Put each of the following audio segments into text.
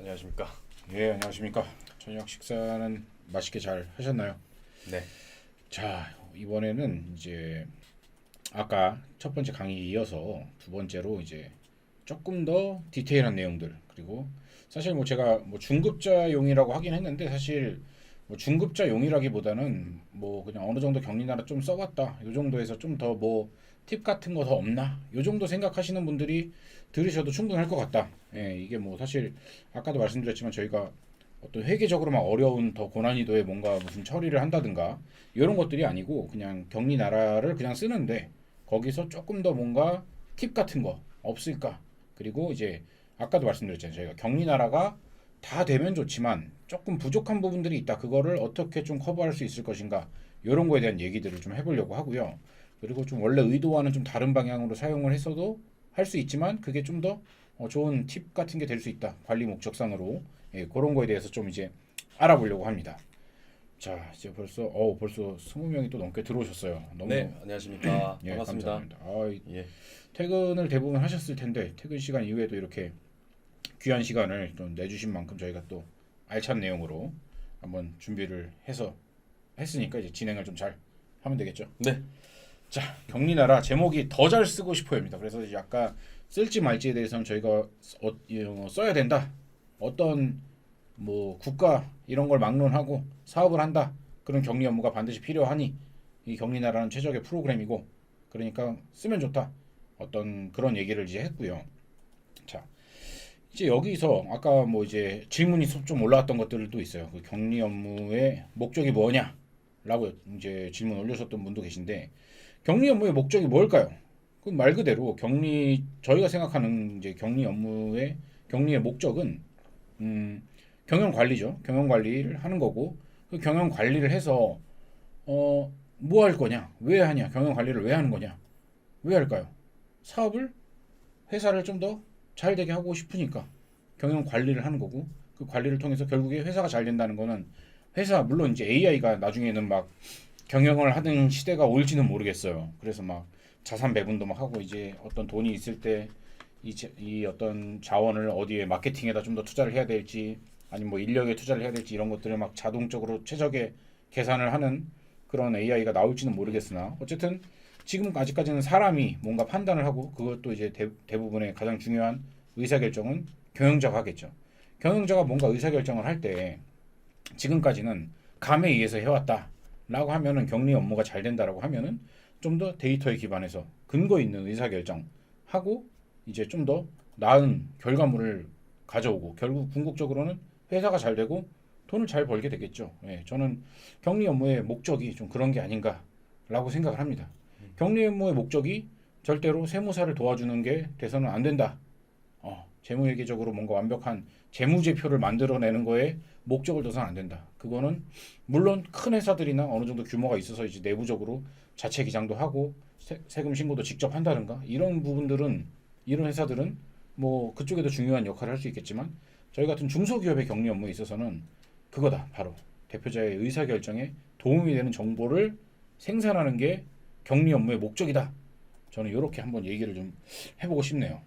안녕하십니까. 예, 안녕하십니까. 저녁 식사는 맛있게 잘 하셨나요? 네. 자, 이번에는 이제 아까 첫 번째 강의에 이어서 두 번째로 이제 조금 더 디테일한 내용들, 그리고 사실 뭐 제가 뭐 중급자용이라고 하긴 했는데, 사실 뭐 중급자용이라기보다는 뭐 그냥 어느 정도 격리나라 좀 써봤다 요 정도에서 좀 더 뭐 팁 같은 거 더 없나 요 정도 생각하시는 분들이 들으셔도 충분할 것 같다. 예, 이게 뭐 사실 아까도 말씀드렸지만 저희가 어떤 회계적으로 막 어려운 더 고난이도의 뭔가 무슨 처리를 한다든가 이런 것들이 아니고, 그냥 격리 나라를 그냥 쓰는데 거기서 조금 더 뭔가 팁 같은 거 없을까. 그리고 이제 아까도 말씀드렸잖아요, 저희가 격리 나라가 다 되면 좋지만 조금 부족한 부분들이 있다, 그거를 어떻게 좀 커버할 수 있을 것인가, 이런 거에 대한 얘기들을 좀 해보려고 하고요. 그리고 좀 원래 의도와는 좀 다른 방향으로 사용을 했어도 할 수 있지만 그게 좀 더 좋은 팁 같은 게 될 수 있다, 관리 목적상으로. 예, 그런 거에 대해서 좀 이제 알아보려고 합니다. 자, 이제 벌써 20명이 또 넘게 들어오셨어요. 네, 너무 안녕하십니까. 예, 반갑습니다. 감사합니다. 아, 예. 퇴근을 대부분 하셨을 텐데 퇴근 시간 이후에도 이렇게 귀한 시간을 좀 내주신 만큼 저희가 또 알찬 내용으로 한번 준비를 해서 했으니까 이제 진행을 좀 잘 하면 되겠죠. 네. 자, 격리나라 제목이 더 잘 쓰고 싶어요입니다. 그래서 이제 아까 쓸지 말지에 대해서는 저희가 써야 된다, 어떤 뭐 국가 이런 걸 막론하고 사업을 한다, 그런 격리 업무가 반드시 필요하니 이 격리나라는 최적의 프로그램이고 그러니까 쓰면 좋다, 어떤 그런 얘기를 이제 했고요. 자, 이제 여기서 아까 뭐 이제 질문이 좀 올라왔던 것들도 있어요. 그 격리 업무의 목적이 뭐냐라고 이제 질문 올려주셨던 분도 계신데, 격리 업무의 목적이 뭘까요? 그 말 그대로 저희가 생각하는 이제 격리의 목적은 음, 경영 관리죠. 경영 관리를 하는 거고, 그 경영 관리를 해서 뭐 할 거냐? 왜 하냐? 경영 관리를 왜 하는 거냐? 왜 할까요? 사업을 회사를 좀 더 잘 되게 하고 싶으니까 경영 관리를 하는 거고, 그 관리를 통해서 결국에 회사가 잘 된다는 거는, 회사 물론 이제 AI가 나중에는 막 경영을 하는 시대가 올지는 모르겠어요. 그래서 막 자산 배분도 막 하고 이제 어떤 돈이 있을 때 이 어떤 자원을 어디에 마케팅에다 좀 더 투자를 해야 될지 아니면 뭐 인력에 투자를 해야 될지 이런 것들을 막 자동적으로 최적의 계산을 하는 그런 AI가 나올지는 모르겠으나, 어쨌든 지금 아직까지는 사람이 뭔가 판단을 하고, 그것도 이제 대부분의 가장 중요한 의사결정은 경영자가 하겠죠. 경영자가 뭔가 의사결정을 할 때 지금까지는 감에 의해서 해왔다라고 하면은, 격리 업무가 잘 된다라고 하면은 좀 더 데이터에 기반해서 근거 있는 의사결정하고 이제 좀 더 나은 결과물을 가져오고, 결국 궁극적으로는 회사가 잘 되고 돈을 잘 벌게 되겠죠. 예, 저는 격리 업무의 목적이 좀 그런 게 아닌가라고 생각을 합니다. 격리 업무의 목적이 절대로 세무사를 도와주는 게 돼서는 안 된다. 재무회계적으로 뭔가 완벽한 재무제표를 만들어내는 거에 목적을 둬서는 안 된다. 그거는 물론 큰 회사들이나 어느 정도 규모가 있어서 이제 내부적으로 자체 기장도 하고 세금 신고도 직접 한다든가 이런 부분들은, 이런 회사들은 뭐 그쪽에도 중요한 역할을 할 수 있겠지만, 저희 같은 중소기업의 격리 업무에 있어서는 그거다, 바로 대표자의 의사결정에 도움이 되는 정보를 생산하는 게 격리 업무의 목적이다. 저는 이렇게 한번 얘기를 좀 해보고 싶네요.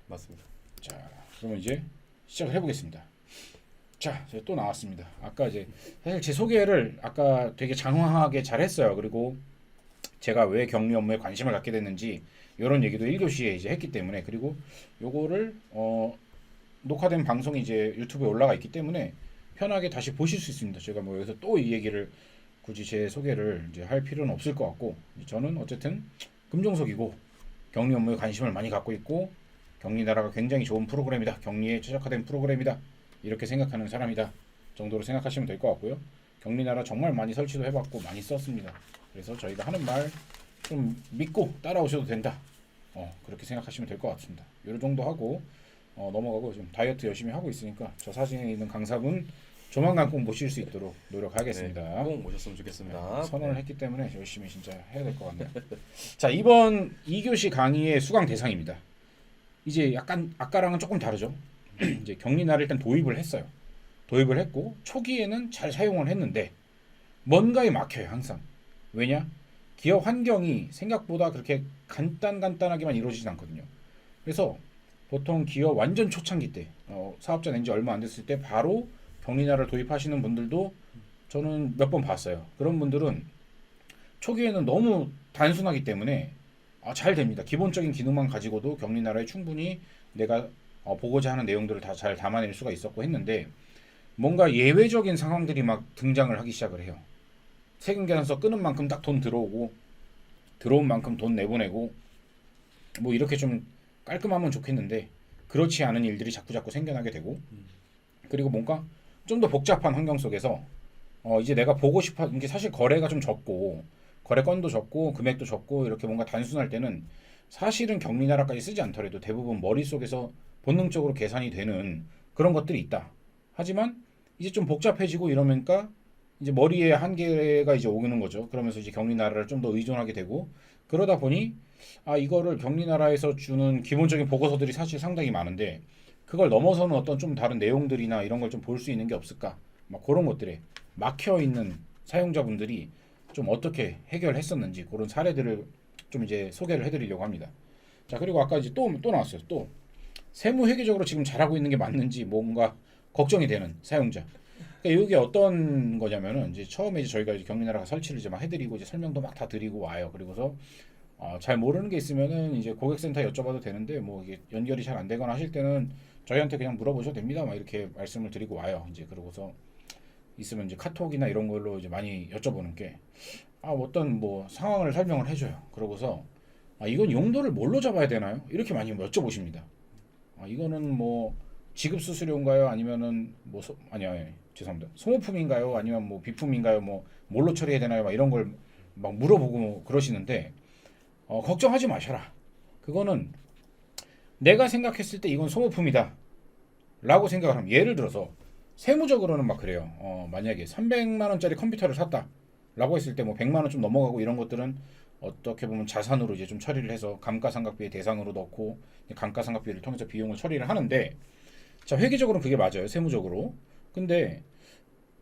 맞습니다. 자, 그러면 이제 시작을 해보겠습니다. 자, 이제 또 나왔습니다. 아까 이제 사실 제 소개를 아까 되게 장황하게 잘 했어요. 그리고 제가 왜 격리 업무에 관심을 갖게 됐는지 이런 얘기도 1교시에 이제 했기 때문에, 그리고 요거를 녹화된 방송이 이제 유튜브에 올라가 있기 때문에 편하게 다시 보실 수 있습니다. 제가 뭐 여기서 또 이 얘기를 굳이 제 소개를 이제 할 필요는 없을 것 같고, 저는 어쨌든 금종석이고 격리 업무에 관심을 많이 갖고 있고, 격리나라가 굉장히 좋은 프로그램이다, 격리에 최적화된 프로그램이다, 이렇게 생각하는 사람이다 정도로 생각하시면 될 것 같고요. 격리나라 정말 많이 설치도 해봤고 많이 썼습니다. 그래서 저희가 하는 말 좀 믿고 따라오셔도 된다, 그렇게 생각하시면 될 것 같습니다. 이 정도 하고 넘어가고, 좀 다이어트 열심히 하고 있으니까 저 사진에 있는 강사분 조만간 꼭 모실 수 있도록 노력하겠습니다. 네, 꼭 모셨으면 좋겠습니다. 선언을 했기 때문에 열심히 진짜 해야 될 것 같네요. 자, 이번 2교시 강의의 수강 대상입니다. 이제 약간 아까랑은 조금 다르죠. 이제 격리나를 일단 도입을 했어요. 도입을 했고 초기에는 잘 사용을 했는데 뭔가에 막혀요, 항상. 왜냐? 기업 환경이 생각보다 그렇게 간단하게만 이루어지진 않거든요. 그래서 보통 기업 완전 초창기 때 사업자 낸 지 얼마 안 됐을 때 바로 격리나라를 도입하시는 분들도 저는 몇 번 봤어요. 그런 분들은 초기에는 너무 단순하기 때문에 잘 됩니다. 기본적인 기능만 가지고도 격리나라에 충분히 내가 보고자 하는 내용들을 다 잘 담아낼 수가 있었고 했는데 뭔가 예외적인 상황들이 막 등장을 하기 시작을 해요. 세금 계산서 끄는 만큼 딱 돈 들어오고 들어온 만큼 돈 내보내고 뭐 이렇게 좀 깔끔하면 좋겠는데 그렇지 않은 일들이 자꾸자꾸 생겨나게 되고 그리고 뭔가 좀 더 복잡한 환경 속에서 이제 내가 보고 싶어 이게 사실 거래가 좀 적고 거래 건도 적고 금액도 적고 이렇게 뭔가 단순할 때는 사실은 격리나라까지 쓰지 않더라도 대부분 머릿속에서 본능적으로 계산이 되는 그런 것들이 있다. 하지만 이제 좀 복잡해지고 이러니까 이제 머리에 한계가 이제 오는 거죠. 그러면서 이제 격리나라를 좀 더 의존하게 되고 그러다 보니 이거를 격리나라에서 주는 기본적인 보고서들이 사실 상당히 많은데 그걸 넘어서는 어떤 좀 다른 내용들이나 이런 걸 좀 볼 수 있는 게 없을까? 막 그런 것들에 막혀 있는 사용자분들이 좀 어떻게 해결했었는지 그런 사례들을 좀 이제 소개를 해드리려고 합니다. 자 그리고 아까 이제 또 나왔어요. 또 세무 회계적으로 지금 잘하고 있는 게 맞는지 뭔가 걱정이 되는 사용자. 그러니까 이게 어떤 거냐면은 이제 처음에 이제 저희가 이제 격리나라가 설치를 이제 막 해드리고 이제 설명도 막 다 드리고 와요. 그리고서 잘 모르는 게 있으면은 이제 고객센터 여쭤봐도 되는데 뭐 이게 연결이 잘 안 되거나 하실 때는 저희한테 그냥 물어보셔도 됩니다. 막 이렇게 말씀을 드리고 와요. 이제 그러고서 있으면 이제 카톡이나 이런 걸로 이제 많이 여쭤보는 게 어떤 뭐 상황을 설명을 해줘요. 그러고서 이건 용도를 뭘로 잡아야 되나요? 이렇게 많이 여쭤보십니다. 이거는 뭐 지급 수수료인가요? 아니면은 뭐 아니요 죄송합니다. 소모품인가요? 아니면 뭐 비품인가요? 뭐 뭘로 처리해야 되나요? 막 이런 걸 막 물어보고 그러시는데 걱정하지 마셔라. 그거는 내가 생각했을 때 이건 소모품이다 라고 생각을 하면 예를 들어서 세무적으로는 막 그래요. 만약에 300만 원짜리 컴퓨터를 샀다 라고 했을 때 뭐 100만 원 좀 넘어가고 이런 것들은 어떻게 보면 자산으로 이제 좀 처리를 해서 감가상각비의 대상으로 넣고 감가상각비를 통해서 비용을 처리를 하는데 자 회계적으로는 그게 맞아요. 세무적으로. 근데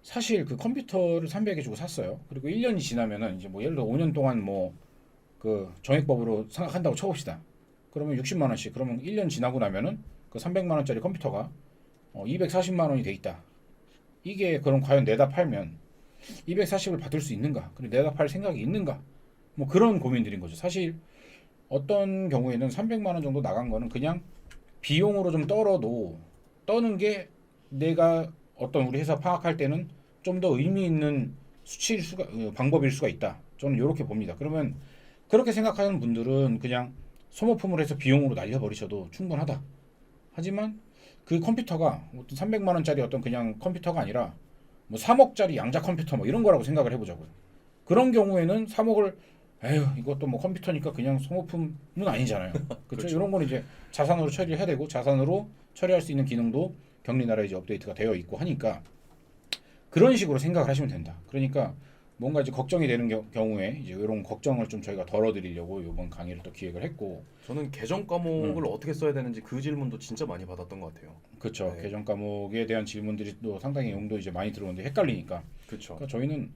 사실 그 컴퓨터를 300에 주고 샀어요. 그리고 1년이 지나면은 이제 뭐 예를 들어 5년 동안 뭐 그 정액법으로 생각한다고 쳐봅시다. 그러면 60만 원씩. 그러면 1년 지나고 나면은 그 300만 원짜리 컴퓨터가 240만 원이 돼 있다. 이게 그럼 과연 내다 팔면 240을 받을 수 있는가? 그리고 내다 팔 생각이 있는가? 뭐 그런 고민들인 거죠. 사실 어떤 경우에는 300만 원 정도 나간 거는 그냥 비용으로 좀 떨어도 떠는 게 내가 어떤 우리 회사 파악할 때는 좀 더 의미 있는 수치일 수가 방법일 수가 있다. 저는 이렇게 봅니다. 그러면 그렇게 생각하는 분들은 그냥 소모품을 해서 비용으로 날려버리셔도 충분하다. 하지만 그 컴퓨터가 어떤 300만 원짜리 어떤 그냥 컴퓨터가 아니라 뭐 3억짜리 양자 컴퓨터 뭐 이런 거라고 생각을 해보자고요. 그런 경우에는 3억을 에휴 이것도 뭐 컴퓨터니까 그냥 소모품은 아니잖아요. 그렇죠? 이런 거는 이제 자산으로 처리를 해야 되고 자산으로 처리할 수 있는 기능도 격리나라에 이제 업데이트가 되어 있고 하니까 그런 식으로 생각을 하시면 된다. 그러니까 뭔가 이제 걱정이 되는 경우에 이제 이런 걱정을 좀 저희가 덜어드리려고 이번 강의를 또 기획을 했고 저는 계정 과목을 어떻게 써야 되는지 그 질문도 진짜 많이 받았던 것 같아요. 그렇죠. 네. 계정 과목에 대한 질문들이 또 상당히 용도 이제 많이 들어오는데 헷갈리니까 그렇죠. 그러니까 저희는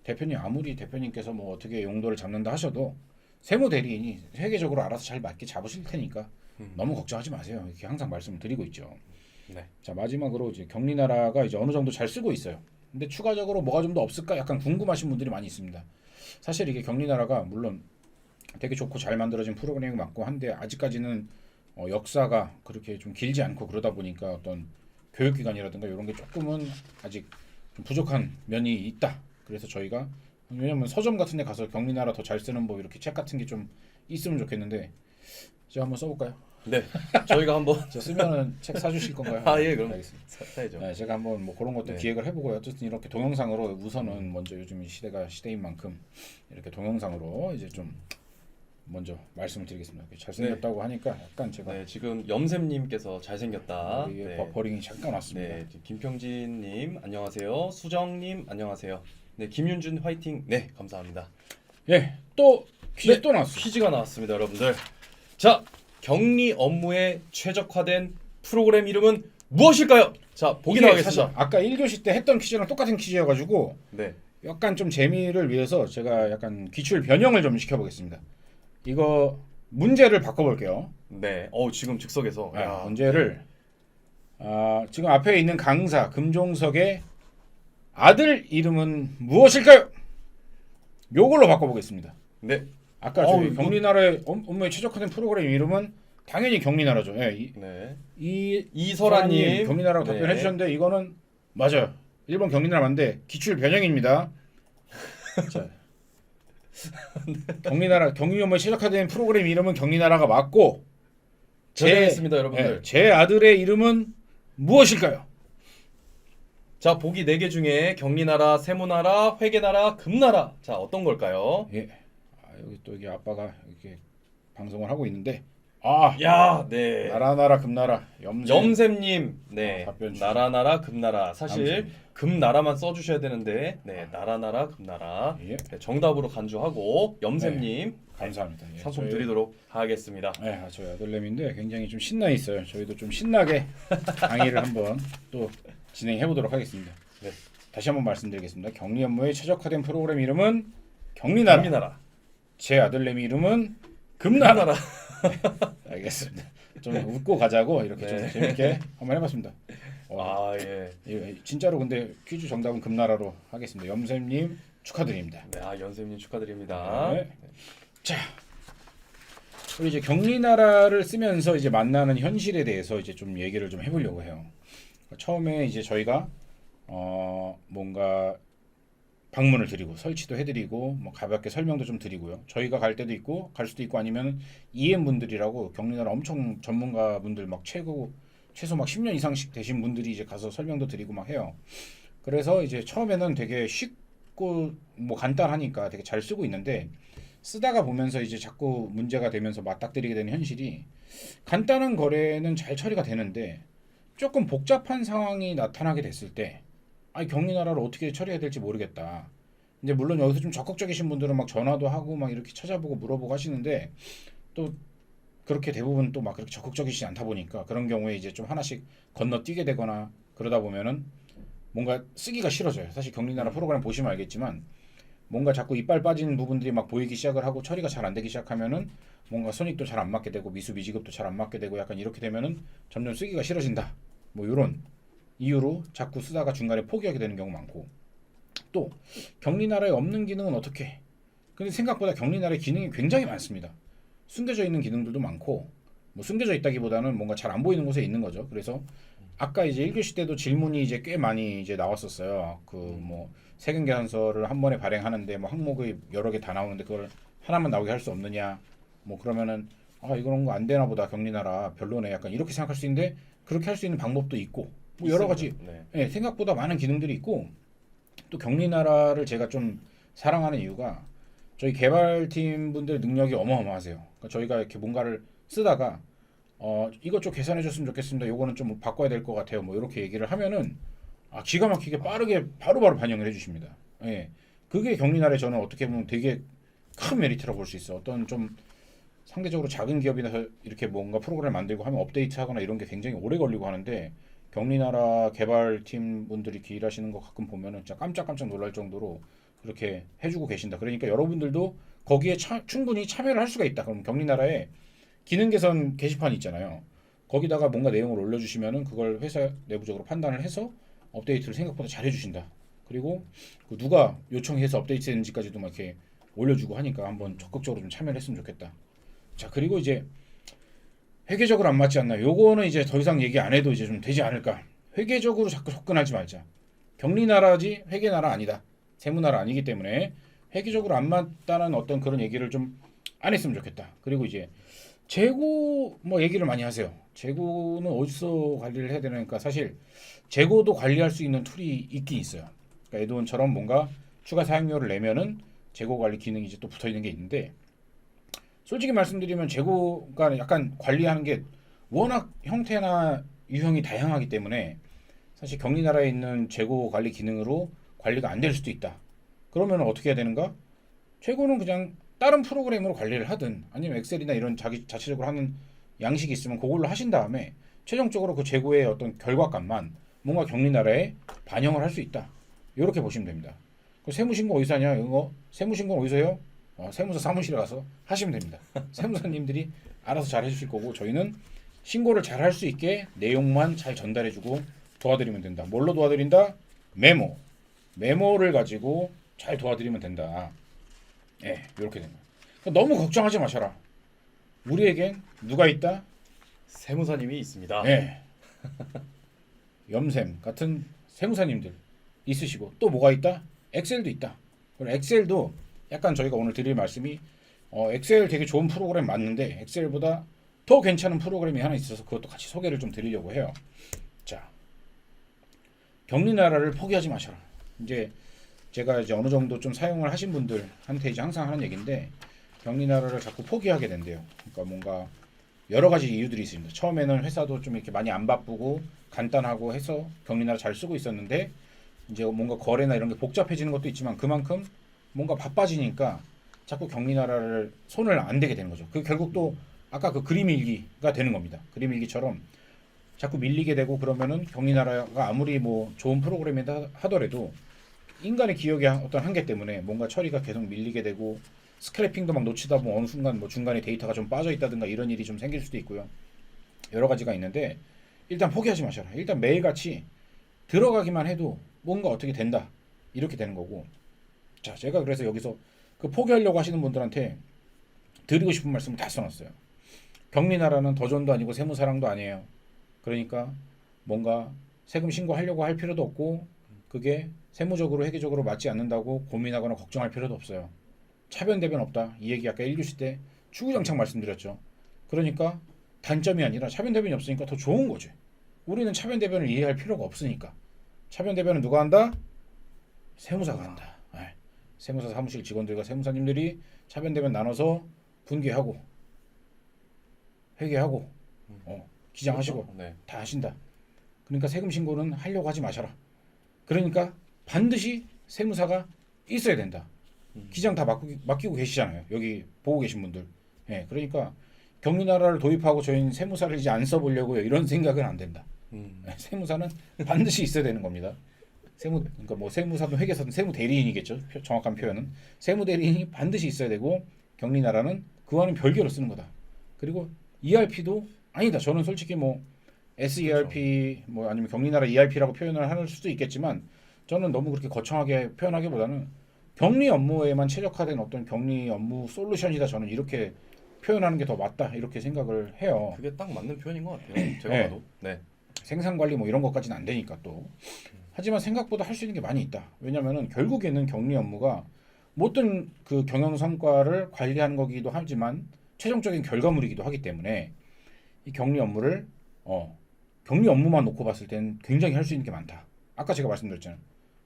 대표님 아무리 대표님께서 뭐 어떻게 용도를 잡는다 하셔도 세무 대리인이 회계적으로 알아서 잘 맞게 잡으실 테니까 너무 걱정하지 마세요. 이렇게 항상 말씀을 드리고 있죠. 네. 자 마지막으로 이제 격리나라가 이제 어느 정도 잘 쓰고 있어요. 근데 추가적으로 뭐가 좀 더 없을까? 약간 궁금하신 분들이 많이 있습니다. 사실 이게 격리나라가 물론 되게 좋고 잘 만들어진 프로그램이 맞고 한데 아직까지는 역사가 그렇게 좀 길지 않고 그러다 보니까 어떤 교육기관이라든가 이런 게 조금은 아직 좀 부족한 면이 있다. 그래서 저희가 왜냐면 서점 같은 데 가서 격리나라 더 잘 쓰는 법 이렇게 책 같은 게 좀 있으면 좋겠는데 제가 한번 써볼까요? 네. 저희가 한번 저 쓰면은 책 사주실 건가요? 예, 그럼 알겠습니다. 사야죠. 네, 제가 한번 뭐 그런 것도 네. 기획을 해보고요. 어쨌든 이렇게 동영상으로 우선은 먼저 요즘 시대가 시대인 만큼 이렇게 동영상으로 이제 좀 먼저 말씀을 드리겠습니다. 잘생겼다고 하니까 약간 제가 네, 지금 염샘님께서 잘생겼다. 이게 네. 버링이 잠깐 왔습니다. 네, 김평진님 안녕하세요. 수정님 안녕하세요. 네, 김윤준 화이팅. 네, 감사합니다. 예, 또 퀴즈 네, 또 나왔어요. 퀴즈가 나왔습니다, 여러분들. 자, 격리 업무에 최적화된 프로그램 이름은 무엇일까요? 자, 보기 이게 나가겠습니다. 사실 아까 1교시 때 했던 퀴즈랑 똑같은 퀴즈여가지고 네, 약간 좀 재미를 위해서 제가 약간 기출 변형을 좀 시켜보겠습니다. 이거 문제를 바꿔볼게요. 네. 지금 즉석에서. 야. 문제를 지금 앞에 있는 강사 금종석의 아들 이름은 무엇일까요? 요걸로 바꿔보겠습니다. 네. 아까 저희 경리나라의 업무에 최적화된 프로그램 이름은 당연히 경리나라죠. 예, 네. 이설아님 경리나라고 네. 답변해 주셨는데 이거는 맞아요. 1번 경리나라 맞는데 기출 변형입니다. 자, 경리나라 경리 업무에 최적화된 프로그램 이름은 경리나라가 맞고 변형했습니다, 여러분들. 제 아들의 이름은 무엇일까요? 자, 보기 4개 중에 경리나라, 세무나라, 회계나라, 금나라. 자, 어떤 걸까요? 예. 여기 또 이게 아빠가 이렇게 방송을 하고 있는데 야, 네. 나라 금나라 염샘님, 네. 답변 주세요. 나라 금나라. 사실 감사합니다. 금나라만 써주셔야 되는데, 네, 나라 금나라. 예. 네, 정답으로 간주하고 염샘님 감사합니다. 예, 상품 저희- 드리도록 하겠습니다. 네, 저희 아들내미인데 굉장히 좀 신나 있어요. 저희도 좀 신나게 강의를 한번 또 진행해 보도록 하겠습니다. 네. 다시 한번 말씀드리겠습니다. 격리 업무에 최적화된 프로그램 이름은 경리나라. 금나라. 제 아들내미 이름은 금나라. 금나라. 알겠습니다. 좀 웃고 가자고 이렇게 좀 네. 재밌게 한번 해봤습니다. 예. 진짜로 근데 퀴즈 정답은 금나라로 하겠습니다. 염샘님 축하드립니다. 네, 연sem님 축하드립니다. 네. 자, 우리 이제 격리나라를 쓰면서 이제 만나는 현실에 대해서 이제 좀 얘기를 좀 해보려고 해요. 처음에 이제 저희가 뭔가 방문을 드리고 설치도 해드리고 뭐 가볍게 설명도 좀 드리고요. 저희가 갈 때도 있고 갈 수도 있고 아니면 EM 분들이라고 격리나라 엄청 전문가 분들 막 최소 막 10년 이상씩 되신 분들이 이제 가서 설명도 드리고 막 해요. 그래서 이제 처음에는 되게 쉽고 뭐 간단하니까 되게 잘 쓰고 있는데 쓰다가 보면서 이제 자꾸 문제가 되면서 맞닥뜨리게 되는 현실이 간단한 거래는 잘 처리가 되는데 조금 복잡한 상황이 나타나게 됐을 때 격리나라를 어떻게 처리해야 될지 모르겠다. 이제 물론 여기서 좀 적극적이신 분들은 막 전화도 하고 막 이렇게 찾아보고 물어보고 하시는데 또 그렇게 대부분 또 막 그렇게 적극적이지 않다 보니까 그런 경우에 이제 좀 하나씩 건너뛰게 되거나 그러다 보면은 뭔가 쓰기가 싫어져요. 사실 격리나라 프로그램 보시면 알겠지만 뭔가 자꾸 이빨 빠진 부분들이 막 보이기 시작을 하고 처리가 잘 안 되기 시작하면은 뭔가 손익도 잘 안 맞게 되고 미수미지급도 잘 안 맞게 되고 약간 이렇게 되면은 점점 쓰기가 싫어진다. 뭐 이런 이유로 자꾸 쓰다가 중간에 포기하게 되는 경우 많고 또 격리나라에 없는 기능은 어떻게? 근데 생각보다 격리나라의 기능이 굉장히 많습니다. 숨겨져 있는 기능들도 많고 뭐 숨겨져 있다기보다는 뭔가 잘 안 보이는 곳에 있는 거죠. 그래서 아까 이제 1교시 때도 질문이 이제 꽤 많이 이제 나왔었어요. 그 뭐 세금 계산서를 한 번에 발행하는데 뭐 항목이 여러 개 다 나오는데 그걸 하나만 나오게 할 수 없느냐? 뭐 그러면은 이런 거 안 되나 보다 격리나라 별로네. 약간 이렇게 생각할 수 있는데 그렇게 할 수 있는 방법도 있고 뭐 여러 가지 생각보다 많은 기능들이 있고 또 격리나라를 제가 좀 사랑하는 이유가 저희 개발팀 분들 능력이 어마어마하세요. 그러니까 저희가 이렇게 뭔가를 쓰다가 이것 좀 계산해 줬으면 좋겠습니다. 요거는 좀 바꿔야 될 것 같아요. 뭐 이렇게 얘기를 하면은 기가 막히게 빠르게 바로바로 반영을 해주십니다. 예, 그게 격리나라에 저는 어떻게 보면 되게 큰 메리트라고 볼 수 있어. 어떤 좀 상대적으로 작은 기업이나 이렇게 뭔가 프로그램을 만들고 하면 업데이트하거나 이런 게 굉장히 오래 걸리고 하는데 격리나라 개발팀 분들이 이렇게 일하시는 거 가끔 보면은 진짜 깜짝깜짝 놀랄 정도로 그렇게 해주고 계신다. 그러니까 여러분들도 거기에 충분히 참여를 할 수가 있다. 그럼 격리나라에 기능 개선 게시판이 있잖아요. 거기다가 뭔가 내용을 올려주시면은 그걸 회사 내부적으로 판단을 해서 업데이트를 생각보다 잘 해주신다. 그리고 그 누가 요청해서 업데이트했는지까지도 막 이렇게 올려주고 하니까 한번 적극적으로 좀 참여를 했으면 좋겠다. 자, 그리고 이제 회계적으로 안 맞지 않나? 요거는 이제 더 이상 얘기 안 해도 이제 좀 되지 않을까? 회계적으로 자꾸 접근하지 말자. 격리나라지 회계나라 아니다. 세무나라 아니기 때문에 회계적으로 안 맞다는 어떤 그런 얘기를 좀 안 했으면 좋겠다. 그리고 이제 재고 뭐 얘기를 많이 하세요. 재고는 어디서 관리를 해야 되니까 사실 재고도 관리할 수 있는 툴이 있긴 있어요. 그러니까 에드온처럼 뭔가 추가 사용료를 내면은 재고 관리 기능이 이제 또 붙어 있는 게 있는데 솔직히 말씀드리면 재고가 약간 관리하는 게 워낙 형태나 유형이 다양하기 때문에 사실 격리나라에 있는 재고 관리 기능으로 관리가 안 될 수도 있다. 그러면 어떻게 해야 되는가? 재고는 그냥 다른 프로그램으로 관리를 하든 아니면 엑셀이나 이런 자기 자체적으로 하는 양식이 있으면 그걸로 하신 다음에 최종적으로 그 재고의 어떤 결과값만 뭔가 격리나라에 반영을 할 수 있다. 이렇게 보시면 됩니다. 그 세무신고 어디서 하냐? 이거 세무신고는 어디서 해요? 세무사 사무실에 가서 하시면 됩니다. 세무사님들이 알아서 잘 해주실 거고 저희는 신고를 잘 할 수 있게 내용만 잘 전달해주고 도와드리면 된다. 뭘로 도와드린다? 메모를 가지고 잘 도와드리면 된다. 예, 이렇게 됩니다. 그러니까 너무 걱정하지 마셔라. 우리에겐 누가 있다? 세무사님이 있습니다. 예. 염샘 같은 세무사님들 있으시고 또 뭐가 있다? 엑셀도 있다. 그리고 엑셀도 약간 저희가 오늘 드릴 말씀이 엑셀 되게 좋은 프로그램 맞는데 엑셀보다 더 괜찮은 프로그램이 하나 있어서 그것도 같이 소개를 좀 드리려고 해요. 자, 격리나라를 포기하지 마셔라. 이제 제가 이제 어느 정도 좀 사용을 하신 분들한테 이제 항상 하는 얘기인데 격리나라를 자꾸 포기하게 된대요. 그러니까 뭔가 여러 가지 이유들이 있습니다. 처음에는 회사도 좀 이렇게 많이 안 바쁘고 간단하고 해서 격리나라 잘 쓰고 있었는데 이제 뭔가 거래나 이런 게 복잡해지는 것도 있지만 그만큼 뭔가 바빠지니까 자꾸 격리나라를 손을 안 대게 되는 거죠. 그 결국 또 아까 그 그림 일기가 되는 겁니다. 그림 일기처럼 자꾸 밀리게 되고 그러면은 격리나라가 아무리 뭐 좋은 프로그램이다 하더라도 인간의 기억의 어떤 한계 때문에 뭔가 처리가 계속 밀리게 되고 스크래핑도 막 놓치다 보면 어느 순간 뭐 중간에 데이터가 좀 빠져 있다든가 이런 일이 좀 생길 수도 있고요. 여러 가지가 있는데 일단 포기하지 마셔라. 일단 매일같이 들어가기만 해도 뭔가 어떻게 된다. 이렇게 되는 거고. 자, 제가 그래서 여기서 그 포기하려고 하시는 분들한테 드리고 싶은 말씀을 다 써놨어요. 격리나라는 더존도 아니고 세무사랑도 아니에요. 그러니까 뭔가 세금 신고하려고 할 필요도 없고 그게 세무적으로 회계적으로 맞지 않는다고 고민하거나 걱정할 필요도 없어요. 차변대변 없다. 이 얘기 아까 1교시 때 주구장창 말씀드렸죠. 그러니까 단점이 아니라 차변대변이 없으니까 더 좋은 거지. 우리는 차변대변을 이해할 필요가 없으니까. 차변대변은 누가 한다? 세무사가 한다. 세무사 사무실 직원들과 세무사님들이 차변대변 나눠서 분개하고 회계하고 기장하시고 그렇죠? 네. 다 하신다. 그러니까 세금 신고는 하려고 하지 마셔라. 그러니까 반드시 세무사가 있어야 된다. 기장 다 맡기고 계시잖아요. 여기 보고 계신 분들. 예, 그러니까 격리나라를 도입하고 저희는 세무사를 이제 안 써보려고요. 이런 생각은 안 된다. 세무사는 반드시 있어야 되는 겁니다. 그러니까 뭐 세무사든 회계사든 세무 대리인이겠죠. 정확한 표현은 세무 대리인이 반드시 있어야 되고 격리나라는 그와는 별개로 쓰는 거다. 그리고 ERP도 아니다. 저는 솔직히 뭐 SERP 뭐 아니면 격리나라 ERP라고 표현을 할 수도 있겠지만 저는 너무 그렇게 거창하게 표현하기보다는 격리 업무에만 최적화된 어떤 격리 업무 솔루션이다. 저는 이렇게 표현하는 게 더 맞다. 이렇게 생각을 해요. 그게 딱 맞는 표현인 것 같아요. 제가 네. 봐도. 네. 생산 관리 뭐 이런 것까지는 안 되니까 또. 하지만 생각보다 할 수 있는 게 많이 있다. 왜냐면은 결국에는 격리 업무가 모든 그 경영 성과를 관리하는 거기도 하지만 최종적인 결과물이기도 하기 때문에 이 격리 업무를 격리 업무만 놓고 봤을 땐 굉장히 할 수 있는 게 많다. 아까 제가 말씀드렸잖아요.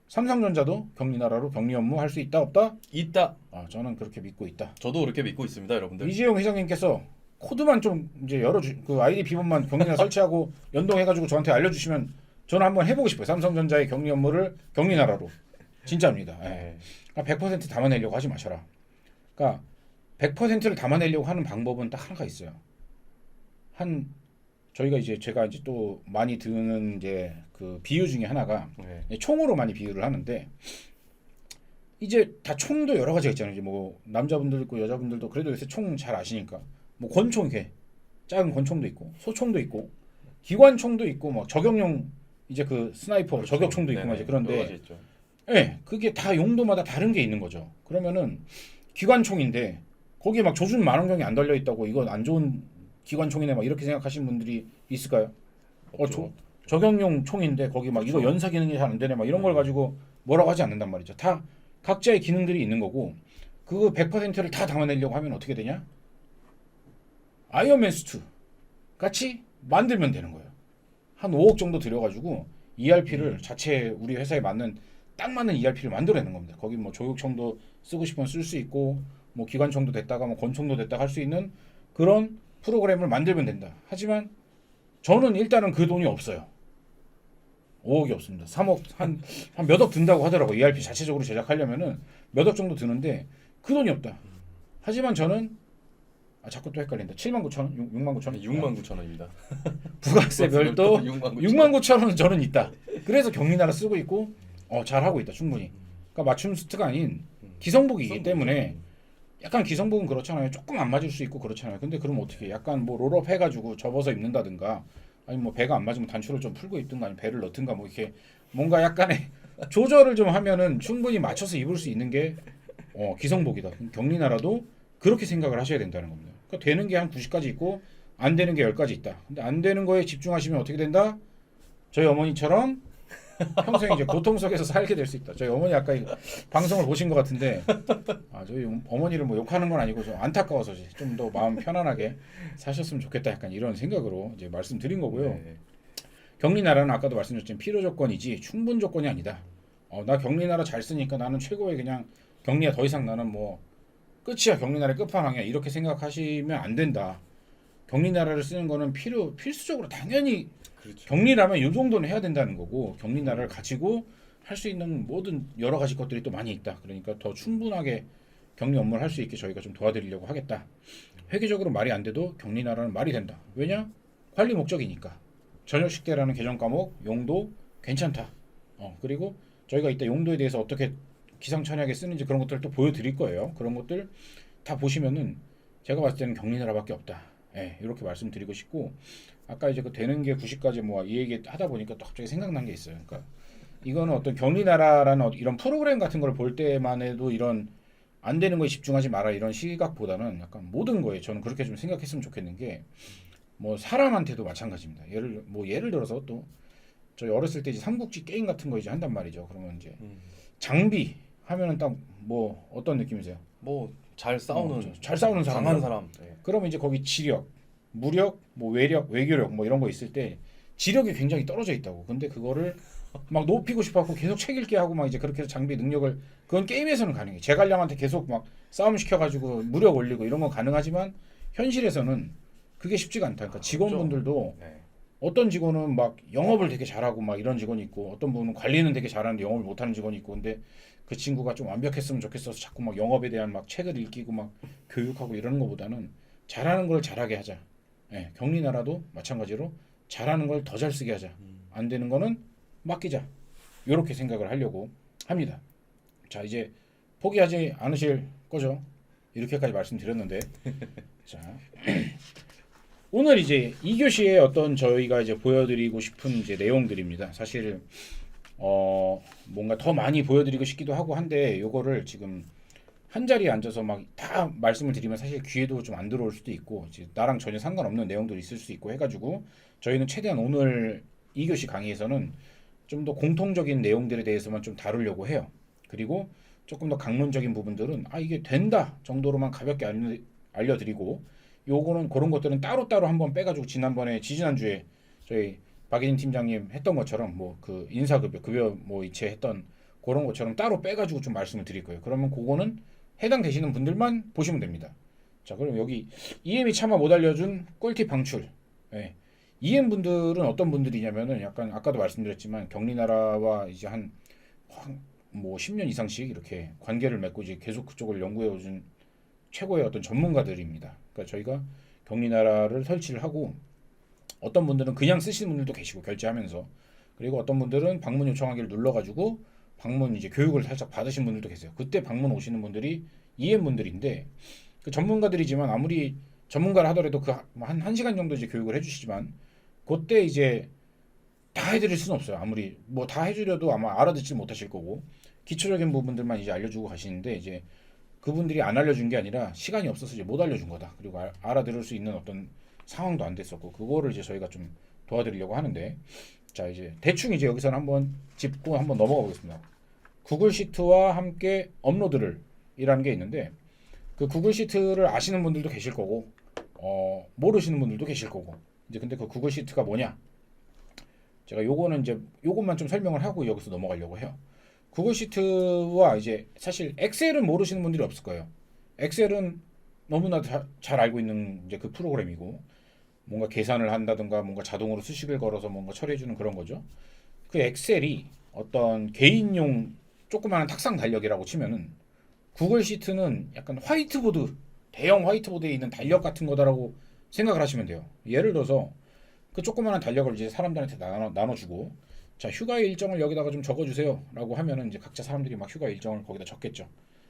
삼성전자도 격리나라로 격리 업무 할 수 있다 없다? 있다. 저는 그렇게 믿고 있다. 저도 그렇게 믿고 있습니다, 여러분들. 이재용 회장님께서 코드만 좀 이제 그 아이디 비번만 격리나 설치하고 연동해가지고 저한테 알려주시면 저는 한번 해보고 싶어요. 삼성전자의 격리 업무를 격리나라로. 진짜입니다. 네. 100% 담아내려고 하지 마셔라. 그러니까 100%를 담아내려고 하는 방법은 딱 하나가 있어요. 제가 이제 또 많이 드는 이제 그 비유 중에 하나가 네. 총으로 많이 비유를 하는데 이제 다 총도 여러 가지가 있잖아요. 이제 뭐 남자분들도 있고 여자분들도 그래도 요새 총 잘 아시니까 뭐 권총 이렇게 작은 권총도 있고 소총도 있고 기관총도 있고 막 저격용 이제 그 스나이퍼 그렇죠. 저격총도 있고 막 이제 여러 가지 그런데 있죠. 예, 그게 다 용도마다 다른 게 있는 거죠. 그러면은 기관총인데 거기에 막 조준 만원경이 안 달려 있다고 이건 안 좋은 기관총이네 막 이렇게 생각하시는 분들이 있을까요? 저격용 총인데 거기 막 이거 연사 기능이 잘 안 되네 막 이런 걸 가지고 뭐라고 하지 않는단 말이죠. 다 각자의 기능들이 있는 거고 그거 100%를 다 담아내려고 하면 어떻게 되냐? 아이언맨2 같이 만들면 되는 거예요. 한 5억 정도 들여가지고 ERP를 자체 우리 회사에 딱 맞는 ERP를 만들어내는 겁니다. 거기 뭐 조격총도 쓰고 싶으면 쓸 수 있고 뭐 기관총도 됐다가 뭐 권총도 됐다가 할 수 있는 그런 프로그램을 만들면 된다. 하지만 저는 일단은 그 돈이 없어요. 5억이 없습니다. 3억 한 몇 억 든다고 하더라고. ERP 자체적으로 제작하려면은 몇 억 정도 드는데 그 돈이 없다. 하지만 저는 자꾸 또 헷갈린다. 79,000원? 69,000원? 69,000원입니다. 부가세 별도 69,000원. 69,000원은 저는 있다. 그래서 격리나라 쓰고 있고 잘 하고 있다. 충분히. 그러니까 맞춤 수트가 아닌 기성복이기 때문에 약간 기성복은 그렇잖아요. 조금 안 맞을 수 있고 그렇잖아요. 근데 그럼 어떻게 약간 뭐 롤업 해가지고 접어서 입는다든가 아니 뭐 배가 안 맞으면 단추를 좀 풀고 입든가 아니면 배를 넣든가 뭐 이렇게 뭔가 약간의 조절을 좀 하면은 충분히 맞춰서 입을 수 있는 게 기성복이다. 경리나라도 그렇게 생각을 하셔야 된다는 겁니다. 그러니까 되는 게 한 90까지 있고 안 되는 게 10까지 있다. 근데 안 되는 거에 집중하시면 어떻게 된다? 저희 어머니처럼 평생 이제 고통 속에서 살게 될 수 있다. 저희 어머니 아까 이 방송을 보신 것 같은데 저희 어머니를 뭐 욕하는 건 아니고 좀 안타까워서 좀 더 마음 편안하게 사셨으면 좋겠다. 약간 이런 생각으로 이제 말씀드린 거고요. 네. 격리나라는 아까도 말씀드렸지만 필요 조건이지 충분 조건이 아니다. 나 격리나라 잘 쓰니까 나는 최고의 그냥 격리야 더 이상 나는 뭐 끝이야 격리나라의 끝판왕이야 이렇게 생각하시면 안 된다. 격리나라를 쓰는 거는 필수적으로 당연히 그렇죠. 격리라면 이 정도는 해야 된다는 거고 격리나라를 가지고 할 수 있는 모든 여러 가지 것들이 또 많이 있다. 그러니까 더 충분하게 격리 업무를 할 수 있게 저희가 좀 도와드리려고 하겠다. 회계적으로 말이 안 돼도 격리나라는 말이 된다. 왜냐? 관리 목적이니까. 저녁식대라는 개정 과목 용도 괜찮다. 그리고 저희가 이따 용도에 대해서 어떻게 기상천외하게 쓰는지 그런 것들을 또 보여드릴 거예요. 그런 것들 다 보시면은 제가 봤을 때는 격리나라밖에 없다. 이렇게 말씀드리고 싶고 아까 이제 그 되는 게 90까지 뭐 이 얘기 하다 보니까 또 갑자기 생각난 게 있어요. 그러니까 이거는 어떤 격리나라라는 이런 프로그램 같은 걸 볼 때만 해도 이런 안 되는 거에 집중하지 마라 이런 시각보다는 약간 모든 거에 저는 그렇게 좀 생각했으면 좋겠는 게 뭐 사람한테도 마찬가지입니다. 예를 들어서 또 저희 어렸을 때 이제 삼국지 게임 같은 거 이제 한단 말이죠. 그러면 이제 장비 하면은 딱 뭐 어떤 느낌이세요? 뭐 잘 싸우는 잘 싸우는 사람, 강한 사람. 네. 그러면 이제 거기 지력, 무력, 뭐 외력, 외교력 뭐 이런 거 있을 때 지력이 굉장히 떨어져 있다고. 근데 그거를 막 높이고 싶어갖고 계속 책 읽게 하고 막 이제 그렇게 해서 장비 능력을 그건 게임에서는 가능해. 제갈량한테 계속 막 싸움 시켜가지고 무력 올리고 이런 건 가능하지만 현실에서는 그게 쉽지가 않다. 그러니까 직원분들도 네. 어떤 직원은 막 영업을 되게 잘하고 막 이런 직원이 있고 어떤 분은 관리는 되게 잘하는데 영업을 못하는 직원이 있고 근데 그 친구가 좀 완벽했으면 좋겠어서 자꾸 막 영업에 대한 막 책을 읽히고 막 교육하고 이러는 것보다는 잘하는 걸 잘하게 하자. 격리나라도 마찬가지로 잘하는 걸 더 잘 쓰게 하자. 안 되는 거는 맡기자. 이렇게 생각을 하려고 합니다. 자 이제 포기하지 않으실 거죠? 이렇게까지 말씀드렸는데 자 오늘 이제 2교시에 어떤 저희가 이제 보여드리고 싶은 이제 내용들입니다. 사실 뭔가 더 많이 보여드리고 싶기도 하고 한데 요거를 지금 한 자리에 앉아서 막 다 말씀을 드리면 사실 귀에도 좀 안 들어올 수도 있고 이제 나랑 전혀 상관없는 내용들이 있을 수 있고 해가지고 저희는 최대한 오늘 2교시 강의에서는 좀 더 공통적인 내용들에 대해서만 좀 다루려고 해요. 그리고 조금 더 강론적인 부분들은 이게 된다 정도로만 가볍게 알려드리고 요거는 그런 것들은 따로따로 한번 빼가지고 지난주에 저희 박예진 팀장님 했던 것처럼 뭐 그 인사급여 뭐 이체했던 그런 것처럼 따로 빼가지고 좀 말씀을 드릴 거예요. 그러면 그거는 해당되시는 분들만 보시면 됩니다. 자 그럼 여기 EM이 차마 못 알려준 꿀팁 방출. EM 분들은 어떤 분들이냐면은 약간 아까도 말씀드렸지만 격리나라와 이제 한 뭐 10년 이상씩 이렇게 관계를 맺고 이제 계속 그쪽을 연구해 오신 최고의 어떤 전문가들입니다. 그러니까 저희가 격리나라를 설치를 하고 어떤 분들은 그냥 쓰시는 분들도 계시고 결제하면서 그리고 어떤 분들은 방문 요청하기를 눌러가지고 방문 이제 교육을 살짝 받으신 분들도 계세요. 그때 방문 오시는 분들이 EM 분들인데 그 전문가들이지만 아무리 전문가를 하더라도 그 한 1시간 정도 이제 교육을 해주시지만 그때 이제 다 해드릴 수는 없어요. 아무리 뭐 다 해주려도 아마 알아듣지 못하실 거고 기초적인 부분들만 이제 알려주고 가시는데 이제 그분들이 안 알려준 게 아니라 시간이 없어서 이제 못 알려준 거다. 그리고 알아들을 수 있는 어떤 상황도 안 됐었고 그거를 이제 저희가 좀 도와드리려고 하는데 자 이제 대충 이제 여기서는 한번 짚고 한번 넘어가 보겠습니다. 구글 시트와 함께 업로드를 이라는 게 있는데 그 구글 시트를 아시는 분들도 계실 거고 모르시는 분들도 계실 거고 이제 근데 그 구글 시트가 뭐냐? 제가 요거는 이제 요것만 좀 설명을 하고 여기서 넘어가려고 해요. 구글 시트와 이제 사실 엑셀은 모르시는 분들이 없을 거예요. 엑셀은 너무나 잘 알고 있는 이제 그 프로그램이고 뭔가 계산을 한다든가 뭔가 자동으로 수식을 걸어서 뭔가 처리해주는 그런 거죠. 그 엑셀이 어떤 개인용 조그마한 탁상 달력이라고 치면은 구글 시트는 약간 화이트보드 대형 화이트보드에 있는 달력 같은 거다라고 생각을 하시면 돼요. 예를 들어서 그 조그마한 달력을 이제 사람들한테 나눠주고 자 휴가 일정을 여기다가 좀 적어주세요 라고 하면은 이제 각자 사람들이 막 휴가 일정을 거기다 적겠죠.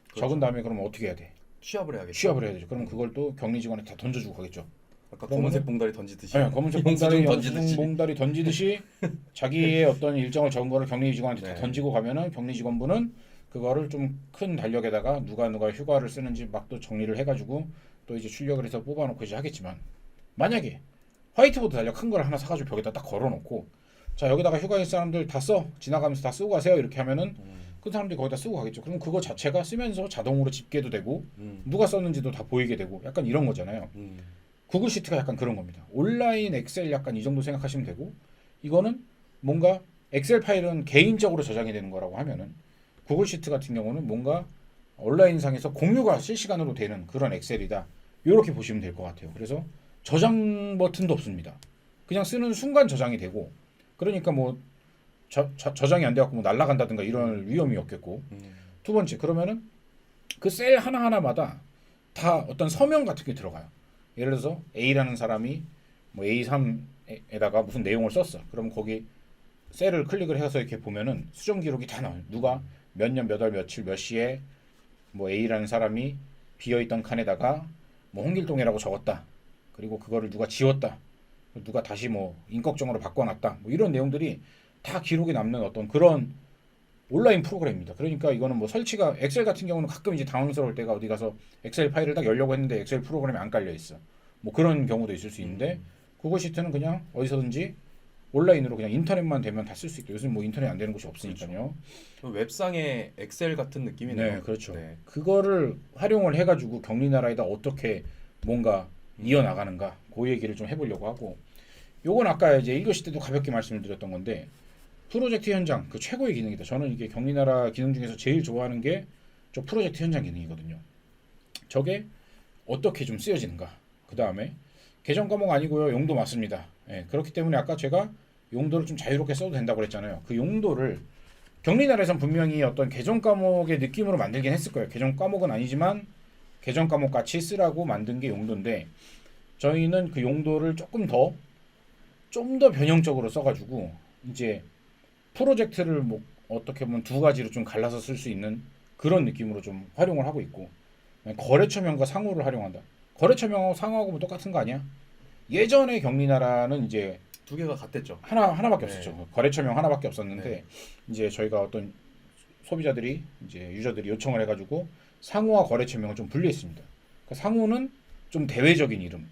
그렇죠. 적은 다음에 그러면 어떻게 해야 돼? 취합을 해야겠죠. 취합을 해야 되죠. 그럼 그걸 또 격리 직원에 다 던져주고 가겠죠. 아까 그러면은- 검은색 봉다리 던지듯이. 네, 검은색 영수증 봉다리, 던지듯이. 영수증 봉다리 던지듯이 자기의 어떤 일정을 적은 거를 격리 직원한테 다 네. 던지고 가면은 격리 직원분은 그거를 좀 큰 달력에다가 누가 휴가를 쓰는지 막 또 정리를 해가지고 또 이제 출력을 해서 뽑아놓고 이제 하겠지만, 만약에 화이트보드 달력 큰 걸 하나 사가지고 벽에다 딱 걸어놓고, 자 여기다가 휴가일 사람들 다 써, 지나가면서 다 쓰고 가세요 이렇게 하면은 그 사람들이 거기다 쓰고 가겠죠. 그럼 그거 자체가 쓰면서 자동으로 집계도 되고 누가 썼는지도 다 보이게 되고 약간 이런 거잖아요. 구글 시트가 약간 그런 겁니다. 온라인 엑셀 약간 이 정도 생각하시면 되고, 이거는 뭔가 엑셀 파일은 개인적으로 저장이 되는 거라고 하면은, 구글 시트 같은 경우는 뭔가 온라인상에서 공유가 실시간으로 되는 그런 엑셀이다. 이렇게 보시면 될 것 같아요. 그래서 저장 버튼도 없습니다. 그냥 쓰는 순간 저장이 되고, 그러니까 뭐 저장이 안 돼갖고 뭐 날아간다든가 이런 위험이 없겠고, 두 번째, 그러면은 그 셀 하나하나마다 다 어떤 서명 같은 게 들어가요. 예를 들어서 A라는 사람이 뭐 A3에다가 무슨 내용을 썼어. 그럼 거기 셀을 클릭을 해서 이렇게 보면은 수정 기록이 다 나와요. 누가 몇 년 몇 월 며칠 몇 시에 뭐 A라는 사람이 비어있던 칸에다가 뭐 홍길동이라고 적었다. 그리고 그거를 누가 지웠다. 누가 다시 뭐 인격정으로 바꿔놨다. 뭐 이런 내용들이 다 기록에 남는 어떤 그런 온라인 프로그램입니다. 그러니까 이거는 뭐 설치가, 엑셀 같은 경우는 가끔 이제 당황스러울 때가 어디 가서 엑셀 파일을 딱 열려고 했는데 엑셀 프로그램이 안 깔려 있어. 뭐 그런 경우도 있을 수 있는데, 구글 시트는 그냥 어디서든지 온라인으로 그냥 인터넷만 되면 다 쓸 수 있고, 요즘 뭐 인터넷 안 되는 곳이 없으니까요. 웹상의 엑셀 같은 느낌이네요. 네, 그렇죠. 네. 그거를 활용을 해가지고 격리나라에다 어떻게 뭔가 이어나가는가, 그 얘기를 좀 해보려고 하고, 요건 아까 이제 1교시 때도 가볍게 말씀을 드렸던 건데, 프로젝트 현장 그 최고의 기능이다. 저는 이게 격리나라 기능 중에서 제일 좋아하는 게 저 프로젝트 현장 기능이거든요. 저게 어떻게 좀 쓰여지는가. 그 다음에 계정 과목 아니고요, 용도 맞습니다. 예, 그렇기 때문에 아까 제가 용도를 좀 자유롭게 써도 된다고 그랬잖아요. 그 용도를 격리나라에선 분명히 어떤 계정 과목의 느낌으로 만들긴 했을 거예요. 계정 과목은 아니지만 계정 과목 같이 쓰라고 만든 게 용도인데, 저희는 그 용도를 좀 더 변형적으로 써가지고 이제 프로젝트를 뭐 어떻게 보면 두 가지로 좀 갈라서 쓸 수 있는 그런 느낌으로 좀 활용을 하고 있고, 거래처명과 상호를 활용한다. 거래처명하고 상호하고 뭐 똑같은 거 아니야? 예전에 격리나라는 이제 두 개가 같댔죠. 하나밖에 네. 없었죠. 거래처명 하나밖에 없었는데, 네. 이제 저희가 어떤 소비자들이 이제 유저들이 요청을 해가지고 상호와 거래처명을 좀 분리했습니다. 그러니까 상호는 좀 대외적인 이름,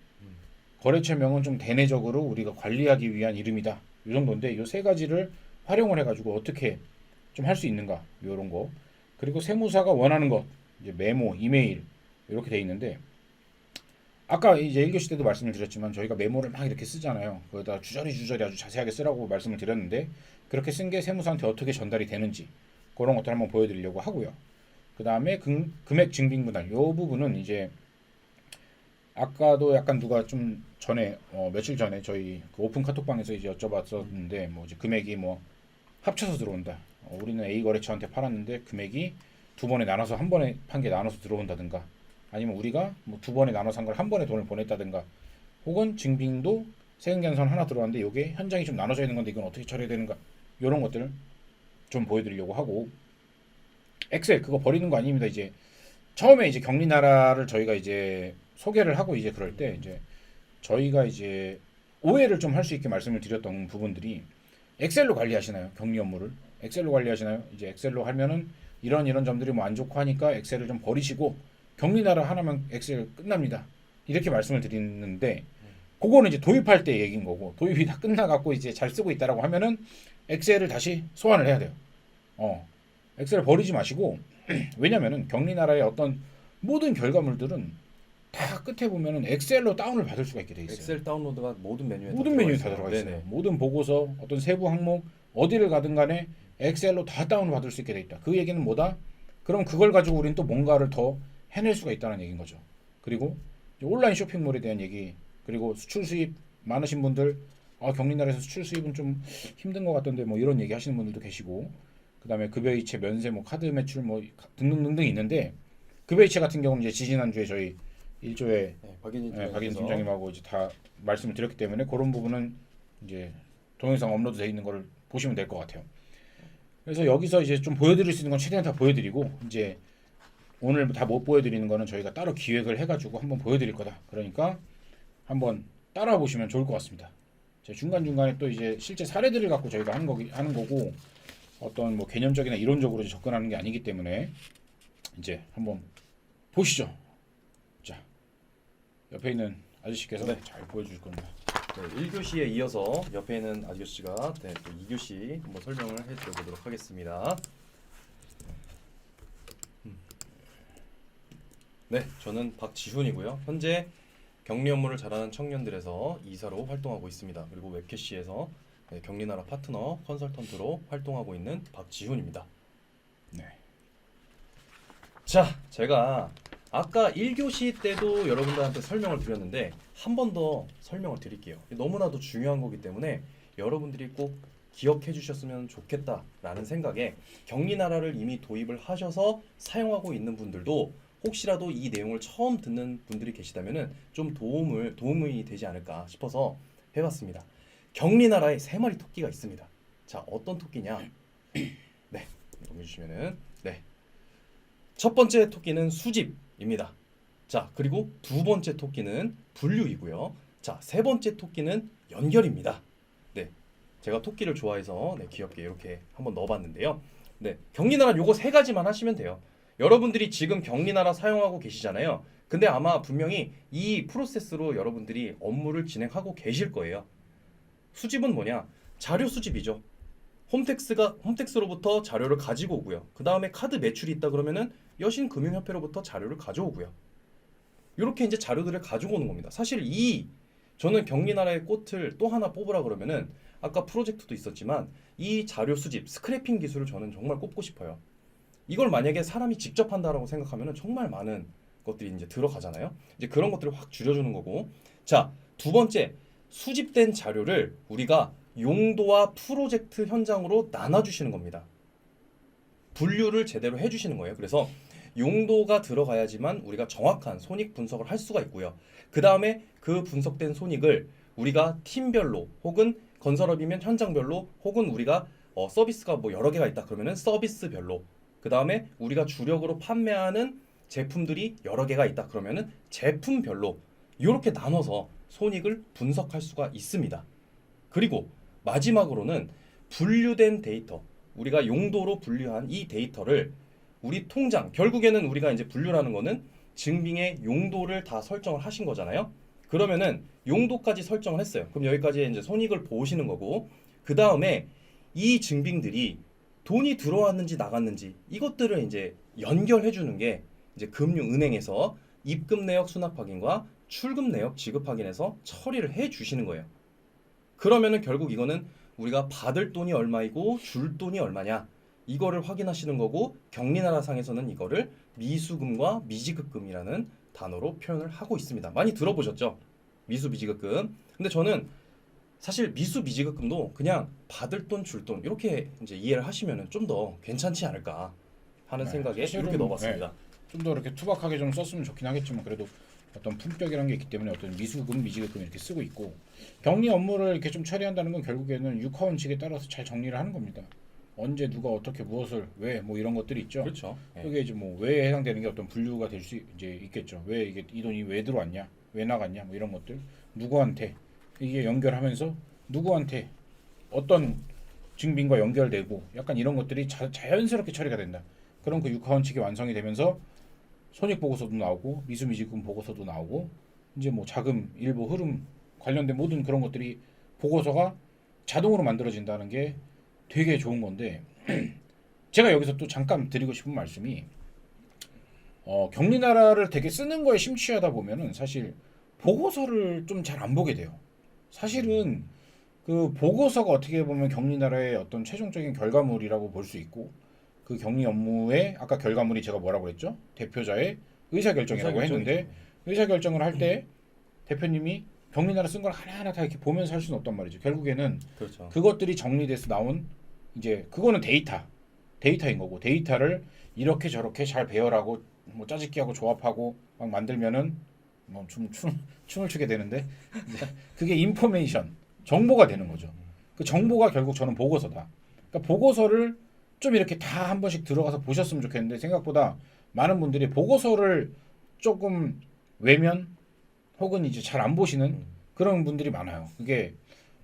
거래처명은 좀 대내적으로 우리가 관리하기 위한 이름이다. 이 정도인데, 이 세 가지를 활용을 해가지고 어떻게 좀 할 수 있는가, 이런 거. 그리고 세무사가 원하는 것, 이제 메모, 이메일 이렇게 돼 있는데, 아까 이제 1교시 때도 말씀을 드렸지만 저희가 메모를 막 이렇게 쓰잖아요. 거기다 주저리 아주 자세하게 쓰라고 말씀을 드렸는데, 그렇게 쓴 게 세무사한테 어떻게 전달이 되는지 그런 것들 한번 보여드리려고 하고요. 그 다음에 금액 증빙 분할, 이 부분은 이제 아까도 약간 누가 좀 전에 며칠 전에 저희 그 오픈 카톡방에서 이제 여쭤봤었는데, 뭐 이제 금액이 뭐 합쳐서 들어온다. 우리는 A 거래처한테 팔았는데 금액이 두 번에 나눠서, 한 번에 판 게 나눠서 들어온다든가, 아니면 우리가 뭐 두 번에 나눠서 한 걸 한 번에 돈을 보냈다든가, 혹은 증빙도 세금계산서 하나 들어왔는데 이게 현장이 좀 나눠져 있는 건데 이건 어떻게 처리해야 되는가, 이런 것들 좀 보여드리려고 하고, 엑셀 그거 버리는 거 아닙니다. 이제 처음에 이제 격리나라를 저희가 이제 소개를 하고 이제 그럴 때 이제 저희가 이제 오해를 좀 할 수 있게 말씀을 드렸던 부분들이, 엑셀로 관리하시나요? 격리 업무를 엑셀로 관리하시나요? 이제 엑셀로 하면은 이런 점들이 뭐 안 좋고 하니까 엑셀을 좀 버리시고 격리나라 하나면 엑셀 끝납니다. 이렇게 말씀을 드리는데, 그거는 이제 도입할 때 얘기인 거고, 도입이 다 끝나갖고 이제 잘 쓰고 있다라고 하면은 엑셀을 다시 소환을 해야 돼요. 엑셀을 버리지 마시고 왜냐면은 격리나라의 어떤 모든 결과물들은 다 끝에 보면은 엑셀로 다운을 받을 수가 있게 돼 있어요. 엑셀 다운로드가 모든 메뉴에 모든 메뉴에 다 들어가 있어요. 네네. 모든 보고서, 어떤 세부 항목 어디를 가든 간에 엑셀로 다 다운을 받을 수 있게 돼 있다. 그 얘기는 뭐다? 그럼 그걸 가지고 우리는 또 뭔가를 더 해낼 수가 있다는 얘기인 거죠. 그리고 온라인 쇼핑몰에 대한 얘기, 그리고 수출 수입 많으신 분들, 격리나라에서 수출 수입은 좀 힘든 것 같던데 뭐 이런 얘기 하시는 분들도 계시고, 그 다음에 급여이체, 면세, 뭐 카드 매출 뭐 등등등등 있는데, 급여이체 같은 경우는 이제 지지난주에 저희 1조에 박인 팀장님하고 이제 다 말씀을 드렸기 때문에 그런 부분은 이제 동영상 업로드 돼 있는 거를 보시면 될 것 같아요. 그래서 여기서 이제 좀 보여드릴 수 있는 건 최대한 다 보여드리고, 이제 오늘 다 못 보여드리는 거는 저희가 따로 기획을 해가지고 한번 보여드릴 거다. 그러니까 한번 따라와 보시면 좋을 것 같습니다. 중간 중간에 또 이제 실제 사례들을 갖고 저희가 하는 거고 어떤 뭐 개념적이나 이론적으로 접근하는 게 아니기 때문에 이제 한번 보시죠. 자, 옆에 있는 아저씨께서 네. 잘 보여주실 겁니다. 네, 1교시에 이어서 옆에 있는 아저씨가 네, 또 2교시 한번 설명을 해드려보도록 하겠습니다. 네, 저는 박지훈이고요. 현재 격리 업무를 잘하는 청년들에서 이사로 활동하고 있습니다. 그리고 웹캐시에서 네, 격리나라 파트너 컨설턴트로 활동하고 있는 박지훈입니다. 네. 자, 제가 아까 1교시 때도 여러분들한테 설명을 드렸는데 한 번 더 설명을 드릴게요. 너무나도 중요한 거기 때문에 여러분들이 꼭 기억해 주셨으면 좋겠다라는 생각에 격리나라를 이미 도입을 하셔서 사용하고 있는 분들도 혹시라도 이 내용을 처음 듣는 분들이 계시다면은 좀 도움이 되지 않을까 싶어서 해봤습니다. 격리나라에 3마리 토끼가 있습니다. 자, 어떤 토끼냐? 네, 보여주시면은 네, 첫 번째 토끼는 수집입니다. 자, 그리고 두 번째 토끼는 분류이고요. 자, 세 번째 토끼는 연결입니다. 네, 제가 토끼를 좋아해서 네, 귀엽게 이렇게 한번 넣어봤는데요. 네, 격리나라 요거 3가지만 하시면 돼요. 여러분들이 지금 격리나라 사용하고 계시잖아요. 근데 아마 분명히 이 프로세스로 여러분들이 업무를 진행하고 계실 거예요. 수집은 뭐냐? 자료 수집이죠. 홈택스로부터 자료를 가지고 오고요. 그 다음에 카드 매출이 있다 그러면은 여신금융협회로부터 자료를 가져오고요. 이렇게 이제 자료들을 가지고 오는 겁니다. 사실 저는 격리나라의 꽃을 또 하나 뽑으라 그러면은 아까 프로젝트도 있었지만 이 자료 수집, 스크래핑 기술을 저는 정말 꼽고 싶어요. 이걸 만약에 사람이 직접 한다라고 생각하면은 정말 많은 것들이 이제 들어가잖아요. 이제 그런 것들을 확 줄여주는 거고. 자, 두 번째, 수집된 자료를 우리가 용도와 프로젝트 현장으로 나눠주시는 겁니다. 분류를 제대로 해주시는 거예요. 그래서 용도가 들어가야지만 우리가 정확한 손익 분석을 할 수가 있고요. 그 다음에 그 분석된 손익을 우리가 팀별로 혹은 건설업이면 현장별로 혹은 우리가 서비스가 뭐 여러 개가 있다 그러면은 서비스별로, 그 다음에 우리가 주력으로 판매하는 제품들이 여러 개가 있다 그러면은 제품별로 이렇게 나눠서 손익을 분석할 수가 있습니다. 그리고 마지막으로는 분류된 데이터, 우리가 용도로 분류한 이 데이터를 우리 통장, 결국에는 우리가 이제 분류라는 거는 증빙의 용도를 다 설정을 하신 거잖아요. 그러면은 용도까지 설정을 했어요. 그럼 여기까지 이제 손익을 보시는 거고, 그 다음에 이 증빙들이 돈이 들어왔는지 나갔는지 이것들을 이제 연결해 주는 게 이제 금융은행에서 입금 내역 수납 확인과 출금 내역 지급 확인해서 처리를 해 주시는 거예요. 그러면은 결국 이거는 우리가 받을 돈이 얼마이고 줄 돈이 얼마냐 이거를 확인하시는 거고, 격리나라상에서는 이거를 미수금과 미지급금이라는 단어로 표현을 하고 있습니다. 많이 들어보셨죠? 미수미지급금. 근데 저는 사실 미수미지급금도 그냥 받을 돈, 줄 돈 이렇게 이제 이해를 하시면은 좀 더 괜찮지 않을까 하는 생각에 사실은, 이렇게 넣어봤습니다. 좀 더 이렇게 투박하게 좀 썼으면 좋긴 하겠지만 그래도 어떤 품격이라는 게 있기 때문에 어떤 미수금, 미지급금 이렇게 쓰고 있고, 격리 업무를 이렇게 좀 처리한다는 건 결국에는 육하원칙에 따라서 잘 정리를 하는 겁니다. 언제 누가 어떻게 무엇을 왜 뭐 이런 것들이 있죠. 그렇죠. 예. 그게 이제 뭐 왜에 해당되는 게 어떤 분류가 될 수 이제 있겠죠. 왜 이게 이 돈이 왜 들어왔냐, 왜 나갔냐, 뭐 이런 것들 누구한테 이게 연결하면서 누구한테 어떤 증빙과 연결되고 약간 이런 것들이 자연스럽게 처리가 된다. 그럼 그 육하원칙이 완성이 되면서 손익 보고서도 나오고 미수미지금 보고서도 나오고 이제 뭐 자금 일부 흐름 관련된 모든 그런 것들이 보고서가 자동으로 만들어진다는 게 되게 좋은 건데 제가 여기서 또 잠깐 드리고 싶은 말씀이 격리나라를 되게 쓰는 거에 심취하다 보면은 사실 보고서를 좀 잘 안 보게 돼요. 사실은 그 보고서가 어떻게 보면 격리나라의 어떤 최종적인 결과물이라고 볼 수 있고, 그 격리 업무의 아까 결과물이 제가 뭐라고 그랬죠? 대표자의 의사결정이라고 했는데 의사결정을 할 때 대표님이 격리나라 쓴 걸 하나하나 다 이렇게 보면서 할 수는 없단 말이죠. 결국에는 그렇죠. 그것들이 정리돼서 나온 이제 그거는 데이터인 거고, 데이터를 이렇게 저렇게 잘 배열하고 뭐 짜집기하고 조합하고 막 만들면은 뭐 춤을 추게 되는데 그게 인포메이션 정보가 되는 거죠. 그 정보가 결국 저는 보고서다. 그러니까 보고서를 좀 이렇게 다 한 번씩 들어가서 보셨으면 좋겠는데 생각보다 많은 분들이 보고서를 조금 외면 혹은 이제 잘 안 보시는 그런 분들이 많아요. 그게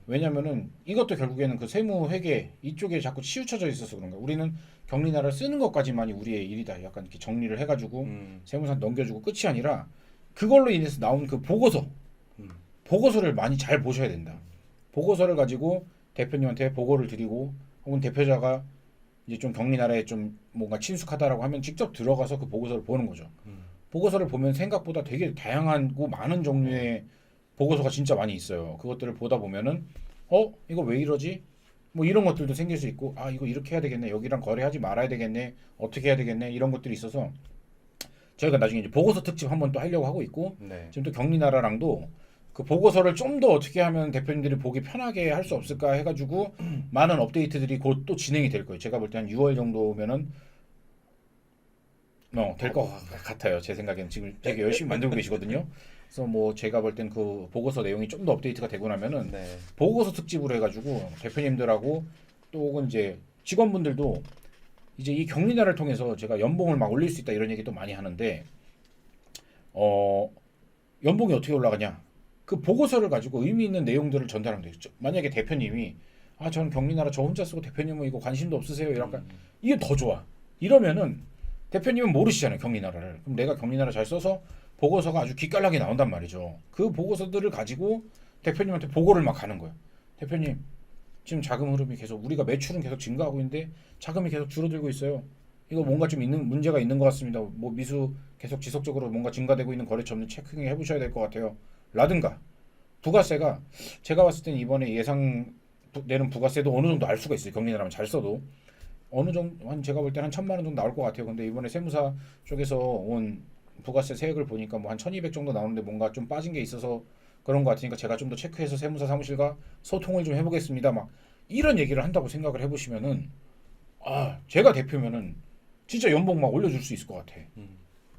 왜냐면은 이것도 결국에는 그 세무 회계 이쪽에 자꾸 치우쳐져 있어서 그런가. 우리는 경리나라 쓰는 것까지만이 우리의 일이다. 약간 이렇게 정리를 해가지고 세무사 넘겨주고 끝이 아니라 그걸로 인해서 나온 그 보고서, 음. 보고서를 많이 잘 보셔야 된다. 보고서를 가지고 대표님한테 보고를 드리고 혹은 대표자가 이제 좀 경리나라에 좀 뭔가 친숙하다라고 하면 직접 들어가서 그 보고서를 보는 거죠. 보고서를 보면 생각보다 되게 다양하고 많은 종류의 보고서가 진짜 많이 있어요. 그것들을 보다 보면은 이거 왜 이러지? 뭐 이런 것들도 생길 수 있고 아 이거 이렇게 해야 되겠네. 여기랑 거래하지 말아야 되겠네. 어떻게 해야 되겠네. 이런 것들이 있어서 저희가 나중에 이제 보고서 특집 한번 또 하려고 하고 있고 네. 지금 또 경리나라랑도 그 보고서를 좀 더 어떻게 하면 대표님들이 보기 편하게 할 수 없을까 해가지고 많은 업데이트들이 곧 또 진행이 될 거예요. 제가 볼 때 한 6월 정도면은 될 것 같아요. 제 생각에는 지금 되게 열심히 만들고 계시거든요. 그래서 뭐 제가 볼 땐 그 보고서 내용이 좀 더 업데이트가 되고 나면은 네. 보고서 특집으로 해가지고 대표님들하고 또 혹은 이제 직원분들도 이제 이 경리나를 통해서 제가 연봉을 막 올릴 수 있다 이런 얘기도 많이 하는데 연봉이 어떻게 올라가냐? 그 보고서를 가지고 의미 있는 내용들을 전달하면 되겠죠. 만약에 대표님이 저는 경리나라 저 혼자 쓰고 대표님은 이거 관심도 없으세요. 이럴까? 이게 더 좋아. 이러면은 대표님은 모르시잖아요. 경리나라를. 그럼 내가 경리나라 잘 써서 보고서가 아주 기깔나게 나온단 말이죠. 그 보고서들을 가지고 대표님한테 보고를 막 하는 거예요. 대표님, 지금 자금 흐름이 계속 우리가 매출은 계속 증가하고 있는데 자금이 계속 줄어들고 있어요. 이거 뭔가 좀 있는 문제가 있는 것 같습니다. 뭐 미수 계속 지속적으로 뭔가 증가되고 있는 거래처 없는 체크해 보셔야 될 것 같아요. 라든가 부가세가 제가 봤을 때는 이번에 예상 내는 부가세도 어느 정도 알 수가 있어요. 경리나라면 잘 써도 어느 정도 한 제가 볼 때 한 1,000만 원 정도 나올 것 같아요. 근데 이번에 세무사 쪽에서 온 부가세 세액을 보니까 뭐 한 1,200 정도 나오는데 뭔가 좀 빠진 게 있어서 그런 것 같으니까 제가 좀 더 체크해서 세무사 사무실과 소통을 좀 해보겠습니다. 막 이런 얘기를 한다고 생각을 해보시면은 제가 대표면은 진짜 연봉 막 올려줄 수 있을 것 같아.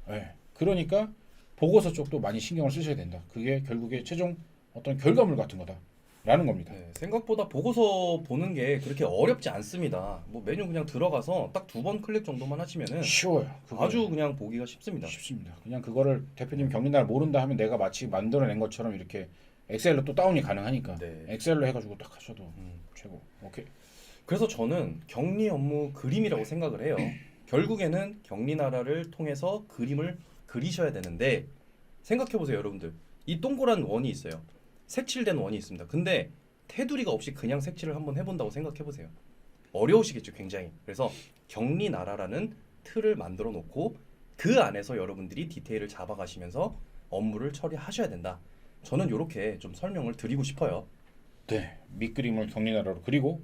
네. 그러니까 보고서 쪽도 많이 신경을 쓰셔야 된다. 그게 결국에 최종 어떤 결과물 같은 거다라는 겁니다. 네, 생각보다 보고서 보는 게 그렇게 어렵지 않습니다. 뭐 메뉴 그냥 들어가서 딱 2번 클릭 정도만 하시면은 쉬워요. 그거 아주 그냥 보기가 쉽습니다. 쉽습니다. 그냥 그거를 대표님 경리날 모른다 하면 내가 마치 만들어낸 것처럼 이렇게 엑셀로 또 다운이 가능하니까 네. 엑셀로 해가지고 딱 하셔도 최고. 오케이. 그래서 저는 격리 업무 그림이라고 생각을 해요. 결국에는 격리나라를 통해서 그림을 그리셔야 되는데 생각해 보세요, 여러분들. 이 동그란 원이 있어요. 색칠된 원이 있습니다. 근데 테두리가 없이 그냥 색칠을 한번 해본다고 생각해 보세요. 어려우시겠죠, 굉장히. 그래서 격리나라라는 틀을 만들어 놓고 그 안에서 여러분들이 디테일을 잡아가시면서 업무를 처리하셔야 된다. 저는 이렇게 좀 설명을 드리고 싶어요. 네. 밑그림을 경리나라로 그리고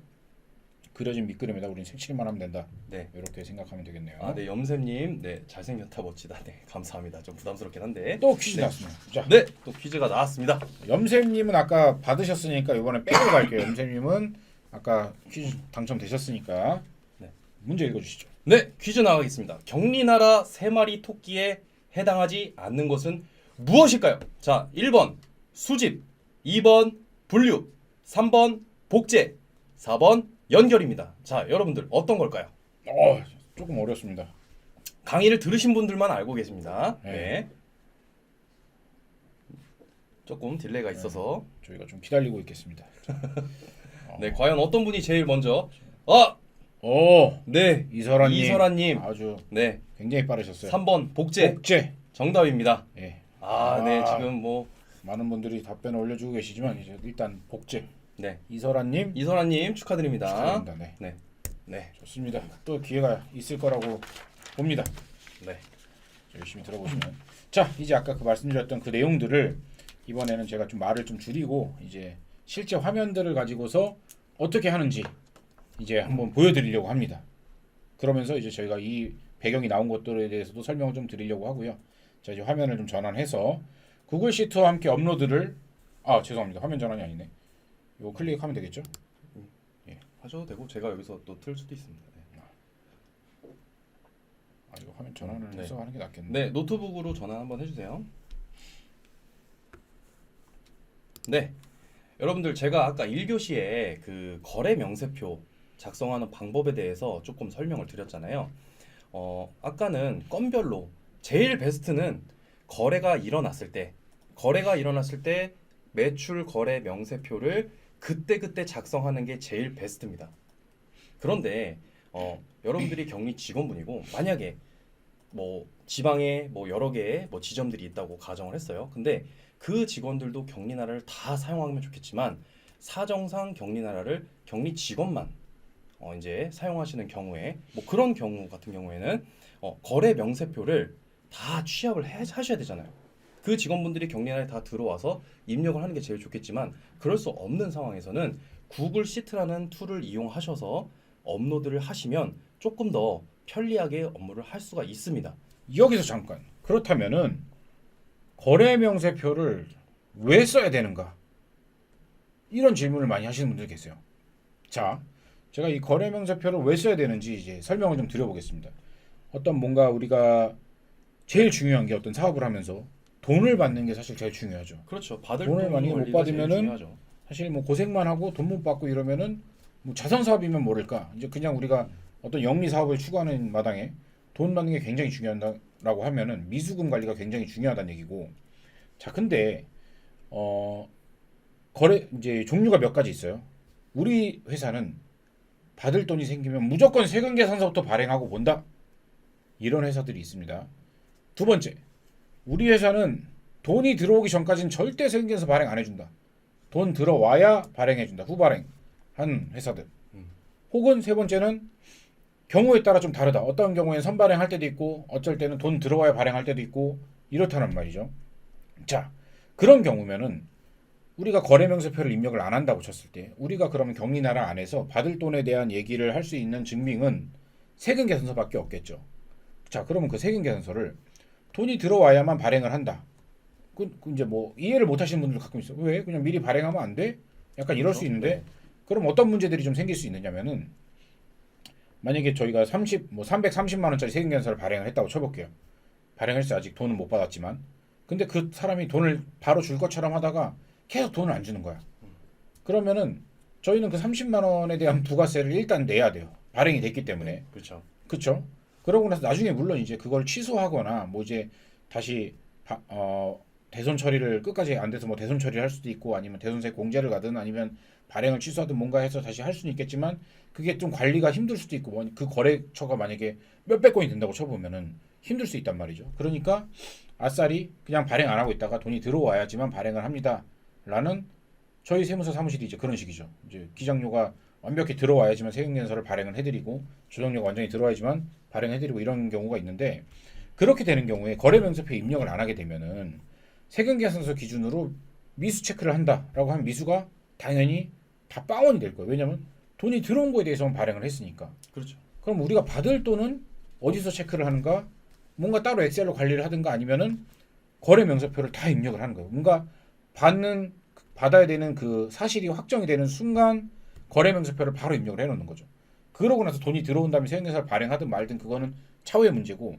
그려진 밑그림에다 우리는 색칠만 하면 된다. 네. 이렇게 생각하면 되겠네요. 네, 염쌤님, 네, 잘생겼다 멋지다. 네, 감사합니다. 좀 부담스럽긴 한데. 또 퀴즈 네. 나왔습니다. 자, 네, 또 퀴즈가 나왔습니다. 염쌤님은 아까 받으셨으니까 이번에 빼고 갈게요. 염쌤님은 아까 퀴즈 당첨되셨으니까 네. 문제 읽어주시죠. 네, 퀴즈 나가겠습니다. 격리나라 3마리 토끼에 해당하지 않는 것은 무엇일까요? 자, 1번 수집, 2번 분류, 3번 복제, 4번 연결입니다. 자, 여러분들 어떤 걸까요? 조금 어렵습니다. 강의를 들으신 분들만 알고 계십니다. 네. 네. 조금 딜레이가 있어서. 저희가 좀 기다리고 있겠습니다. 네, 과연 어떤 분이 제일 먼저? 네, 이설아님. 이설아님. 아주 네, 굉장히 빠르셨어요. 3번 복제 복제. 정답입니다. 예. 네, 지금 뭐 많은 분들이 답변을 올려주고 계시지만 이제 일단 복제. 네, 이설아님 이설아님 축하드립니다. 축하드립니다. 네. 네, 네, 좋습니다. 또 기회가 있을 거라고 봅니다. 네. 열심히 들어보시면. 자, 이제 아까 그 말씀드렸던 그 내용들을 이번에는 제가 좀 말을 좀 줄이고 이제 실제 화면들을 가지고서 어떻게 하는지 이제 한번 보여드리려고 합니다. 그러면서 이제 저희가 이 배경이 나온 것들에 대해서도 설명을 좀 드리려고 하고요. 자, 이제 화면을 좀 전환해서 구글 시트와 함께 업로드를 죄송합니다. 화면 전환이 아니네. 이거 클릭하면 되겠죠? 하셔도 되고 제가 여기서 또 틀 수도 있습니다. 네, 이거 화면 전환을 네. 해서 하는 게 낫겠네. 네, 노트북으로 전환 한번 해주세요. 네, 여러분들 제가 아까 1교시에 그 거래 명세표 작성하는 방법에 대해서 조금 설명을 드렸잖아요. 아까는 건별로 제일 베스트는 거래가 일어났을 때 매출 거래 명세표를 그때그때 작성하는 게 제일 베스트입니다. 그런데 여러분들이 격리 직원분이고 만약에 뭐 지방에 뭐 여러 개의 뭐 지점들이 있다고 가정을 했어요. 근데 그 직원들도 격리나라를 다 사용하면 좋겠지만 사정상 격리나라를 격리 직원만 이제 사용하시는 경우에 뭐 그런 경우 같은 경우에는 거래 명세표를 다 취합을 하셔야 되잖아요. 그 직원분들이 격리나라에 다 들어와서 입력을 하는 게 제일 좋겠지만 그럴 수 없는 상황에서는 구글 시트라는 툴을 이용하셔서 업로드를 하시면 조금 더 편리하게 업무를 할 수가 있습니다. 여기서 잠깐. 그렇다면은 거래 명세표를 왜 써야 되는가? 이런 질문을 많이 하시는 분들 계세요. 자, 제가 이 거래 명세표를 왜 써야 되는지 이제 설명을 좀 드려보겠습니다. 어떤 뭔가 우리가 제일 중요한 게 어떤 사업을 하면서 돈을 받는 게 사실 제일 중요하죠. 그렇죠. 받을 돈을 돈 만약에 못 원리가 제일 받으면은 중요하죠. 사실 뭐 고생만 하고 돈 못 받고 이러면은 뭐 자선 사업이면 모를까. 이제 그냥 우리가 어떤 영리 사업을 추구하는 마당에 돈 받는 게 굉장히 중요하다라고 하면은 미수금 관리가 굉장히 중요하다는 얘기고. 자, 근데 거래 이제 종류가 몇 가지 있어요. 우리 회사는 받을 돈이 생기면 무조건 세금 계산서부터 발행하고 본다. 이런 회사들이 있습니다. 두 번째, 우리 회사는 돈이 들어오기 전까지는 절대 세금 계산서 발행 안 해준다. 돈 들어와야 발행해준다. 후발행 한 회사들. 혹은 세 번째는 경우에 따라 좀 다르다. 어떤 경우에는 선발행할 때도 있고 어쩔 때는 돈 들어와야 발행할 때도 있고 이렇다는 말이죠. 자, 그런 경우면은 우리가 거래명세표를 입력을 안 한다고 쳤을 때 우리가 그러면 격리나라 안에서 받을 돈에 대한 얘기를 할 수 있는 증빙은 세금계산서밖에 없겠죠. 자, 그러면 그 세금계산서를 돈이 들어와야만 발행을 한다. 그 이제 뭐 이해를 못 하시는 분들 가끔 있어요. 왜? 그냥 미리 발행하면 안 돼? 약간 이럴 그렇죠. 수 있는데 네. 그럼 어떤 문제들이 좀 생길 수 있느냐면은 만약에 저희가 330만 원짜리 세금계산서를 발행을 했다고 쳐볼게요. 발행했어. 아직 돈은 못 받았지만. 근데 그 사람이 돈을 바로 줄 것처럼 하다가 계속 돈을 안 주는 거야. 그러면은 저희는 그 30만 원에 대한 부가세를 일단 내야 돼요. 발행이 됐기 때문에. 그렇죠. 그렇죠? 그러고 나서 나중에 물론 이제 그걸 취소하거나 뭐 이제 다시 대손 처리를 끝까지 안 돼서 뭐 대손 처리를 할 수도 있고 아니면 대손세 공제를 가든 아니면 발행을 취소하든 뭔가 해서 다시 할 수는 있겠지만 그게 좀 관리가 힘들 수도 있고 뭐 그 거래처가 만약에 몇백 건이 된다고 쳐보면은 힘들 수 있단 말이죠. 그러니까 아싸리 그냥 발행 안 하고 있다가 돈이 들어와야지만 발행을 합니다라는 저희 세무서 사무실이 이제 그런 식이죠. 이제 기장료가 완벽히 들어와야지만 세금계산서를 발행을 해드리고 조정료가 완전히 들어와야지만 발행해드리고 이런 경우가 있는데 그렇게 되는 경우에 거래명세표 입력을 안 하게 되면은 세금계산서 기준으로 미수 체크를 한다라고 하면 미수가 당연히 다 빵원이 될 거예요. 왜냐하면 돈이 들어온 거에 대해서만 발행을 했으니까. 그렇죠. 그럼 우리가 받을 돈은 어디서 체크를 하는가? 뭔가 따로 엑셀로 관리를 하든가 아니면은 거래 명세표를 다 입력을 하는 거예요. 뭔가 받아야 되는 그 사실이 확정이 되는 순간 거래 명세표를 바로 입력을 해놓는 거죠. 그러고 나서 돈이 들어온 다음에 세금계산을 발행하든 말든 그거는 차후의 문제고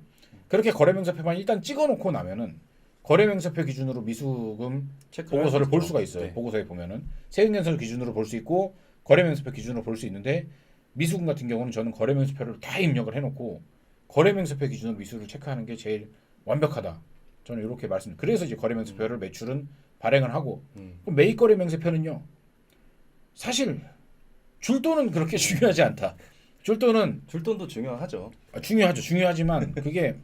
그렇게 거래 명세표만 일단 찍어놓고 나면은 거래 명세표 기준으로 미수금 체크를 보고서를 할수 볼 있죠. 수가 있어요. 네. 보고서에 보면은 세금계산서 기준으로 볼 수 있고 거래 명세표 기준으로 볼 수 있는데 미수금 같은 경우는 저는 거래 명세표를 다 입력을 해놓고 거래 명세표 기준으로 미수를 체크하는 게 제일 완벽하다. 저는 이렇게 말씀. 그래서 이제 거래 명세표를 매출은 발행을 하고 그럼 매입 거래 명세표는요. 사실 줄 돈은 그렇게 중요하지 않다. 줄 돈은 줄돈도 중요하죠. 중요하죠. 중요하지만 그게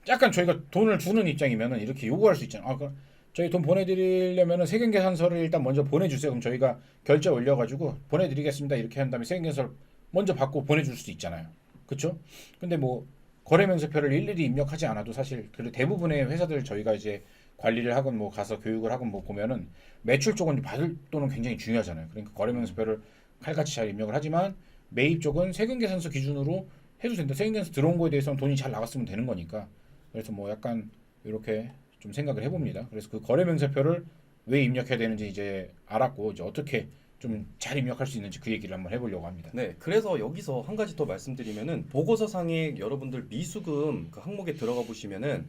약간 저희가 돈을 주는 입장이면은 이렇게 요구할 수 있잖아요. 저희 돈 보내드리려면은 세금계산서를 일단 먼저 보내주세요. 그럼 저희가 결제 올려가지고 보내드리겠습니다. 이렇게 한 다음에 세금계산서를 먼저 받고 보내줄 수도 있잖아요. 그렇죠? 근데 뭐 거래명세표를 일일이 입력하지 않아도 사실 그 대부분의 회사들 저희가 이제 관리를 하건 뭐 가서 교육을 하건 뭐 보면은 매출 쪽은 받을 돈은 굉장히 중요하잖아요. 그러니까 거래명세표를 칼같이 잘 입력을 하지만 매입 쪽은 세금계산서 기준으로 해도 된다. 세금계산서 들어온 거에 대해서는 돈이 잘 나갔으면 되는 거니까. 그래서 뭐 약간 이렇게 좀 생각을 해봅니다. 그래서 그 거래명세표를 왜 입력해야 되는지 이제 알았고 이제 어떻게 좀 잘 입력할 수 있는지 그 얘기를 한번 해보려고 합니다. 네, 그래서 여기서 한 가지 더 말씀드리면은 보고서상에 여러분들 미수금 그 항목에 들어가 보시면은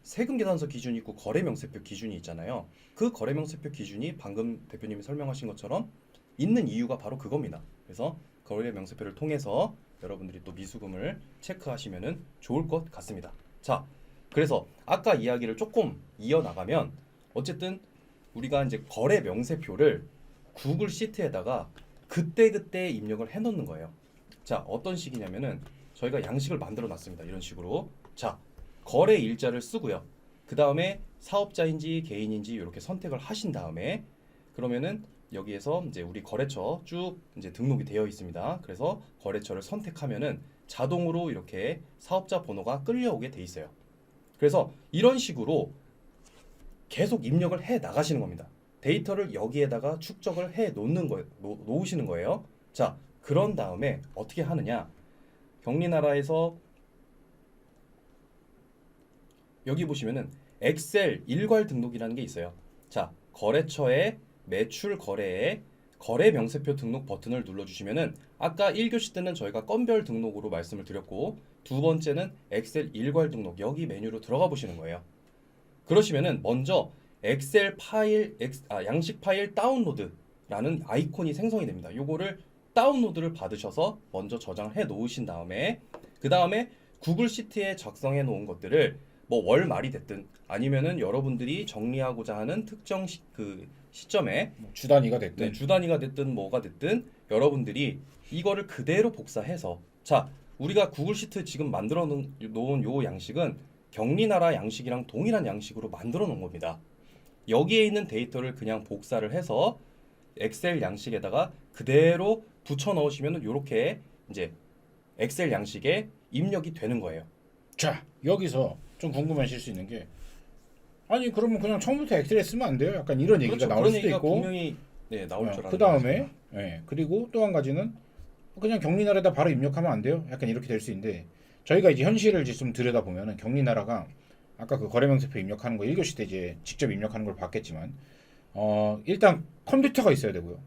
세금 계산서 기준이 있고 거래 명세표 기준이 있잖아요. 그 거래 명세표 기준이 방금 대표님이 설명하신 것처럼 있는 이유가 바로 그겁니다. 그래서 거래 명세표를 통해서 여러분들이 또 미수금을 체크하시면은 좋을 것 같습니다. 자, 그래서 아까 이야기를 조금 이어나가면 어쨌든 우리가 이제 거래 명세표를 구글 시트에다가 그때그때 입력을 해놓는 거예요. 자, 어떤 식이냐면은 저희가 양식을 만들어 놨습니다. 이런 식으로. 자, 거래 일자를 쓰고요. 그 다음에 사업자인지 개인인지 이렇게 선택을 하신 다음에 그러면은 여기에서 이제 우리 거래처 쭉 이제 등록이 되어 있습니다. 그래서 거래처를 선택하면은 자동으로 이렇게 사업자 번호가 끌려오게 돼 있어요. 그래서 이런 식으로 계속 입력을 해 나가시는 겁니다. 데이터를 여기에다가 축적을 해 놓으시는 거예요. 자, 그런 다음에 어떻게 하느냐? 경리나라에서 여기 보시면은 엑셀 일괄 등록이라는 게 있어요. 자, 거래처의 매출 거래에 거래 명세표 등록 버튼을 눌러주시면은 아까 1교시 때는 저희가 건별 등록으로 말씀을 드렸고 두 번째는 엑셀 일괄 등록 여기 메뉴로 들어가 보시는 거예요. 그러시면은 먼저 엑셀 파일 양식 파일 다운로드라는 아이콘이 생성이 됩니다. 요거를 다운로드를 받으셔서 먼저 저장을 해 놓으신 다음에 그 다음에 구글 시트에 작성해 놓은 것들을 뭐 월말이 됐든 아니면은 여러분들이 정리하고자 하는 특정 시점에 뭐 주 단위가 됐든 네, 주 단위가 됐든 뭐가 됐든 여러분들이 이거를 그대로 복사해서 자, 우리가 구글 시트 지금 만들어 놓은 요 양식은 경리나라 양식이랑 동일한 양식으로 만들어 놓은 겁니다. 여기에 있는 데이터를 그냥 복사를 해서 엑셀 양식에다가 그대로 붙여 넣으시면 이렇게 이제 엑셀 양식에 입력이 되는 거예요. 자, 여기서 좀 궁금하실 수 있는 게 아니 그러면 그냥 처음부터 엑셀에 쓰면 안 돼요? 약간 이런 얘기가 그렇죠. 나올 그런 수도 얘기가 있고 분명히 네, 나올 줄 그 다음에 그리고 또 한 가지는 그냥 경리나라에다 바로 입력하면 안 돼요? 약간 이렇게 될 수 있는데 저희가 이제 현실을 이제 좀 들여다 보면은 경리나라가 아까 그 거래명세표 입력하는 거 1교시 때 이제 직접 입력하는 걸 봤겠지만 일단 컴퓨터가 있어야 되고요.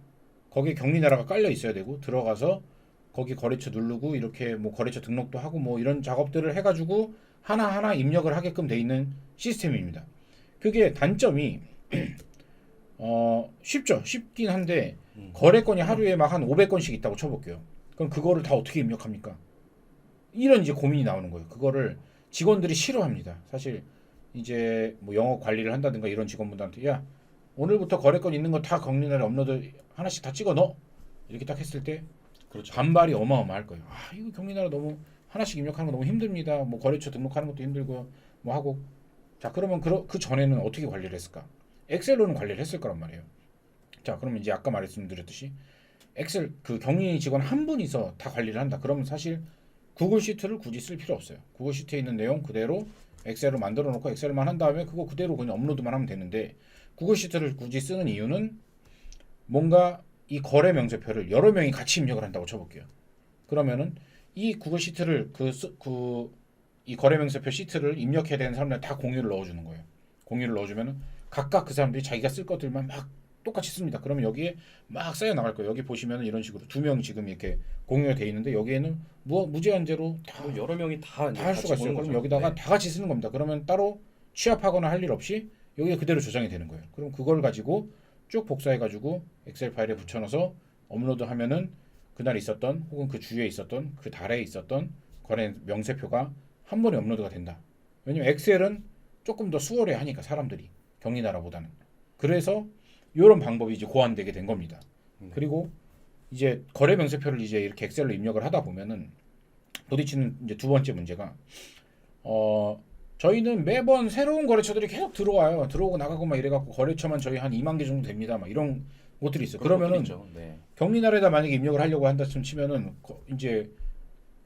거기에 경리나라가 깔려 있어야 되고 들어가서 거기 거래처 누르고 이렇게 뭐 거래처 등록도 하고 뭐 이런 작업들을 해가지고 하나하나 입력을 하게끔 돼 있는 시스템입니다. 그게 단점이 쉽죠. 쉽긴 한데 거래건이 하루에 막 한 500건씩 있다고 쳐볼게요. 그럼 그거를 다 어떻게 입력합니까? 이런 이제 고민이 나오는 거예요. 그거를 직원들이 싫어합니다. 사실 이제 뭐 영업 관리를 한다든가 이런 직원분들한테 야 오늘부터 거래건 있는 거 다 경리나라에 업로드 하나씩 다 찍어 넣어 이렇게 딱 했을 때 그렇죠. 반발이 어마어마할 거예요. 아 이거 경리나라 너무 하나씩 입력하는 거 너무 힘듭니다. 뭐 거래처 등록하는 것도 힘들고 뭐 하고 자 그러면 그 전에는 어떻게 관리를 했을까? 엑셀로는 관리를 했을 거란 말이에요. 자 그러면 이제 아까 말씀드렸듯이 엑셀 그 경리 직원 한 분이서 다 관리를 한다. 그러면 사실 구글 시트를 굳이 쓸 필요 없어요. 구글 시트에 있는 내용 그대로 엑셀로 만들어 놓고 엑셀만 한 다음에 그거 그대로 그냥 업로드만 하면 되는데 구글 시트를 굳이 쓰는 이유는 뭔가 이 거래 명세표를 여러 명이 같이 입력을 한다고 쳐볼게요. 그러면은 이 구글 시트를 이 거래 명세표 시트를 입력해야 되는 사람들 다 공유를 넣어주는 거예요. 공유를 넣어주면은 각각 그 사람들이 자기가 쓸 것들만 막 똑같이 씁니다. 그러면 여기에 막 쌓여 나갈 거예요. 여기 보시면은 이런 식으로 두 명 지금 이렇게 공유가 돼 있는데 여기에는 무제한제로 다 뭐 여러 명이 다 할 수가 있어요. 그럼 여기다가 네. 다 같이 쓰는 겁니다. 그러면 따로 취합하거나 할 일 없이 여기에 그대로 저장이 되는 거예요. 그럼 그걸 가지고 쭉 복사해가지고 엑셀 파일에 붙여넣어서 업로드하면은 그날 있었던 혹은 그 주에 있었던 그 달에 있었던 거래 명세표가 한 번에 업로드가 된다. 왜냐면 엑셀은 조금 더 수월해 하니까 사람들이 경리나라보다는. 그래서 이런 방법이 이제 고안되게 된 겁니다. 그리고 이제 거래 명세표를 이제 이렇게 엑셀로 입력을 하다 보면은 부딪히는 이제 두 번째 문제가 저희는 매번 새로운 거래처들이 계속 들어와요. 들어오고 나가고 막 이래갖고 거래처만 저희 한 2만 개 정도 됩니다. 막 이런 것들이 있어요. 그러면은 네. 경리나라에다 만약에 입력을 하려고 한다쯤 치면은 이제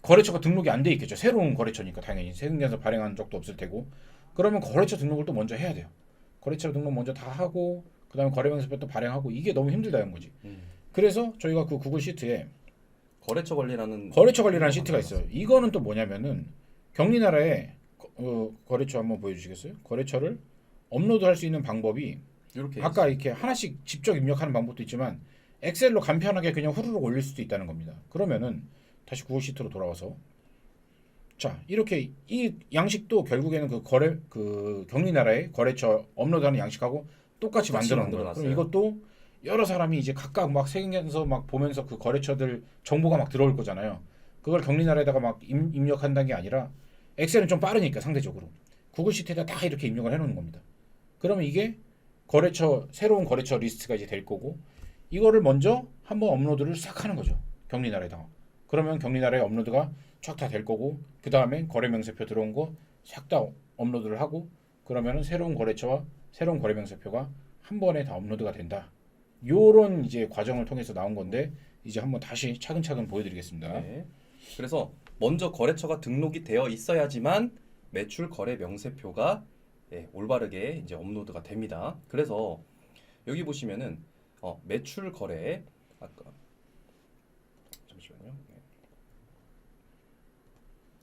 거래처가 등록이 안 돼 있겠죠. 새로운 거래처니까 당연히 세금계산서 발행한 적도 없을 테고 그러면 거래처 등록을 또 먼저 해야 돼요. 거래처 등록 먼저 다 하고 그다음에 거래명세표 또 발행하고 이게 너무 힘들다는 거지. 그래서 저희가 그 구글 시트에 거래처 관리라는 시트가 있어요. 이거는 또 뭐냐면은 경리나라에 거래처 한번 보여주시겠어요? 거래처를 업로드할 수 있는 방법이 이렇게 아까 이렇게 하나씩 직접 입력하는 방법도 있지만 엑셀로 간편하게 그냥 후루룩 올릴 수도 있다는 겁니다. 그러면은 다시 구글 시트로 돌아와서 자 이렇게 이 양식도 결국에는 그 경리나라의 거래처 업로드하는 양식하고 똑같이 만들어 놓은 거예요. 그럼 이것도 여러 사람이 이제 각각 막 세계에서 막 보면서 그 거래처들 정보가 막 들어올 거잖아요. 그걸 경리나라에다가 막 입력한다는 게 아니라 엑셀은 좀 빠르니까 상대적으로 구글 시트에다 다 이렇게 입력을 해놓는 겁니다. 그러면 이게 거래처 새로운 거래처 리스트가 이제 될 거고 이거를 먼저 한번 업로드를 싹 하는 거죠. 경리나라에다가. 그러면 경리나라에 업로드가 쫙 다 될 거고 그 다음에 거래명세표 들어온 거 싹 다 업로드를 하고 그러면은 새로운 거래처와 새로운 거래명세표가 한 번에 다 업로드가 된다. 요런 이제 과정을 통해서 나온 건데 이제 한번 다시 차근차근 보여드리겠습니다. 네. 그래서 먼저 거래처가 등록이 되어 있어야지만 매출 거래 명세표가 올바르게 이제 업로드가 됩니다. 그래서 여기 보시면은 매출 거래 아까 잠시만요.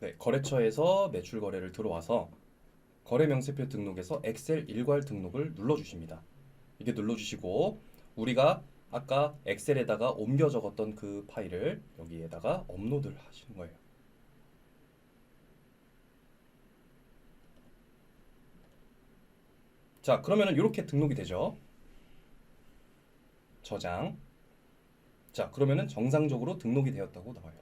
네, 거래처에서 매출 거래를 들어와서 거래 명세표 등록에서 엑셀 일괄 등록을 눌러주십니다. 이게 눌러주시고 우리가 아까 엑셀에다가 옮겨 적었던 그 파일을 여기에다가 업로드를 하시는 거예요. 자, 그러면은 이렇게 등록이 되죠. 저장. 자, 그러면은 정상적으로 등록이 되었다고 나와요.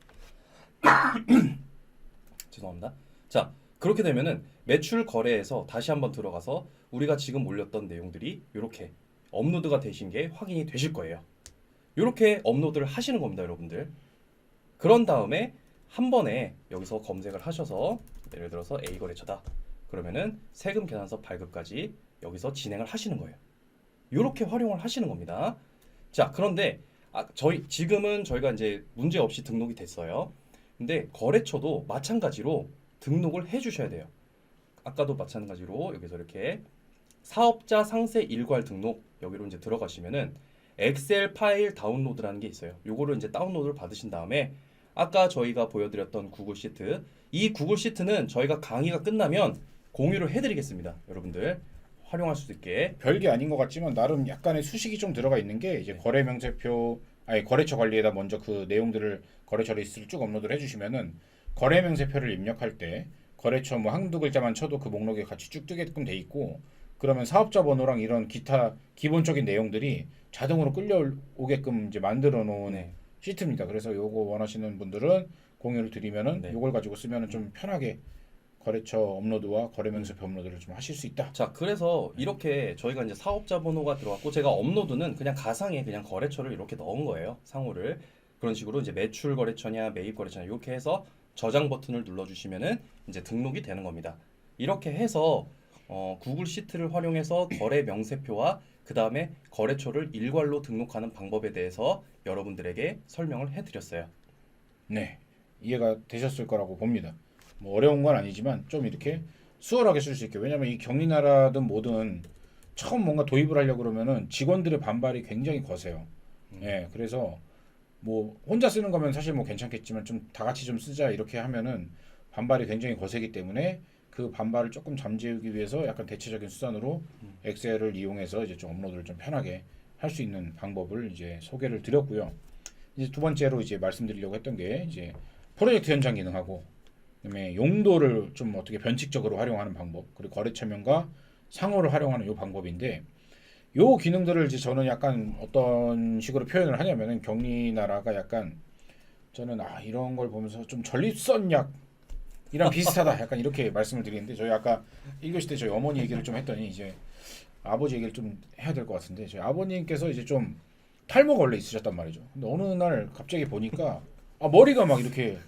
죄송합니다. 자, 그렇게 되면은 매출 거래에서 다시 한번 들어가서 우리가 지금 올렸던 내용들이 이렇게 업로드가 되신 게 확인이 되실 거예요. 이렇게 업로드를 하시는 겁니다, 여러분들. 그런 다음에 한 번에 여기서 검색을 하셔서 예를 들어서 A 거래처다. 그러면은 세금 계산서 발급까지 여기서 진행을 하시는 거예요. 이렇게 활용을 하시는 겁니다. 자, 그런데 지금은 저희가 이제 문제 없이 등록이 됐어요. 근데 거래처도 마찬가지로 등록을 해 주셔야 돼요. 아까도 마찬가지로 여기서 이렇게 사업자 상세 일괄 등록 여기로 이제 들어가시면은 엑셀 파일 다운로드라는 게 있어요. 요거를 이제 다운로드를 받으신 다음에 아까 저희가 보여드렸던 구글 시트, 이 구글 시트는 저희가 강의가 끝나면 공유를 해드리겠습니다. 여러분들 활용할 수 있게. 별게 아닌 것 같지만 나름 약간의 수식이 좀 들어가 있는 게 이제 거래 명세표 아니 거래처 관리에다 먼저 그 내용들을 거래처 리스트를 쭉 업로드를 해주시면은 거래 명세표를 입력할 때 거래처 뭐 한두 글자만 쳐도 그 목록에 같이 쭉 뜨게끔 돼 있고 그러면 사업자 번호랑 이런 기타 기본적인 내용들이 자동으로 끌려오게끔 이제 만들어 놓은 네. 시트입니다. 그래서 요거 원하시는 분들은 공유를 드리면은 네. 요걸 가지고 쓰면은 좀 편하게 거래처 업로드와 거래 명세표 업로드를 좀 하실 수 있다. 자, 그래서 이렇게 저희가 이제 사업자 번호가 들어왔고 제가 업로드는 그냥 가상의 그냥 거래처를 이렇게 넣은 거예요. 상호를. 그런 식으로 이제 매출 거래처냐 매입 거래처냐 이렇게 해서 저장 버튼을 눌러주시면은 이제 등록이 되는 겁니다. 이렇게 해서 구글 시트를 활용해서 거래 명세표와 그 다음에 거래처를 일괄로 등록하는 방법에 대해서 여러분들에게 설명을 해드렸어요. 네, 이해가 되셨을 거라고 봅니다. 뭐 어려운 건 아니지만 좀 이렇게 수월하게 쓸 수 있게. 왜냐면 이 경리나라든 뭐든 처음 뭔가 도입을 하려고 그러면은 직원들의 반발이 굉장히 거세요. 예, 그래서 뭐 혼자 쓰는 거면 사실 뭐 괜찮겠지만 좀 다 같이 좀 쓰자 이렇게 하면은 반발이 굉장히 거세기 때문에 그 반발을 조금 잠재우기 위해서 약간 대체적인 수단으로 엑셀을 이용해서 이제 좀 업로드를 좀 편하게 할 수 있는 방법을 이제 소개를 드렸고요. 이제 두 번째로 이제 말씀드리려고 했던 게 이제 프로젝트 현장 기능하고 그다음에 용도를 좀 어떻게 변칙적으로 활용하는 방법 그리고 거래처명과 상호를 활용하는 요 방법인데 요 기능들을 이제 저는 약간 어떤 식으로 표현을 하냐면은 경리나라가 약간 저는 이런 걸 보면서 좀 전립선약이랑 비슷하다 약간 이렇게 말씀을 드리는데 저희 아까 1교시 때 저희 어머니 얘기를 좀 했더니 이제 아버지 얘기를 좀 해야 될 것 같은데 저희 아버님께서 이제 좀 탈모가 원래 있으셨단 말이죠. 근데 어느 날 갑자기 보니까 머리가 막 이렇게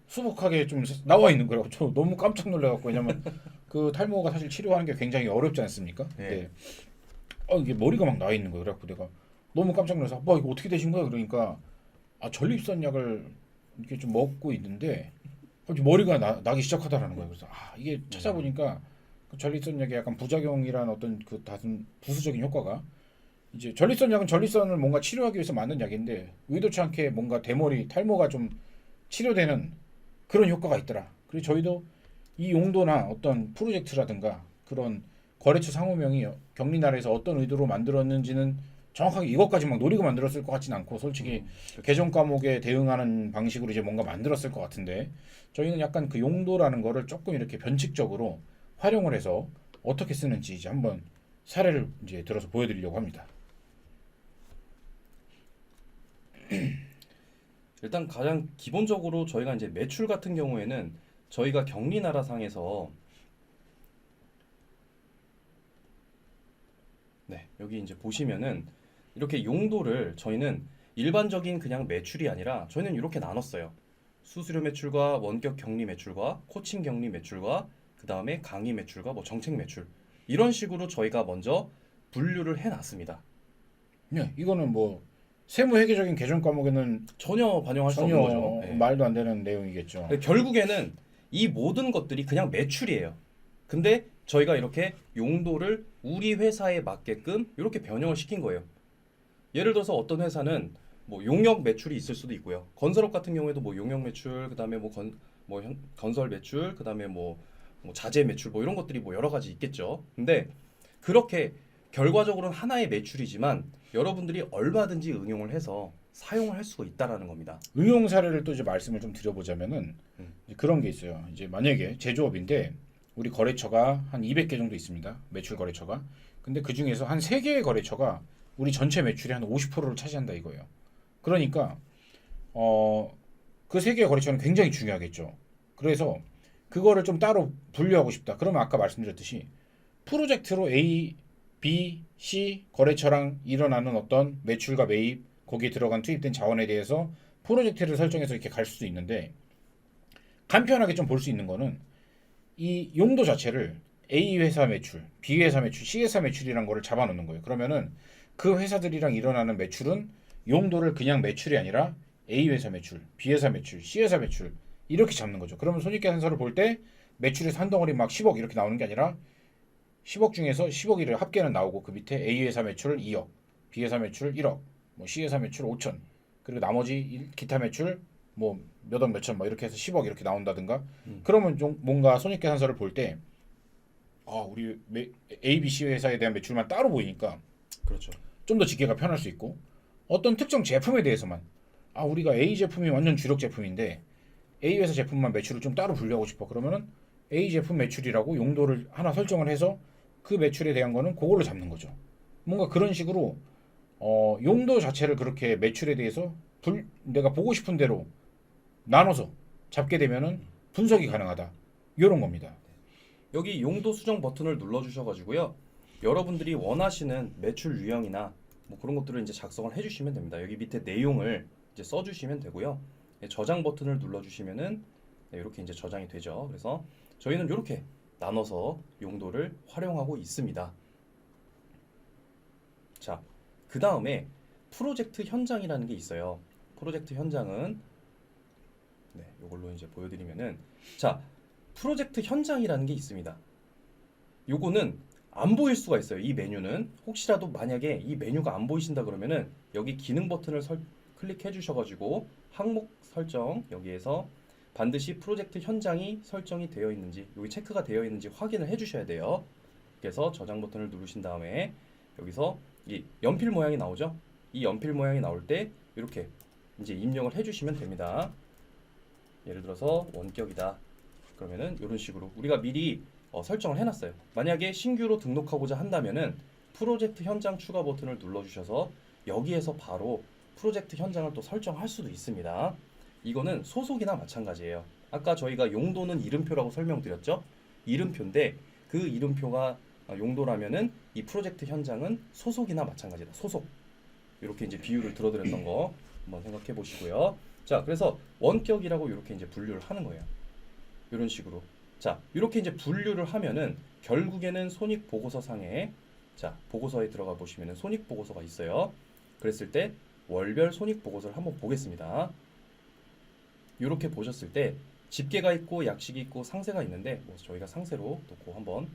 수북하게 좀 나와 있는 거라고 저 너무 깜짝 놀라갖고 왜냐면 그 탈모가 사실 치료하는 게 굉장히 어렵지 않습니까? 네. 근데 이게 머리가 막 나와 있는 거예요. 그래갖고 내가 너무 깜짝 놀라서 아빠 이거 어떻게 되신 거야? 그러니까 전립선 약을 이렇게 좀 먹고 있는데 갑자기 머리가 나기 시작하더라는 거예요. 그래서 이게 찾아보니까 그 전립선 약의 약간 부작용이란 어떤 그 다른 부수적인 효과가 이제 전립선 약은 전립선을 뭔가 치료하기 위해서 만든 약인데 의도치 않게 뭔가 대머리 탈모가 좀 치료되는 그런 효과가 있더라. 그리고 저희도 이 용도나 어떤 프로젝트라든가 그런 거래처 상호명이 경리나라에서 어떤 의도로 만들었는지는 정확하게 이것까지 막 노리고 만들었을 것 같진 않고 솔직히 개정 과목에 대응하는 방식으로 이제 뭔가 만들었을 것 같은데 저희는 약간 그 용도라는 거를 조금 이렇게 변칙적으로 활용을 해서 어떻게 쓰는지 이제 한번 사례를 이제 들어서 보여드리려고 합니다. 일단 가장 기본적으로 저희가 이제 매출 같은 경우에는 저희가 격리나라상에서 네, 여기 이제 보시면은 이렇게 용도를 저희는 일반적인 그냥 매출이 아니라 저희는 이렇게 나눴어요. 수수료 매출과 원격 격리 매출과 코칭 격리 매출과 그 다음에 강의 매출과 뭐 정책 매출 이런 식으로 저희가 먼저 분류를 해놨습니다. 네, 이거는 뭐 세무회계적인 개정 과목에는 전혀 반영할 수 전혀 없는 거죠. 예. 말도 안 되는 내용이겠죠. 근데 결국에는 이 모든 것들이 그냥 매출이에요. 근데 저희가 이렇게 용도를 우리 회사에 맞게끔 이렇게 변형을 시킨 거예요. 예를 들어서 어떤 회사는 뭐 용역 매출이 있을 수도 있고요. 건설업 같은 경우에도 뭐 용역 매출, 그다음에 건설 매출, 그다음에 뭐 자재 매출 뭐 이런 것들이 뭐 여러 가지 있겠죠. 근데 그렇게 결과적으로는 하나의 매출이지만 여러분들이 얼마든지 응용을 해서 사용을 할 수가 있다라는 겁니다. 응용 사례를 또 이제 말씀을 좀 드려보자면은 음. 이제 그런 게 있어요. 이제 만약에 제조업인데 우리 거래처가 한 200개 정도 있습니다. 매출 거래처가. 근데 그 중에서 한 3개의 거래처가 우리 전체 매출의 한 50%를 차지한다 이거예요. 그러니까 그 3개의 거래처는 굉장히 중요하겠죠. 그래서 그거를 좀 따로 분류하고 싶다. 그러면 아까 말씀드렸듯이 프로젝트로 A, B, C 거래처랑 일어나는 어떤 매출과 매입, 거기에 들어간 투입된 자원에 대해서 프로젝트를 설정해서 이렇게 갈 수도 있는데 간편하게 좀 볼 수 있는 거는 이 용도 자체를 A 회사 매출, B 회사 매출, C 회사 매출이란 거를 잡아놓는 거예요. 그러면은 그 회사들이랑 일어나는 매출은 용도를 그냥 매출이 아니라 A 회사 매출, B 회사 매출, C 회사 매출 이렇게 잡는 거죠. 그러면 손익계산서를 볼 때 매출에서 한 덩어리 막 10억 이렇게 나오는 게 아니라 10억 중에서 10억이 합계는 나오고 그 밑에 A 회사 매출 2억, B 회사 매출 1억, 뭐 C 회사 매출 5천, 그리고 나머지 기타 매출 뭐 몇억 몇천 뭐 이렇게 해서 10억 이렇게 나온다든가. 그러면 좀 뭔가 손익계산서를 볼 때 우리 A, B, C 회사에 대한 매출만 따로 보이니까 그렇죠. 좀 더 집계가 편할 수 있고 어떤 특정 제품에 대해서만 우리가 A 제품이 완전 주력 제품인데 A 회사 제품만 매출을 좀 따로 분류하고 싶어. 그러면은 A 제품 매출이라고 용도를 하나 설정을 해서 그 매출에 대한 거는 그걸로 잡는 거죠. 뭔가 그런 식으로 용도 자체를 그렇게 매출에 대해서 내가 보고 싶은 대로 나눠서 잡게 되면은 분석이 가능하다. 이런 겁니다. 여기 용도 수정 버튼을 눌러 주셔가지고요. 여러분들이 원하시는 매출 유형이나 뭐 그런 것들을 이제 작성을 해주시면 됩니다. 여기 밑에 내용을 이제 써주시면 되고요. 저장 버튼을 눌러 주시면은 이렇게 이제 저장이 되죠. 그래서 저희는 이렇게 나눠서 용도를 활용하고 있습니다. 자, 그 다음에 프로젝트 현장이라는 게 있어요. 프로젝트 현장은 이걸로 이제 보여드리면은 자, 프로젝트 현장이라는 게 있습니다. 요거는 안 보일 수가 있어요. 이 메뉴는 혹시라도 만약에 이 메뉴가 안 보이신다 그러면은 여기 기능 버튼을 클릭해 주셔가지고 항목 설정 여기에서 반드시 프로젝트 현장이 설정이 되어 있는지 여기 체크가 되어 있는지 확인을 해 주셔야 돼요. 그래서 저장 버튼을 누르신 다음에 여기서 이 연필 모양이 나오죠. 이 연필 모양이 나올 때 이렇게 이제 입력을 해 주시면 됩니다. 예를 들어서 원격이다. 그러면은 이런 식으로 우리가 미리 설정을 해놨어요. 만약에 신규로 등록하고자 한다면은 프로젝트 현장 추가 버튼을 눌러주셔서 여기에서 바로 프로젝트 현장을 또 설정할 수도 있습니다. 이거는 소속이나 마찬가지예요. 아까 저희가 용도는 이름표라고 설명드렸죠. 이름표인데 그 이름표가 용도라면은 이 프로젝트 현장은 소속이나 마찬가지다. 소속. 이렇게 이제 비유를 들어드렸던 거 한번 생각해 보시고요. 자, 그래서 원격이라고 이렇게 이제 분류를 하는 거예요. 이런 식으로. 자, 이렇게 이제 분류를 하면은 결국에는 손익 보고서 상에 보고서에 들어가 보시면은 손익 보고서가 있어요. 그랬을 때 월별 손익 보고서를 한번 보겠습니다. 이렇게 보셨을 때 집계가 있고 약식이 있고 상세가 있는데 저희가 상세로 놓고 한번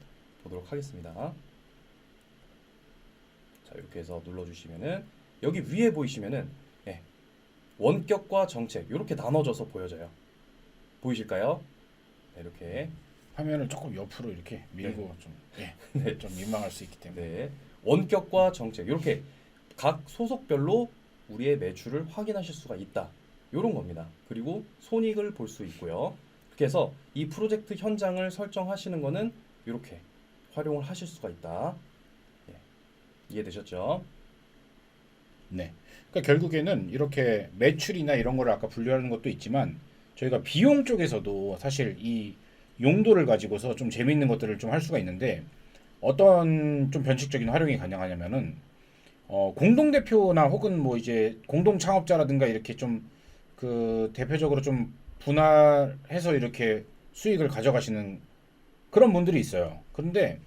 보도록 하겠습니다. 자, 이렇게 해서 눌러주시면은 여기 위에 보이시면은 원격과 정책 이렇게 나눠져서 보여져요. 보이실까요? 이렇게 화면을 조금 옆으로 이렇게 밀고 좀 민망할 수 있기 때문에 원격과 정책 이렇게 각 소속별로 우리의 매출을 확인하실 수가 있다. 이런 겁니다. 그리고 손익을 볼 수 있고요. 그렇게 해서 이 프로젝트 현장을 설정하시는 거는 이렇게 활용을 하실 수가 있다. 이해되셨죠? 네. 그러니까 결국에는 이렇게 매출이나 이런 거를 아까 분류하는 것도 있지만 저희가 비용 쪽에서도 사실 이 용도를 가지고서 좀 재미있는 것들을 좀 할 수가 있는데 어떤 좀 변칙적인 활용이 가능하냐면은 공동 대표나 혹은 뭐 이제 공동 창업자라든가 이렇게 좀 그 대표적으로 좀 분할해서 이렇게 수익을 가져가시는 그런 분들이 있어요. 그런데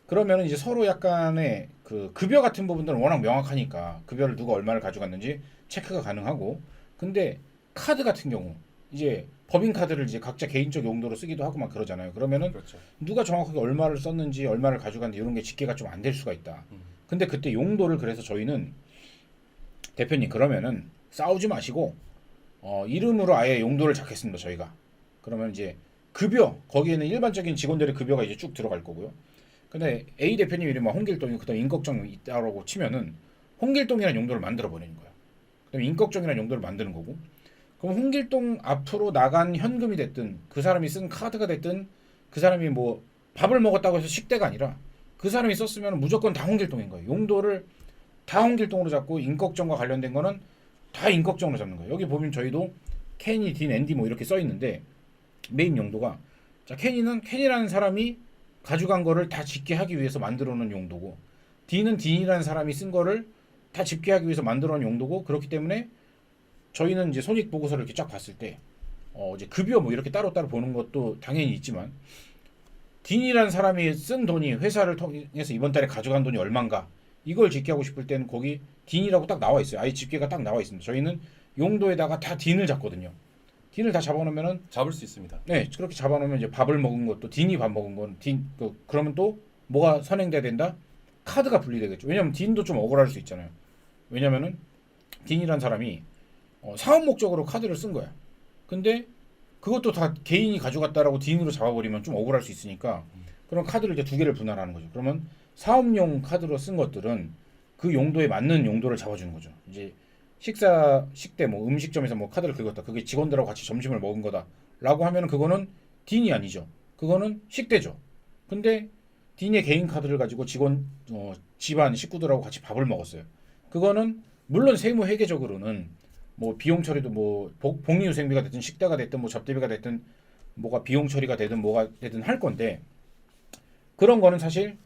그러면은 이제 서로 약간의 그 급여 같은 부분들은 워낙 명확하니까 급여를 누가 얼마를 가져갔는지 체크가 가능하고 근데 카드 같은 경우 이제 법인카드를 이제 각자 개인적 용도로 쓰기도 하고 막 그러잖아요. 그러면은 그렇죠. 누가 정확하게 얼마를 썼는지 얼마를 가져갔는지 이런 게 집계가 좀 안 될 수가 있다. 근데 그때 용도를 그래서 저희는 대표님 그러면은 싸우지 마시고 이름으로 아예 용도를 잡겠습니다. 저희가 그러면 이제 급여 거기에는 일반적인 직원들의 급여가 이제 쭉 들어갈 거고요. 근데 A 대표님 이름이 홍길동이 그다음 임꺽정이 있다라고 치면은 홍길동이라는 용도를 만들어 버리는 거예요. 그다음 임꺽정이라는 용도를 만드는 거고. 그럼 홍길동 앞으로 나간 현금이 됐든 그 사람이 쓴 카드가 됐든 그 사람이 뭐 밥을 먹었다고 해서 식대가 아니라 그 사람이 썼으면 무조건 다 홍길동인 거예요. 용도를 다 홍길동으로 잡고 임꺽정과 관련된 거는 다 임꺽정으로 잡는 거예요. 여기 보면 저희도 케니, 딘, 앤디 뭐 이렇게 써 있는데 메인 용도가 자 케니는 케니라는 사람이 가져간 거를 다 집계하기 위해서 만들어 놓은 용도고 딘은 딘이라는 사람이 쓴 거를 다 집계하기 위해서 만들어 놓은 용도고 그렇기 때문에 저희는 이제 손익 보고서를 이렇게 쫙 봤을 때 이제 급여 뭐 이렇게 따로따로 보는 것도 당연히 있지만 딘이라는 사람이 쓴 돈이 회사를 통해서 이번 달에 가져간 돈이 얼마인가 이걸 집계하고 싶을 때는 거기 딘이라고 딱 나와 있어요. 아예 집계가 딱 나와 있습니다. 저희는 용도에다가 다 딘을 잡거든요. 딘을 다 잡아놓으면은 잡을 수 있습니다. 네 그렇게 잡아놓으면 이제 밥을 먹은 것도 딘이 밥 먹은 건 딘 그러면 또 뭐가 선행돼야 된다? 카드가 분리되겠죠. 왜냐면 딘도 좀 억울할 수 있잖아요. 왜냐면은 딘이란 사람이 사업 목적으로 카드를 쓴 거야. 근데 그것도 다 개인이 가져갔다라고 딘으로 잡아버리면 좀 억울할 수 있으니까 그럼 카드를 이제 두 개를 분할하는 거죠. 그러면 사업용 카드로 쓴 것들은 그 용도에 맞는 용도를 잡아주는 거죠. 이제 식대 뭐 음식점에서 뭐 카드를 긁었다. 그게 직원들하고 같이 점심을 먹은 거다라고 하면은 그거는 딘이 아니죠. 그거는 식대죠. 근데 딘의 개인 카드를 가지고 직원 집안 식구들하고 같이 밥을 먹었어요. 그거는 물론 세무 회계적으로는 뭐 비용 처리도 뭐 복리후생비가 됐든 식대가 됐든 뭐 접대비가 됐든 뭐가 비용 처리가 되든 뭐가 되든 할 건데 그런 거는 사실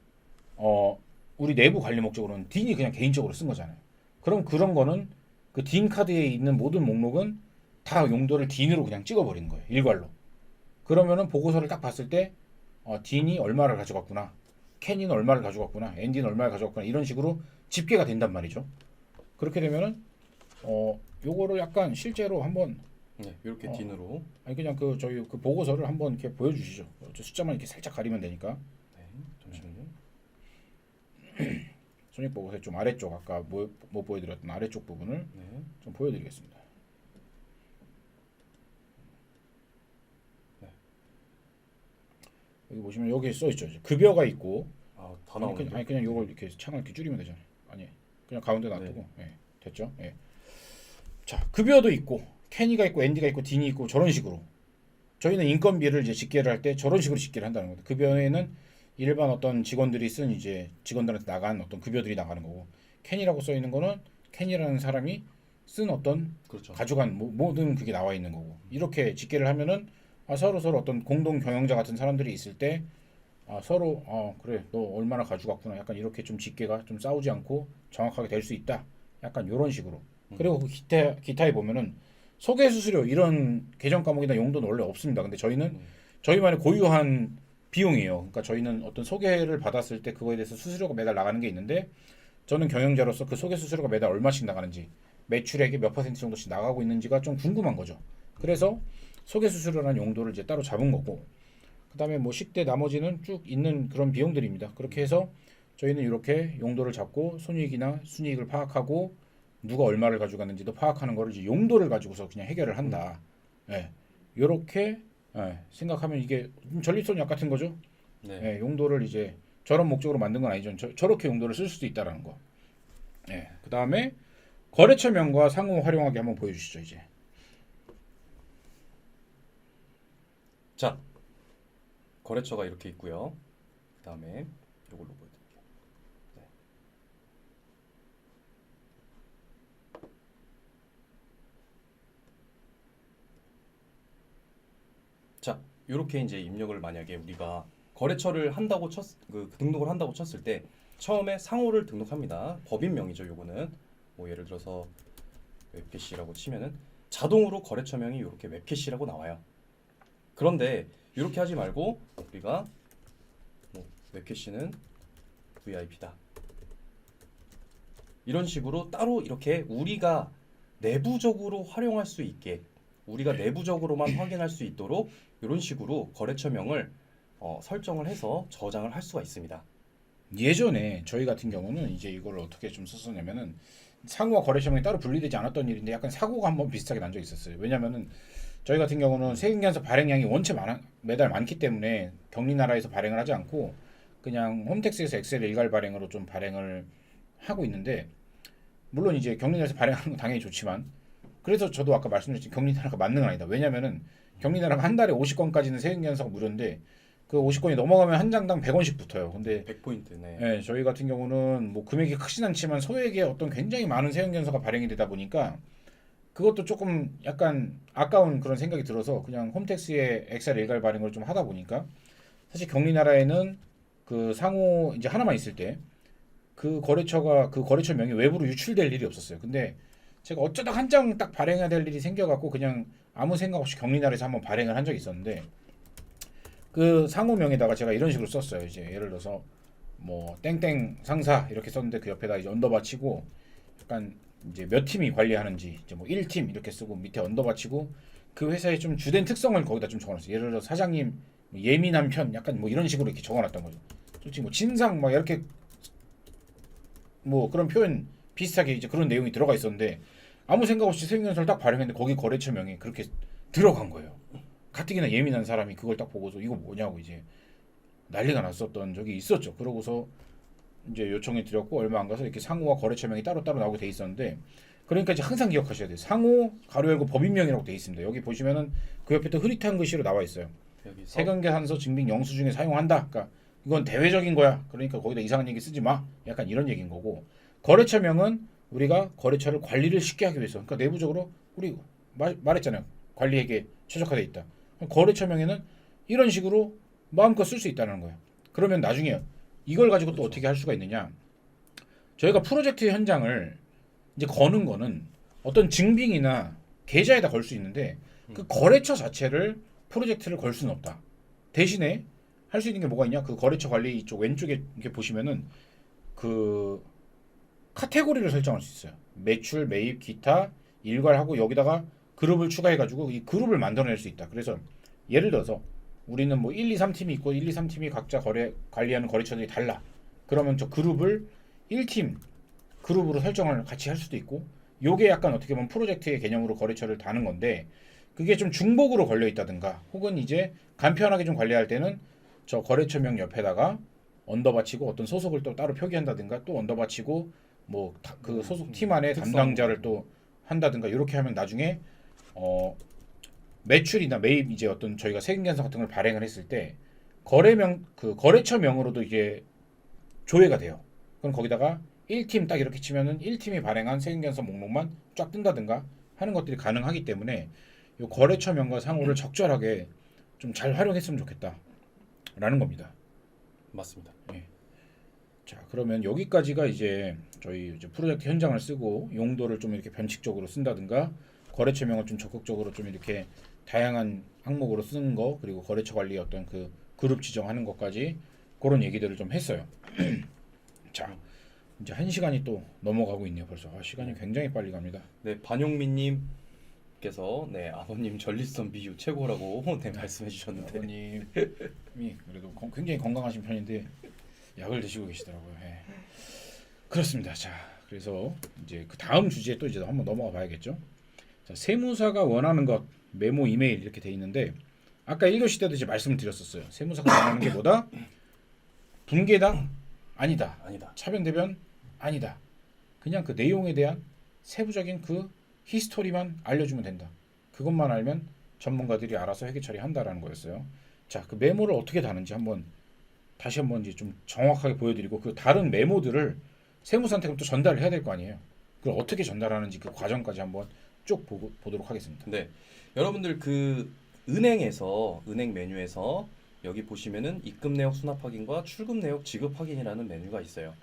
우리 내부 관리 목적으로는 딘이 그냥 개인적으로 쓴 거잖아요. 그럼 그런 거는 그 딘 카드에 있는 모든 목록은 다 용도를 딘으로 그냥 찍어버리는 거예요. 일괄로. 그러면은 보고서를 딱 봤을 때 딘이 얼마를 가져갔구나. 케니는 얼마를 가져갔구나. 앤디는 얼마를 가져갔구나. 이런 식으로 집계가 된단 말이죠. 그렇게 되면은 요거를 약간 실제로 한번 네, 이렇게 딘으로. 아니 그냥 그 저희 그 보고서를 한번 이렇게 보여주시죠. 저 숫자만 이렇게 살짝 가리면 되니까. 네, 잠시만요. 손익 보고서 좀 아래쪽 아까 뭐 보여드렸던 아래쪽 부분을 네, 좀 보여드리겠습니다. 네. 여기 보시면 여기 써 있죠. 급여가 있고 다 나오는데. 아니 그냥 요걸 이렇게 창을 이렇게 줄이면 되잖아요. 아니 그냥 가운데 네. 놔두고 됐죠? 예. 자 급여도 있고 케니가 있고 앤디가 있고 딘이 있고 저런 식으로 저희는 인건비를 이제 집계를 할 때 저런 식으로 집계를 한다는 겁니다. 급여에는 일반 어떤 직원들이 쓴 이제 직원들한테 나간 어떤 급여들이 나가는 거고 캔이라고 써 있는 거는 캔이라는 사람이 쓴 어떤 그렇죠. 가져간 모든 그게 나와 있는 거고 이렇게 집계를 하면은 서로 어떤 공동 경영자 같은 사람들이 있을 때 서로 그래 너 얼마나 가져갔구나 약간 이렇게 좀 집계가 좀 싸우지 않고 정확하게 될 수 있다 약간 이런 식으로 그리고 그 기타에 보면은 소개 수수료 이런 계정 과목이나 용도는 원래 없습니다. 근데 저희는 저희만의 고유한 비용이에요. 그러니까 저희는 어떤 소개를 받았을 때 그거에 대해서 수수료가 매달 나가는 게 있는데 저는 경영자로서 그 소개 수수료가 매달 얼마씩 나가는지 매출액의 몇 퍼센트 정도씩 나가고 있는지가 좀 궁금한 거죠. 그래서 소개 수수료라는 용도를 이제 따로 잡은 거고 그다음에 뭐 식대 나머지는 쭉 있는 그런 비용들입니다. 그렇게 해서 저희는 이렇게 용도를 잡고 손익이나 순이익을 파악하고 누가 얼마를 가져갔는지도 파악하는 거를 이제 용도를 가지고서 그냥 해결을 한다. 예. 요렇게 생각하면 이게 전립선약 같은 거죠. 네. 용도를 이제 저런 목적으로 만든 건 아니죠. 저렇게 용도를 쓸 수도 있다라는 거. 그다음에 거래처명과 상호 활용하기 한번 보여주시죠 이제. 자, 거래처가 이렇게 있고요. 그다음에 이걸로 보여드릴게요. 네. 자, 이렇게 이제 입력을 만약에 우리가 거래처를 한다고 등록을 한다고 쳤을 때 처음에 상호를 등록합니다. 법인명이죠. 요거는 뭐 예를 들어서 웹캐시라고 치면은 자동으로 거래처명이 이렇게 웹캐시라고 나와요. 그런데 이렇게 하지 말고 우리가 뭐 웹캐시는 VIP다. 이런 식으로 따로 이렇게 우리가 내부적으로 활용할 수 있게 우리가 내부적으로만 확인할 수 있도록 이런 식으로 거래처명을 설정을 해서 저장을 할 수가 있습니다. 예전에 저희 같은 경우는 이제 이걸 어떻게 좀 썼었냐면은 상호와 거래처명이 따로 분리되지 않았던 일인데 약간 사고가 한번 비슷하게 난 적이 있었어요. 왜냐면은 저희 같은 경우는 세금계산서 발행량이 원체 매달 많기 때문에 격리나라에서 발행을 하지 않고 그냥 홈택스에서 엑셀 일괄 발행으로 좀 발행을 하고 있는데 물론 이제 격리나라에서 발행하는 건 당연히 좋지만 그래서 저도 아까 말씀드렸지 격리나라가 맞는 건 아니다. 왜냐면은 격리나라가 한 달에 50건까지는 세금계산서가 무료인데 그 50건이 넘어가면 한 장당 100원씩 붙어요. 근데 100포인트네. 예, 저희 같은 경우는 뭐 금액이 크진 않지만 소액의 어떤 굉장히 많은 세금계산서가 발행이 되다 보니까 그것도 조금 약간 아까운 그런 생각이 들어서 그냥 홈택스에 엑셀 일괄 발행을 좀 하다 보니까 사실 격리나라에는 그 상호 이제 하나만 있을 때 그 거래처명이 외부로 유출될 일이 없었어요. 근데 제가 어쩌다 한 장 딱 발행해야 될 일이 생겨갖고 그냥 아무 생각 없이 격리나라에서 한번 발행을 한 적이 있었는데 그 상호명에다가 제가 이런 식으로 썼어요. 이제 예를 들어서 뭐 땡땡 상사 이렇게 썼는데 그 옆에다 이제 언더바 치고 약간 이제 몇 팀이 관리하는지 이제 뭐 1팀 이렇게 쓰고 밑에 언더바 치고 그 회사의 좀 주된 특성을 거기다 좀 적어놨어요. 예를 들어 사장님 뭐 예민한 편 약간 뭐 이런 식으로 이렇게 적어놨던 거죠. 솔직히 뭐 진상 막 이렇게 뭐 그런 표현 비슷하게 이제 그런 내용이 들어가 있었는데 아무 생각 없이 세금계산서를 딱 발행했는데 거기 거래처명이 그렇게 들어간 거예요. 가뜩이나 예민한 사람이 그걸 딱 보고서 이거 뭐냐고 이제 난리가 났었던 적이 있었죠. 그러고서 이제 요청해 드렸고 얼마 안 가서 이렇게 상호와 거래처명이 따로따로 나오게 돼 있었는데 그러니까 이제 항상 기억하셔야 돼요. 상호 가로 열고 법인명이라고 돼 있습니다. 여기 보시면은 그 옆에 또 흐릿한 글씨로 나와 있어요. 여기서 세금계산서 증빙 영수증에 사용한다. 그러니까 이건 대외적인 거야. 그러니까 거기다 이상한 얘기 쓰지 마. 약간 이런 얘기인 거고 거래처명은 우리가 거래처를 관리를 쉽게 하기 위해서 그러니까 내부적으로 우리 말했잖아요. 관리에게 최적화돼 있다. 거래처명에는 이런 식으로 마음껏 쓸 수 있다는 거예요. 그러면 나중에 이걸 가지고 또 그렇죠. 어떻게 할 수가 있느냐? 저희가 프로젝트 현장을 이제 거는 거는 어떤 증빙이나 계좌에다 걸 수 있는데 그 거래처 자체를 프로젝트를 걸 수는 없다. 대신에 할 수 있는 게 뭐가 있냐? 그 거래처 관리 이쪽 왼쪽에 이렇게 보시면은 그 카테고리를 설정할 수 있어요. 매출, 매입, 기타, 일괄하고 여기다가 그룹을 추가해가지고 이 그룹을 만들어낼 수 있다. 그래서 예를 들어서 우리는 뭐 1, 2, 3팀이 있고 1, 2, 3팀이 각자 관리하는 거래처들이 달라. 그러면 저 그룹을 1팀 그룹으로 설정을 같이 할 수도 있고 요게 약간 어떻게 보면 프로젝트의 개념으로 거래처를 다는 건데 그게 좀 중복으로 걸려 있다든가 혹은 이제 간편하게 좀 관리할 때는 저 거래처명 옆에다가 언더바 치고 어떤 소속을 또 따로 표기한다든가 또 언더바 치고 뭐 그 소속 팀 안에 특성. 담당자를 또 한다든가 이렇게 하면 나중에 매출이나 매입 이제 어떤 저희가 세금계산서 같은 걸 발행을 했을 때 거래명 그 거래처명으로도 이게 조회가 돼요. 그럼 거기다가 1팀 딱 이렇게 치면은 1팀이 발행한 세금계산서 목록만 쫙 뜬다든가 하는 것들이 가능하기 때문에 이 거래처명과 상호를 적절하게 좀 잘 활용했으면 좋겠다라는 겁니다. 맞습니다. 자, 그러면 여기까지가 이제 저희 이제 프로젝트 현장을 쓰고 용도를 좀 이렇게 변칙적으로 쓴다든가 거래처명을 좀 적극적으로 좀 이렇게 다양한 항목으로 쓰는 거 그리고 거래처 관리 어떤 그 그룹 지정하는 것까지 그런 얘기들을 좀 했어요. 자, 이제 1시간이 또 넘어가고 있네요. 벌써 시간이 굉장히 빨리 갑니다. 네, 반용민님께서 네 아버님 전립선 비유 최고라고 네 말씀해 주셨는데 아버님이 그래도 굉장히 건강하신 편인데 약을 드시고 계시더라고요. 예. 그렇습니다. 자, 그래서 이제 그 다음 주제에 또 이제 한번 넘어가 봐야겠죠. 자, 세무사가 원하는 것 메모 이메일 이렇게 돼 있는데 아까 1교시 때도 이제 말씀을 드렸었어요. 세무사가 원하는 게 뭐다? 분계당 아니다. 아니다. 차변 대변 아니다. 그냥 그 내용에 대한 세부적인 그 히스토리만 알려주면 된다. 그것만 알면 전문가들이 알아서 회계 처리한다라는 거였어요. 자, 그 메모를 어떻게 다는지 다시 한번 이제 좀 정확하게 보여드리고 그 다른 메모들을 세무사한테 그럼 또 전달을 해야 될 거 아니에요. 그걸 어떻게 전달하는지 그 과정까지 한번 쭉 보도록 하겠습니다. 네, 여러분들 그 은행에서 은행 메뉴에서 여기 보시면은 입금 내역 수납 확인과 출금 내역 지급 확인이라는 메뉴가 있어요.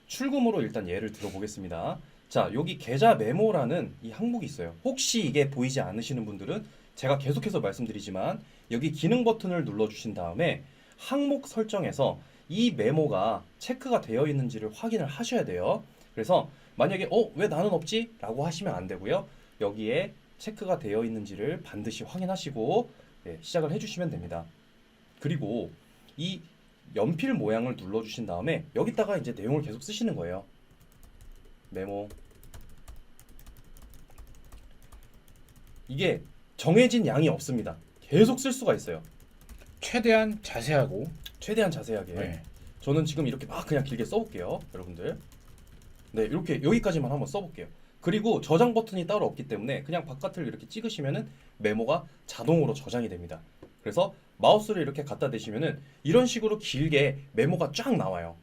출금으로 일단 예를 들어보겠습니다. 자, 여기 계좌 메모라는 이 항목이 있어요. 혹시 이게 보이지 않으시는 분들은 제가 계속해서 말씀드리지만 여기 기능 버튼을 눌러주신 다음에 항목 설정에서 이 메모가 체크가 되어 있는지를 확인을 하셔야 돼요. 그래서 만약에 왜 나는 없지? 라고 하시면 안 되고요. 여기에 체크가 되어 있는지를 반드시 확인하시고 시작을 해주시면 됩니다. 그리고 이 연필 모양을 눌러주신 다음에 여기다가 이제 내용을 계속 쓰시는 거예요. 메모. 이게 정해진 양이 없습니다. 계속 쓸 수가 있어요. 최대한 자세하고 최대한 자세하게. 네. 저는 지금 이렇게 막 그냥 길게 써볼게요, 여러분들. 네, 이렇게 여기까지만 한번 써볼게요. 그리고 저장 버튼이 따로 없기 때문에 그냥 바깥을 이렇게 찍으시면은 메모가 자동으로 저장이 됩니다. 그래서 마우스를 이렇게 갖다 대시면은 이런 식으로 길게 메모가 쫙 나와요.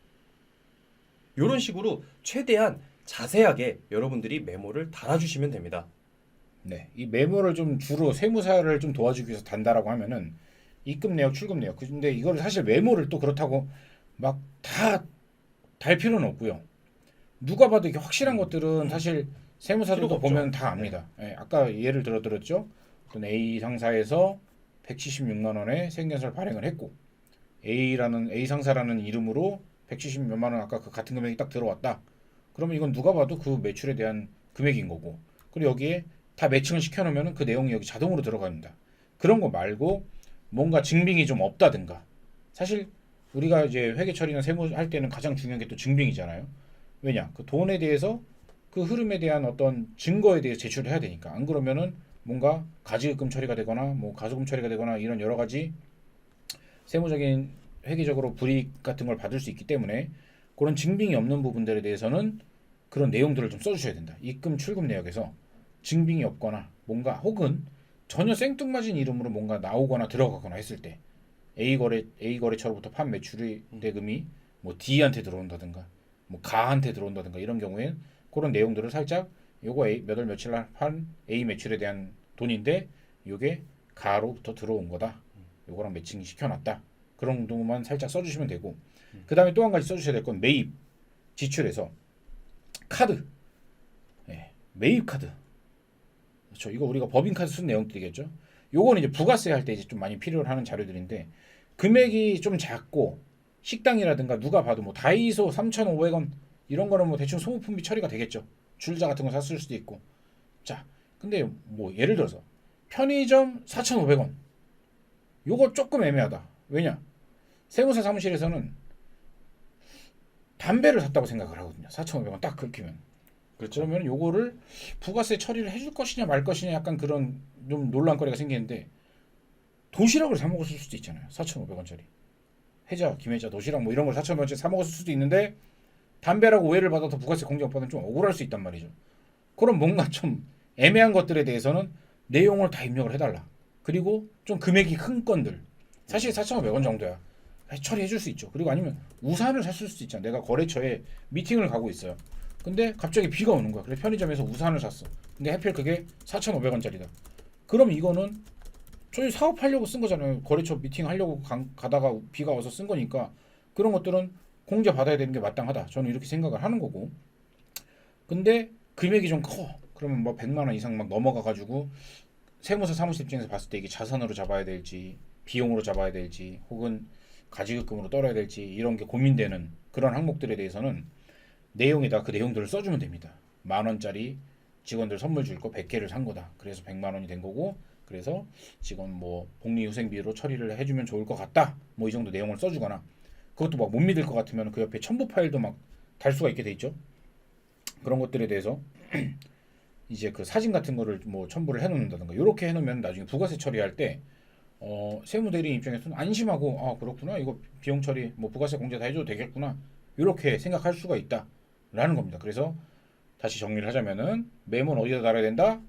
이런 식으로 최대한 자세하게 여러분들이 메모를 달아주시면 됩니다. 네, 이 메모를 좀 주로 세무사를 좀 도와주기 위해서 단다라고 하면은 입금 내역, 출금 내역. 근데 이걸 사실 메모를 또 그렇다고 막 다 달 필요는 없고요. 누가 봐도 이게 확실한 것들은 사실 세무사들도 필요가 없죠. 보면 다 압니다. 예, 아까 예를 들었죠. 어떤 A 상사에서 176만 원의 생계설 발행을 했고 A 상사라는 이름으로 170몇만 원 아까 그 같은 금액이 딱 들어왔다. 그러면 이건 누가 봐도 그 매출에 대한 금액인 거고. 그리고 여기에 다 매칭을 시켜놓으면 그 내용이 여기 자동으로 들어갑니다. 그런 거 말고 뭔가 증빙이 좀 없다든가. 사실 우리가 이제 회계 처리나 세무 할 때는 가장 중요한 게 또 증빙이잖아요. 왜냐? 그 돈에 대해서 그 흐름에 대한 어떤 증거에 대해서 제출을 해야 되니까. 안 그러면은 뭔가 가지급금 처리가 되거나 뭐 가소금 처리가 되거나 이런 여러 가지 세무적인 회계적으로 불이익 같은 걸 받을 수 있기 때문에 그런 증빙이 없는 부분들에 대해서는 그런 내용들을 좀 써주셔야 된다. 입금 출금 내역에서 증빙이 없거나 뭔가 혹은 전혀 생뚱맞은 이름으로 뭔가 나오거나 들어가거나 했을 때 A 거래처로부터 판 매출의 대금이 뭐 D한테 들어온다든가 뭐 가한테 들어온다든가 이런 경우엔 그런 내용들을 살짝 요거 몇 월 며칠 날 판 A 매출에 대한 돈인데 요게 가로부터 들어온 거다. 요거랑 매칭 시켜놨다. 그런 정도만 살짝 써주시면 되고 그 다음에 또 한 가지 써주셔야 될 건 매입 지출에서 카드. 매입 카드. 그렇죠. 이거 우리가 법인카드 쓴 내용들이겠죠. 요거는 이제 부가세 할 때 이제 좀 많이 필요로 하는 자료들인데 금액이 좀 작고 식당이라든가 누가 봐도 뭐 다이소 3,500원 이런 거는 뭐 대충 소모품비 처리가 되겠죠. 줄자 같은 거 샀을 수도 있고. 자, 근데 뭐 예를 들어서 편의점 4,500원. 요거 조금 애매하다. 왜냐? 세무사 사무실에서는 담배를 샀다고 생각을 하거든요. 4,500원 딱 긁히면. 그렇죠. 그러면 요거를 부가세 처리를 해줄 것이냐 말 것이냐 약간 그런 좀 논란거리가 생기는데 도시락을 사 먹었을 수도 있잖아요. 4,500원짜리 해자, 김해자, 도시락 뭐 이런 걸 4,500원짜리 사 먹었을 수도 있는데 담배라고 오해를 받아서 부가세 공제 못 받으면 좀 억울할 수 있단 말이죠. 그럼 뭔가 좀 애매한 것들에 대해서는 내용을 다 입력을 해달라. 그리고 좀 금액이 큰 건들 사실 4,500원 정도야 처리해 줄 수 있죠. 그리고 아니면 우산을 샀을 수도 있잖아. 내가 거래처에 미팅을 가고 있어요. 근데 갑자기 비가 오는 거야. 그래서 편의점에서 우산을 샀어. 근데 하필 그게 4,500원짜리다. 그럼 이거는 저희 사업하려고 쓴 거잖아요. 거래처 미팅 하려고 가다가 비가 와서 쓴 거니까 그런 것들은 공제 받아야 되는 게 마땅하다. 저는 이렇게 생각을 하는 거고. 근데 금액이 좀 커. 그러면 뭐 100만 원 이상 막 넘어가 가지고 세무사 사무실 입장에서 봤을 때 이게 자산으로 잡아야 될지 비용으로 잡아야 될지 혹은 가지급금으로 떨어야 될지 이런 게 고민되는 그런 항목들에 대해서는 내용에다 그 내용들을 써주면 됩니다. 10,000원짜리 직원들 선물 줄 거 100개를 산 거다. 그래서 100만 원이 된 거고 그래서 직원 뭐 복리후생비로 처리를 해주면 좋을 것 같다. 뭐 이 정도 내용을 써주거나 그것도 막 못 믿을 것 같으면 그 옆에 첨부 파일도 막 달 수가 있게 돼 있죠. 그런 것들에 대해서 이제 그 사진 같은 거를 뭐 첨부를 해놓는다든가 이렇게 해놓으면 나중에 부가세 처리할 때 세무대리인 입장에서는 안심하고 아 그렇구나 이거 비용 처리 뭐 부가세 공제 다 해줘도 되겠구나 이렇게 생각할 수가 있다라는 겁니다. 그래서 다시 정리를 하자면은 메모는 어디다 달아야 된다?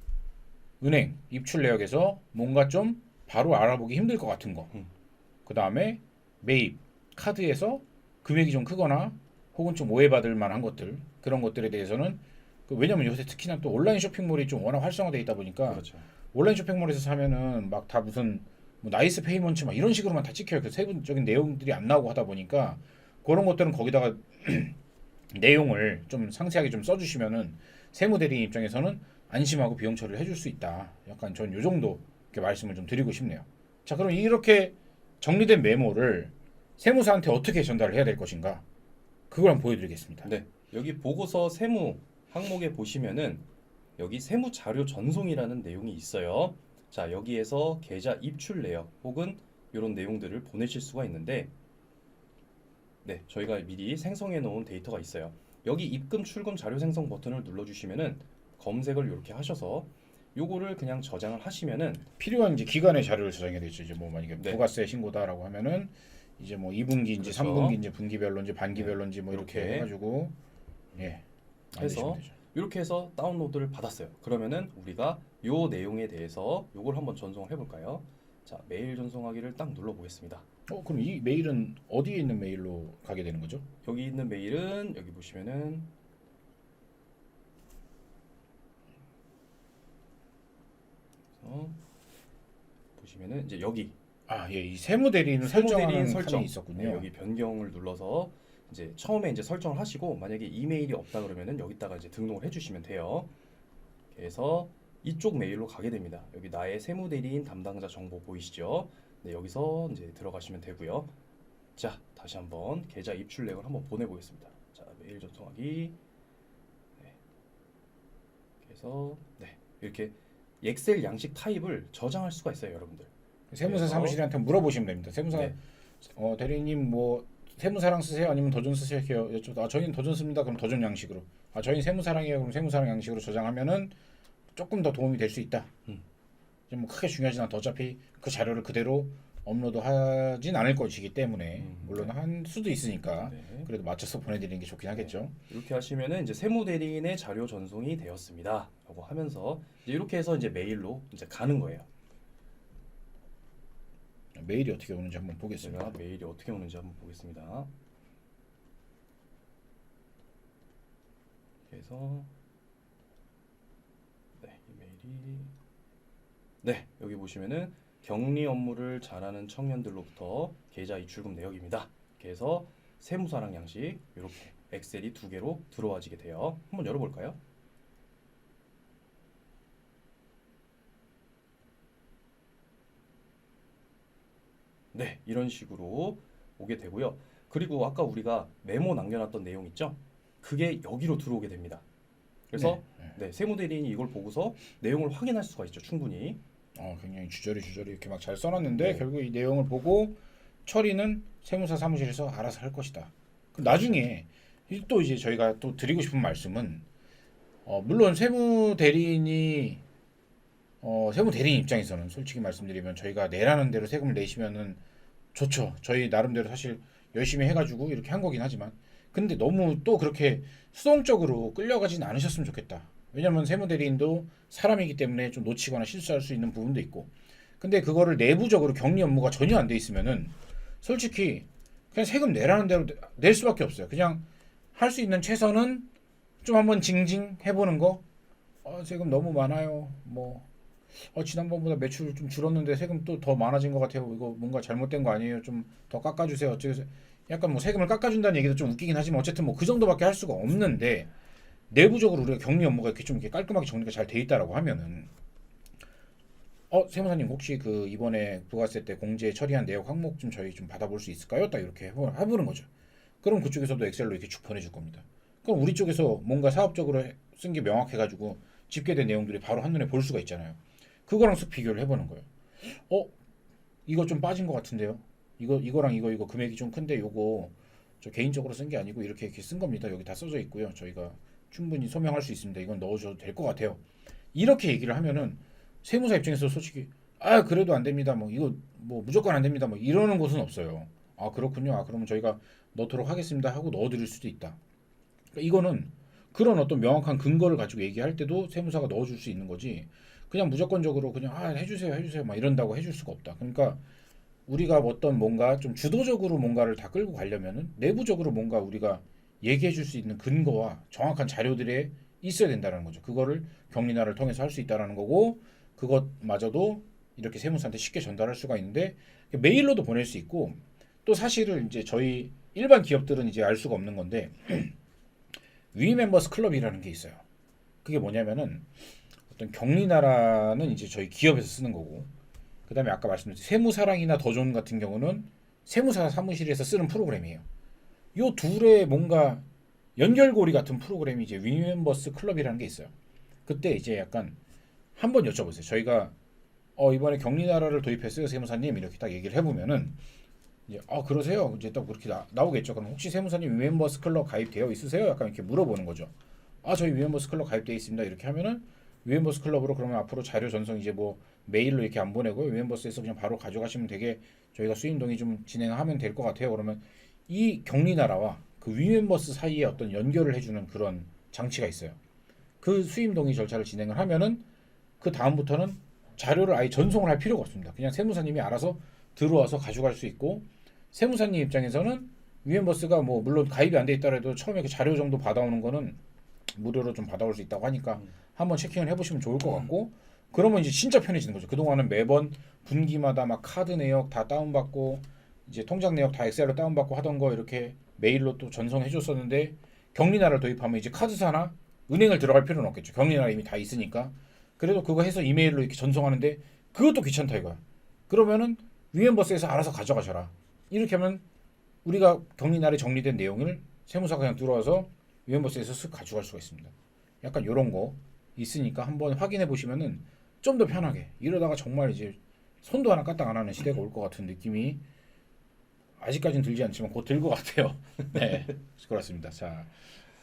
은행 입출 내역에서 뭔가 좀 바로 알아보기 힘들 것 같은 거. 그 다음에 매입 카드에서 금액이 좀 크거나 혹은 좀 오해받을 만한 것들 그런 것들에 대해서는 왜냐면 요새 특히나 또 온라인 쇼핑몰이 좀 워낙 활성화되어 있다 보니까 그렇죠. 온라인 쇼핑몰에서 사면은 막 다 무슨 뭐 나이스 페이먼트 막 이런 식으로만 다 찍혀요. 그 세부적인 내용들이 안 나오고 하다 보니까 그런 것들은 거기다가 내용을 좀 상세하게 좀 써주시면은 세무 대리인 입장에서는 안심하고 비용 처리를 해줄 수 있다. 약간 전 요 정도 이렇게 말씀을 좀 드리고 싶네요. 자, 그럼 이렇게 정리된 메모를 세무사한테 어떻게 전달을 해야 될 것인가? 그걸 한번 보여드리겠습니다. 네, 여기 보고서 세무 항목에 보시면은 여기 세무 자료 전송이라는 내용이 있어요. 자, 여기에서 계좌 입출 내역 혹은 이런 내용들을 보내실 수가 있는데, 네, 저희가 미리 생성해 놓은 데이터가 있어요. 여기 입금 출금 자료 생성 버튼을 눌러주시면은 검색을 이렇게 하셔서 요거를 그냥 저장을 하시면은 필요한 이제 기간의 자료를 저장해야 되죠. 이제 뭐 만약에 네. 부가세 신고다라고 하면은 이제 뭐 2분기인지 그렇죠. 3분기인지 분기별로인지 반기별로인지 뭐 이렇게 이렇게 해가지고 예 만드시면 해서 되죠. 이렇게 해서 다운로드를 받았어요. 그러면은 우리가 요 내용에 대해서 요걸 한번 전송을 해볼까요? 자, 메일 전송하기를 딱 눌러보겠습니다. 그럼 이 메일은 어디에 있는 메일로 가게 되는 거죠? 여기 있는 메일은 여기 보시면은 보시면은 이제 여기 아, 예, 이 세무 대리인을 세무 설정하는 대리인 칸이 설정. 있었군요. 네, 여기 변경을 눌러서 이제 처음에 이제 설정을 하시고 만약에 이메일이 없다 그러면은 여기다가 이제 등록을 해주시면 돼요. 그래서 이쪽 메일로 가게 됩니다. 여기 나의 세무 대리인 담당자 정보 보이시죠? 네, 여기서 이제 들어가시면 되고요. 자, 다시 한번 계좌 입출 내역을 한번 보내보겠습니다. 자, 메일 전송하기. 네, 그래서 네, 이렇게 엑셀 양식 타입을 저장할 수가 있어요, 여러분들. 세무사 그래서- 사무실한테 물어보시면 됩니다. 세무사 네. 대리님 뭐 세무사랑 쓰세요? 아니면 도전 쓰세요? 여쭤. 아, 저희는 도전 씁니다. 그럼 도전 양식으로. 아, 저희는 세무사랑이에요. 그럼 세무사랑 양식으로 저장하면은 조금 더 도움이 될 수 있다. 이제 뭐 크게 중요하진 않다. 어차피 그 자료를 그대로 업로드하진 않을 것이기 때문에 물론 한 수도 있으니까 네. 그래도 맞춰서 보내드리는 게 좋긴 하겠죠. 이렇게 하시면은 이제 세무 대리인의 자료 전송이 되었습니다.라고 하면서 이제 이렇게 해서 이제 메일로 이제 가는 거예요. 메일이 어떻게 오는지 한번 보겠습니다. 제가 메일이 어떻게 오는지 한번 보겠습니다. 그래서 네, 이 메일이 네, 여기 보시면은 격리 업무를 잘하는 청년들로부터 계좌 입출금 내역입니다. 그래서 세무사랑 양식 이렇게 엑셀이 두 개로 들어와지게 돼요. 한번 열어볼까요? 네, 이런 식으로 오게 되고요. 그리고 아까 우리가 메모 남겨놨던 내용 있죠? 그게 여기로 들어오게 됩니다. 그래서 네, 세무대리인이 이걸 보고서 내용을 확인할 수가 있죠, 충분히. 굉장히 주저리 이렇게 막 잘 써놨는데 네. 결국 이 내용을 보고 처리는 세무사 사무실에서 알아서 할 것이다. 그럼 나중에 또 이제 저희가 또 드리고 싶은 말씀은 물론 세무 대리인 입장에서는 솔직히 말씀드리면 저희가 내라는 대로 세금을 내시면은 좋죠. 저희 나름대로 사실 열심히 해가지고 이렇게 한 거긴 하지만 근데 너무 또 그렇게 수동적으로 끌려가진 않으셨으면 좋겠다. 왜냐면 세무 대리인도 사람이기 때문에 좀 놓치거나 실수할 수 있는 부분도 있고 근데 그거를 내부적으로 격리 업무가 전혀 안 돼 있으면은 솔직히 그냥 세금 내라는 대로 낼 수밖에 없어요. 그냥 할 수 있는 최선은 좀 한번 징징 해보는 거. 세금 너무 많아요. 뭐 지난번보다 매출 좀 줄었는데 세금 또 더 많아진 것 같아요. 이거 뭔가 잘못된 거 아니에요? 좀 더 깎아주세요. 어쩌세요? 약간 뭐 세금을 깎아준다는 얘기도 좀 웃기긴 하지만 어쨌든 뭐 그 정도밖에 할 수가 없는데 내부적으로 우리가 격리 업무가 이렇게 좀 이렇게 깔끔하게 정리가 잘 돼 있다라고 하면은 세무사님 혹시 그 이번에 부가세 때 공제 처리한 내역 항목 좀 저희 좀 받아볼 수 있을까요? 딱 이렇게 해보는 거죠. 그럼 그쪽에서도 엑셀로 이렇게 쭉 보내줄 겁니다. 그럼 우리 쪽에서 뭔가 사업적으로 쓴 게 명확해가지고 집계된 내용들이 바로 한눈에 볼 수가 있잖아요. 그거랑 쓱 비교를 해보는 거예요. 이거 좀 빠진 것 같은데요. 이거랑 이거 금액이 좀 큰데 요거 저 개인적으로 쓴 게 아니고 이렇게 쓴 겁니다. 여기 다 써져 있고요. 저희가 충분히 소명할 수 있습니다. 이건 넣어줘도 될 것 같아요. 이렇게 얘기를 하면은 세무사 입장에서 솔직히 그래도 안 됩니다. 뭐 이거 뭐 무조건 안 됩니다. 뭐 이러는 곳은 없어요. 그렇군요. 그러면 저희가 넣도록 하겠습니다 하고 넣어드릴 수도 있다. 그러니까 이거는 그런 어떤 명확한 근거를 가지고 얘기할 때도 세무사가 넣어줄 수 있는 거지. 그냥 무조건적으로 그냥 해주세요 막 이런다고 해줄 수가 없다. 그러니까 우리가 어떤 뭔가 좀 주도적으로 뭔가를 다 끌고 가려면은 내부적으로 뭔가 우리가 얘기해 줄 수 있는 근거와 정확한 자료들이 있어야 된다는 거죠. 그거를 격리나를 통해서 할 수 있다라는 거고 그것마저도 이렇게 세무사한테 쉽게 전달할 수가 있는데 메일로도 보낼 수 있고 또 사실은 이제 저희 일반 기업들은 이제 알 수가 없는 건데 위멤버스 클럽이라는 게 있어요. 그게 뭐냐면은 어떤 경리나라는 이제 저희 기업에서 쓰는 거고 그다음에 아까 말씀드린 세무사랑이나 더존 같은 경우는 세무사 사무실에서 쓰는 프로그램이에요. 요 둘의 뭔가 연결고리 같은 프로그램이 이제 위멤버스 클럽이라는 게 있어요. 그때 이제 약간 한번 여쭤보세요. 저희가 이번에 격리나라를 도입했어요, 세무사님 이렇게 딱 얘기를 해보면은 이제 그러세요. 이제 딱 그렇게 나오겠죠. 그럼 혹시 세무사님 위멤버스 클럽 가입되어 있으세요? 약간 이렇게 물어보는 거죠. 저희 위멤버스 클럽 가입되어 있습니다. 이렇게 하면은 위멤버스 클럽으로 그러면 앞으로 자료 전송 이제 뭐 메일로 이렇게 안 보내고 위멤버스에서 그냥 바로 가져가시면 되게 저희가 수임 동의 좀 진행하면 될 것 같아요. 그러면 이 격리나라와 그 위멤버스 사이에 어떤 연결을 해주는 그런 장치가 있어요. 그 수임 동의 절차를 진행을 하면은 그 다음부터는 자료를 아예 전송을 할 필요가 없습니다. 그냥 세무사님이 알아서 들어와서 가져갈 수 있고 세무사님 입장에서는 위엠버스가 뭐 물론 가입이 안 돼 있더라도 처음에 그 자료 정도 받아오는 거는 무료로 좀 받아올 수 있다고 하니까 한번 체킹을 해보시면 좋을 것 같고 그러면 이제 진짜 편해지는 거죠. 그동안은 매번 분기마다 막 카드 내역 다 다운받고 이제 통장 내역 다 엑셀로 다운받고 하던 거 이렇게 메일로 또 전송해 줬었는데 격리나라를 도입하면 이제 카드사나 은행을 들어갈 필요는 없겠죠. 격리나라 이미 다 있으니까. 그래도 그거 해서 이메일로 이렇게 전송하는데 그것도 귀찮다 이거야. 그러면은 위엠버스에서 알아서 가져가셔라. 이렇게 하면 우리가 격리날에 정리된 내용을 세무사가 그냥 들어와서 위엠버스에서 쓱 가져갈 수가 있습니다. 약간 이런 거 있으니까 한번 확인해 보시면은 좀 더 편하게 이러다가 정말 이제 손도 하나 까딱 안 하는 시대가 올 것 같은 느낌이 아직까지는 들지 않지만 곧 들 것 같아요. 네, 그렇습니다. 자,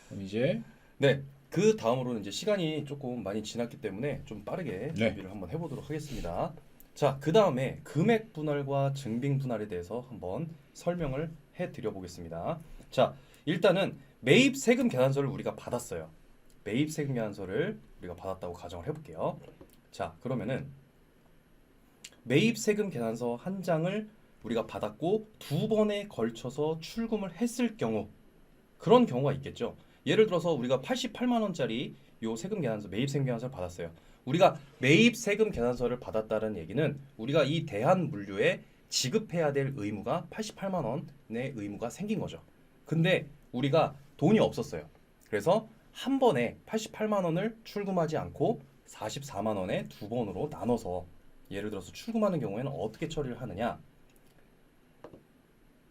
그럼 이제 네. 그 다음으로는 이제 시간이 조금 많이 지났기 때문에 좀 빠르게 네. 준비를 한번 해보도록 하겠습니다. 자, 그 다음에 금액 분할과 증빙 분할에 대해서 한번 설명을 해드려 보겠습니다. 자, 일단은 매입 세금 계산서를 우리가 받았어요. 매입 세금 계산서를 우리가 받았다고 가정을 해볼게요. 자, 그러면은 매입 세금 계산서 한 장을 우리가 받았고 두 번에 걸쳐서 출금을 했을 경우 그런 경우가 있겠죠. 예를 들어서 우리가 88만 원짜리 요 세금 계산서 매입 세금 계산서를 받았어요. 우리가 매입 세금 계산서를 받았다는 얘기는 우리가 이 대한물류에 지급해야 될 의무가 88만 원의 의무가 생긴 거죠. 근데 우리가 돈이 없었어요. 그래서 한 번에 88만 원을 출금하지 않고 44만 원에 두 번으로 나눠서 예를 들어서 출금하는 경우에는 어떻게 처리를 하느냐?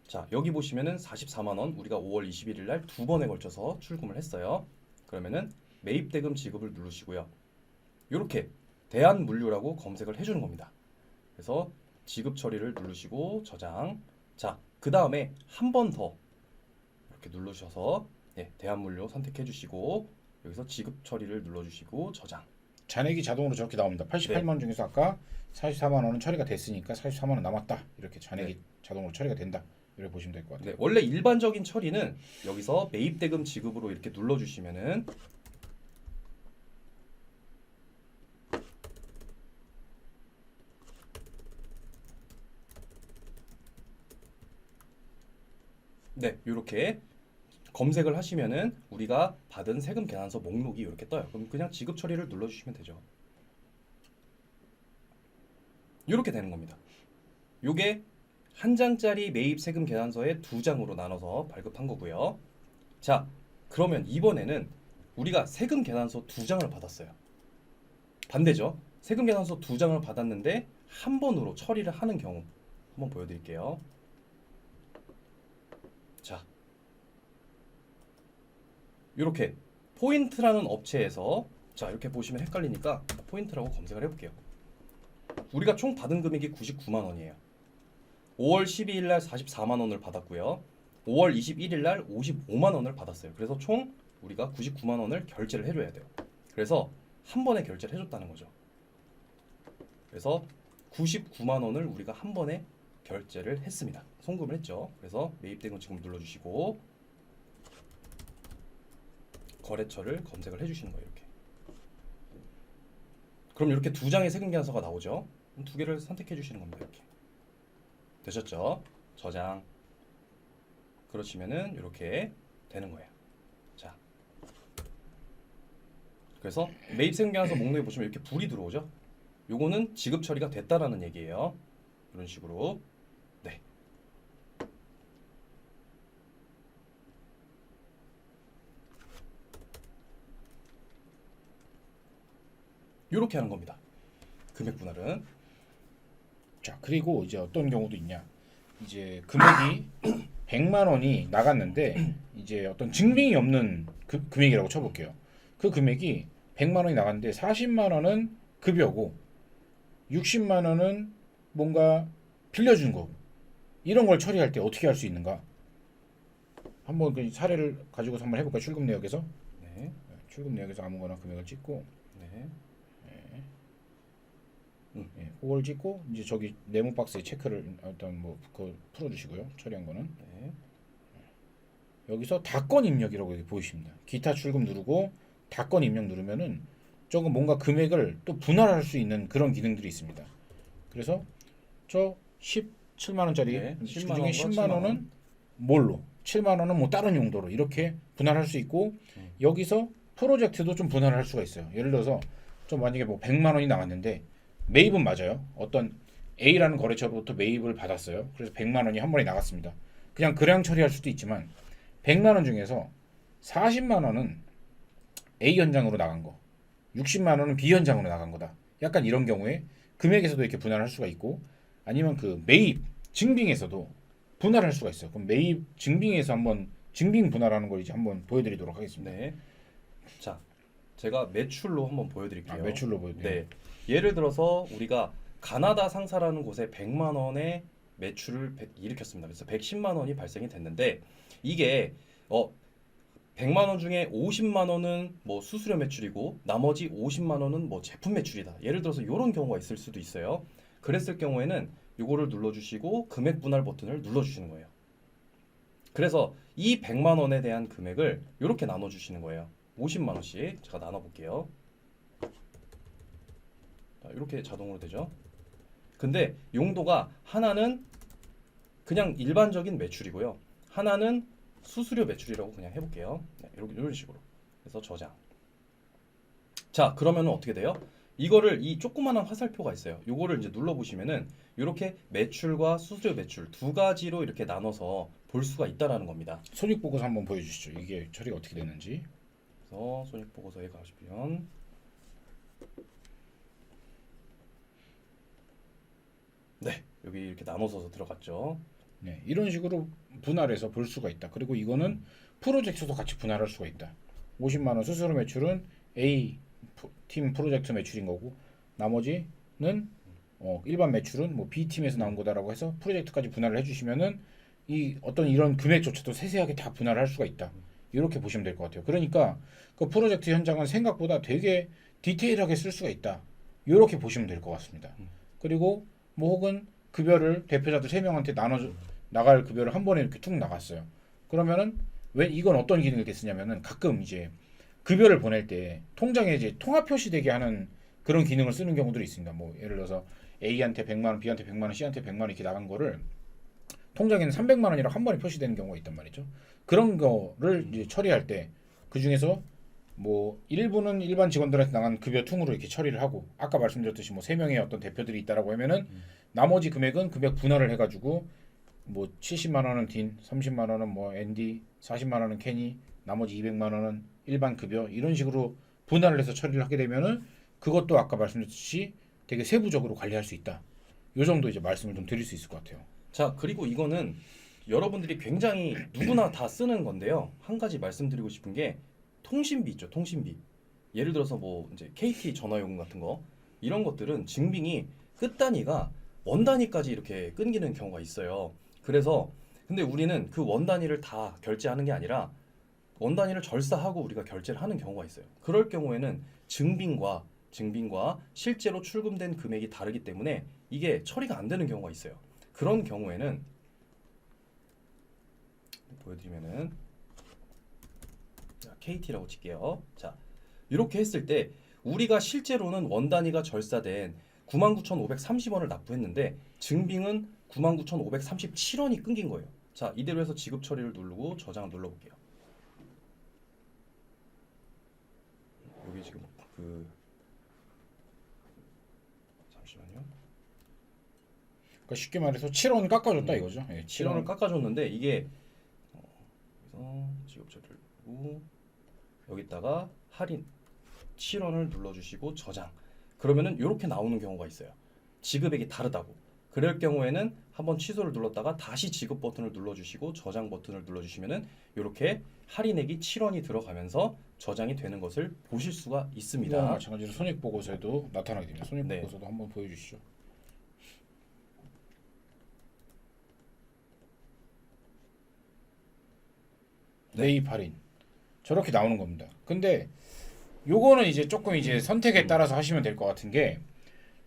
자, 여기 보시면은 44만 원 우리가 5월 21일 날 두 번에 걸쳐서 출금을 했어요. 그러면은 매입대금 지급을 누르시고요. 이렇게 대한물류라고 검색을 해주는 겁니다. 그래서 지급 처리를 누르시고 저장. 자, 그 다음에 한 번 더 이렇게 누르셔서 대한물류 선택해 주시고 여기서 지급 처리를 눌러주시고 저장. 잔액이 자동으로 저렇게 나옵니다. 88만 원 중에서 아까 44만 원은 처리가 됐으니까 44만 원 남았다. 이렇게 잔액이 자동으로 처리가 된다. 이렇게 보시면 될 것 같아요. 네, 원래 일반적인 처리는 여기서 매입대금 지급으로 이렇게 눌러주시면은 네, 이렇게 검색을 하시면은 우리가 받은 세금 계산서 목록이 이렇게 떠요. 그럼 그냥 지급 처리를 눌러주시면 되죠. 이렇게 되는 겁니다. 요게 한 장짜리 매입 세금 계산서에 두 장으로 나눠서 발급한 거고요. 자, 그러면 이번에는 우리가 세금 계산서 두 장을 받았어요. 반대죠. 세금 계산서 두 장을 받았는데 한 번으로 처리를 하는 경우 한번 보여드릴게요. 자, 이렇게 포인트라는 업체에서 자 이렇게 보시면 헷갈리니까 포인트라고 검색을 해볼게요. 우리가 총 받은 금액이 99만 원이에요. 5월 12일 날 44만 원을 받았고요. 5월 21일 날 55만 원을 받았어요. 그래서 총 우리가 99만 원을 결제를 해줘야 돼요. 그래서 한 번에 결제를 해줬다는 거죠. 그래서 99만 원을 우리가 한 번에 결제를 했습니다. 송금을 했죠. 그래서 매입대금 지금 눌러주시고 거래처를 검색을 해주시는 거예요. 이렇게. 그럼 이렇게 두 장의 세금 계산서가 나오죠. 두 개를 선택해 주시는 겁니다. 이렇게. 되셨죠? 저장. 그러시면은 이렇게 되는 거예요. 자. 그래서 매입 세금 계산서 목록에 보시면 이렇게 불이 들어오죠. 요거는 지급 처리가 됐다라는 얘기예요. 이런 식으로. 네. 요렇게 하는 겁니다. 금액 분할은. 자, 그리고 이제 어떤 경우도 있냐? 이제 금액이 100만 원이 나갔는데 이제 어떤 증빙이 없는 금액이라고 쳐볼게요. 그 금액이 100만 원이 나갔는데 40만 원은 급여고 60만 원은 뭔가 빌려준 거고 이런 걸 처리할 때 어떻게 할 수 있는가? 한번 그 사례를 가지고서 한번 해볼까요? 출금 내역에서 네. 출금 내역에서 아무거나 금액을 찍고 네. 그걸 찍고 이제 저기 네모 박스에 체크를 일단 뭐 그거 풀어주시고요. 처리한 거는 네. 여기서 다건 입력이라고 여기 보이십니다. 기타 출금 누르고 다건 입력 누르면은 조금 뭔가 금액을 또 분할할 수 있는 그런 기능들이 있습니다. 그래서 저 17만 원짜리 네, 그 10만 중에 원과 10만 7만 원은 원. 뭘로 7만 원은 뭐 다른 용도로 이렇게 분할할 수 있고 여기서 프로젝트도 좀 분할할 수가 있어요. 예를 들어서 좀 만약에 뭐 100만 원이 나왔는데 매입은 맞아요. 어떤 A라는 거래처로부터 매입을 받았어요. 그래서 100만 원이 한 번에 나갔습니다. 그냥 그냥 처리할 수도 있지만 100만 원 중에서 40만 원은 A 현장으로 나간 거, 60만 원은 B 현장으로 나간 거다. 약간 이런 경우에 금액에서도 이렇게 분할할 수가 있고 아니면 그 매입 증빙에서도 분할할 수가 있어요. 그럼 매입 증빙에서 한번 증빙 분할하는 걸 이제 한번 보여드리도록 하겠습니다. 네. 자, 제가 매출로 한번 보여드릴게요. 매출로 보여드려요. 네. 예를 들어서 우리가 가나다 상사라는 곳에 100만 원의 매출을 일으켰습니다. 그래서 110만 원이 발생이 됐는데 이게 100만 원 중에 50만 원은 뭐 수수료 매출이고 나머지 50만 원은 뭐 제품 매출이다. 예를 들어서 이런 경우가 있을 수도 있어요. 그랬을 경우에는 요거를 눌러주시고 금액 분할 버튼을 눌러주시는 거예요. 그래서 이 100만 원에 대한 금액을 이렇게 나눠주시는 거예요. 50만 원씩 제가 나눠볼게요. 이렇게 자동으로 되죠. 근데 용도가 하나는 그냥 일반적인 매출이고요. 하나는 수수료 매출이라고 그냥 해볼게요. 네, 이런 식으로. 그래서 저장. 자, 그러면 어떻게 돼요? 이거를 이 조그마한 화살표가 있어요. 요거를 이제 눌러보시면은 이렇게 매출과 수수료 매출 두 가지로 이렇게 나눠서 볼 수가 있다라는 겁니다. 손익 보고서 한번 보여주시죠. 이게 처리가 어떻게 됐는지. 그래서 손익 보고서에 가시면 네, 여기 이렇게 나눠서 들어갔죠. 네, 이런 식으로 분할해서 볼 수가 있다. 그리고 이거는 프로젝트도 같이 분할할 수가 있다. 50만 원 수수료 매출은 A 팀 프로젝트 매출인 거고 나머지는 일반 매출은 뭐 B 팀에서 나온 거다라고 해서 프로젝트까지 분할을 해주시면은 이 어떤 이런 금액조차도 세세하게 다 분할할 수가 있다. 이렇게 보시면 될 것 같아요. 그러니까 그 프로젝트 현장은 생각보다 되게 디테일하게 쓸 수가 있다. 이렇게 보시면 될 것 같습니다. 그리고 뭐 혹은 급여를 대표자들 3명한테 나갈 급여를 한 번에 이렇게 툭 나갔어요. 그러면은 왜 이건 어떤 기능을 이렇게 쓰냐면은 가끔 이제 급여를 보낼 때 통장에 이제 통합 표시되게 하는 그런 기능을 쓰는 경우들이 있습니다. 뭐 예를 들어서 A한테 100만 원, B한테 100만 원, C한테 100만 원 이렇게 나간 거를 통장에는 300만 원이라고 한 번에 표시되는 경우가 있단 말이죠. 그런 거를 이제 처리할 때 그 중에서 뭐 일부는 일반 직원들한테 나간 급여 퉁으로 이렇게 처리를 하고 아까 말씀드렸듯이 뭐 3명의 어떤 대표들이 있다라고 하면은 나머지 금액은 금액 분할을 해가지고 뭐 70만 원은 딘, 30만 원은 뭐 앤디, 40만 원은 케니, 나머지 200만 원은 일반 급여 이런 식으로 분할을 해서 처리를 하게 되면은 그것도 아까 말씀드렸듯이 되게 세부적으로 관리할 수 있다. 요 정도 이제 말씀을 좀 드릴 수 있을 것 같아요. 자, 그리고 이거는 여러분들이 굉장히 누구나 다 쓰는 건데요. 한 가지 말씀드리고 싶은 게 통신비 있죠, 통신비. 예를 들어서 뭐 이제 KT 전화요금 같은 거 이런 것들은 증빙이 끝 단위가 원 단위까지 이렇게 끊기는 경우가 있어요. 그래서 근데 우리는 그 원 단위를 다 결제하는 게 아니라 원 단위를 절사하고 우리가 결제를 하는 경우가 있어요. 그럴 경우에는 증빙과 실제로 출금된 금액이 다르기 때문에 이게 처리가 안 되는 경우가 있어요. 그런 경우에는 보여드리면은 자, KT라고 칠게요. 자, 이렇게 했을 때 우리가 실제로는 원 단위가 절사된 99,530원을 납부했는데 증빙은 99,537원이 끊긴 거예요. 자, 이대로 해서 지급 처리를 누르고 저장 눌러볼게요. 여기 지금 그 그러니까 쉽게 말해서 7원 깎아줬다 이거죠. 예, 7원을 깎아줬는데 이게 그래서 지급 처리를 누르고 여기다가 할인 7원을 눌러주시고 저장. 그러면은 이렇게 나오는 경우가 있어요. 지급액이 다르다고. 그럴 경우에는 한번 취소를 눌렀다가 다시 지급 버튼을 눌러주시고 저장 버튼을 눌러주시면은 이렇게 할인액이 7원이 들어가면서 저장이 되는 것을 보실 수가 있습니다. 이와 마찬가지로 손익보고서에도 나타나게 됩니다. 네. 손익보고서도 한번 보여주시죠. 네. 매입 할인 저렇게 나오는 겁니다. 근데 요거는 이제 조금 이제 선택에 따라서 하시면 될 것 같은 게,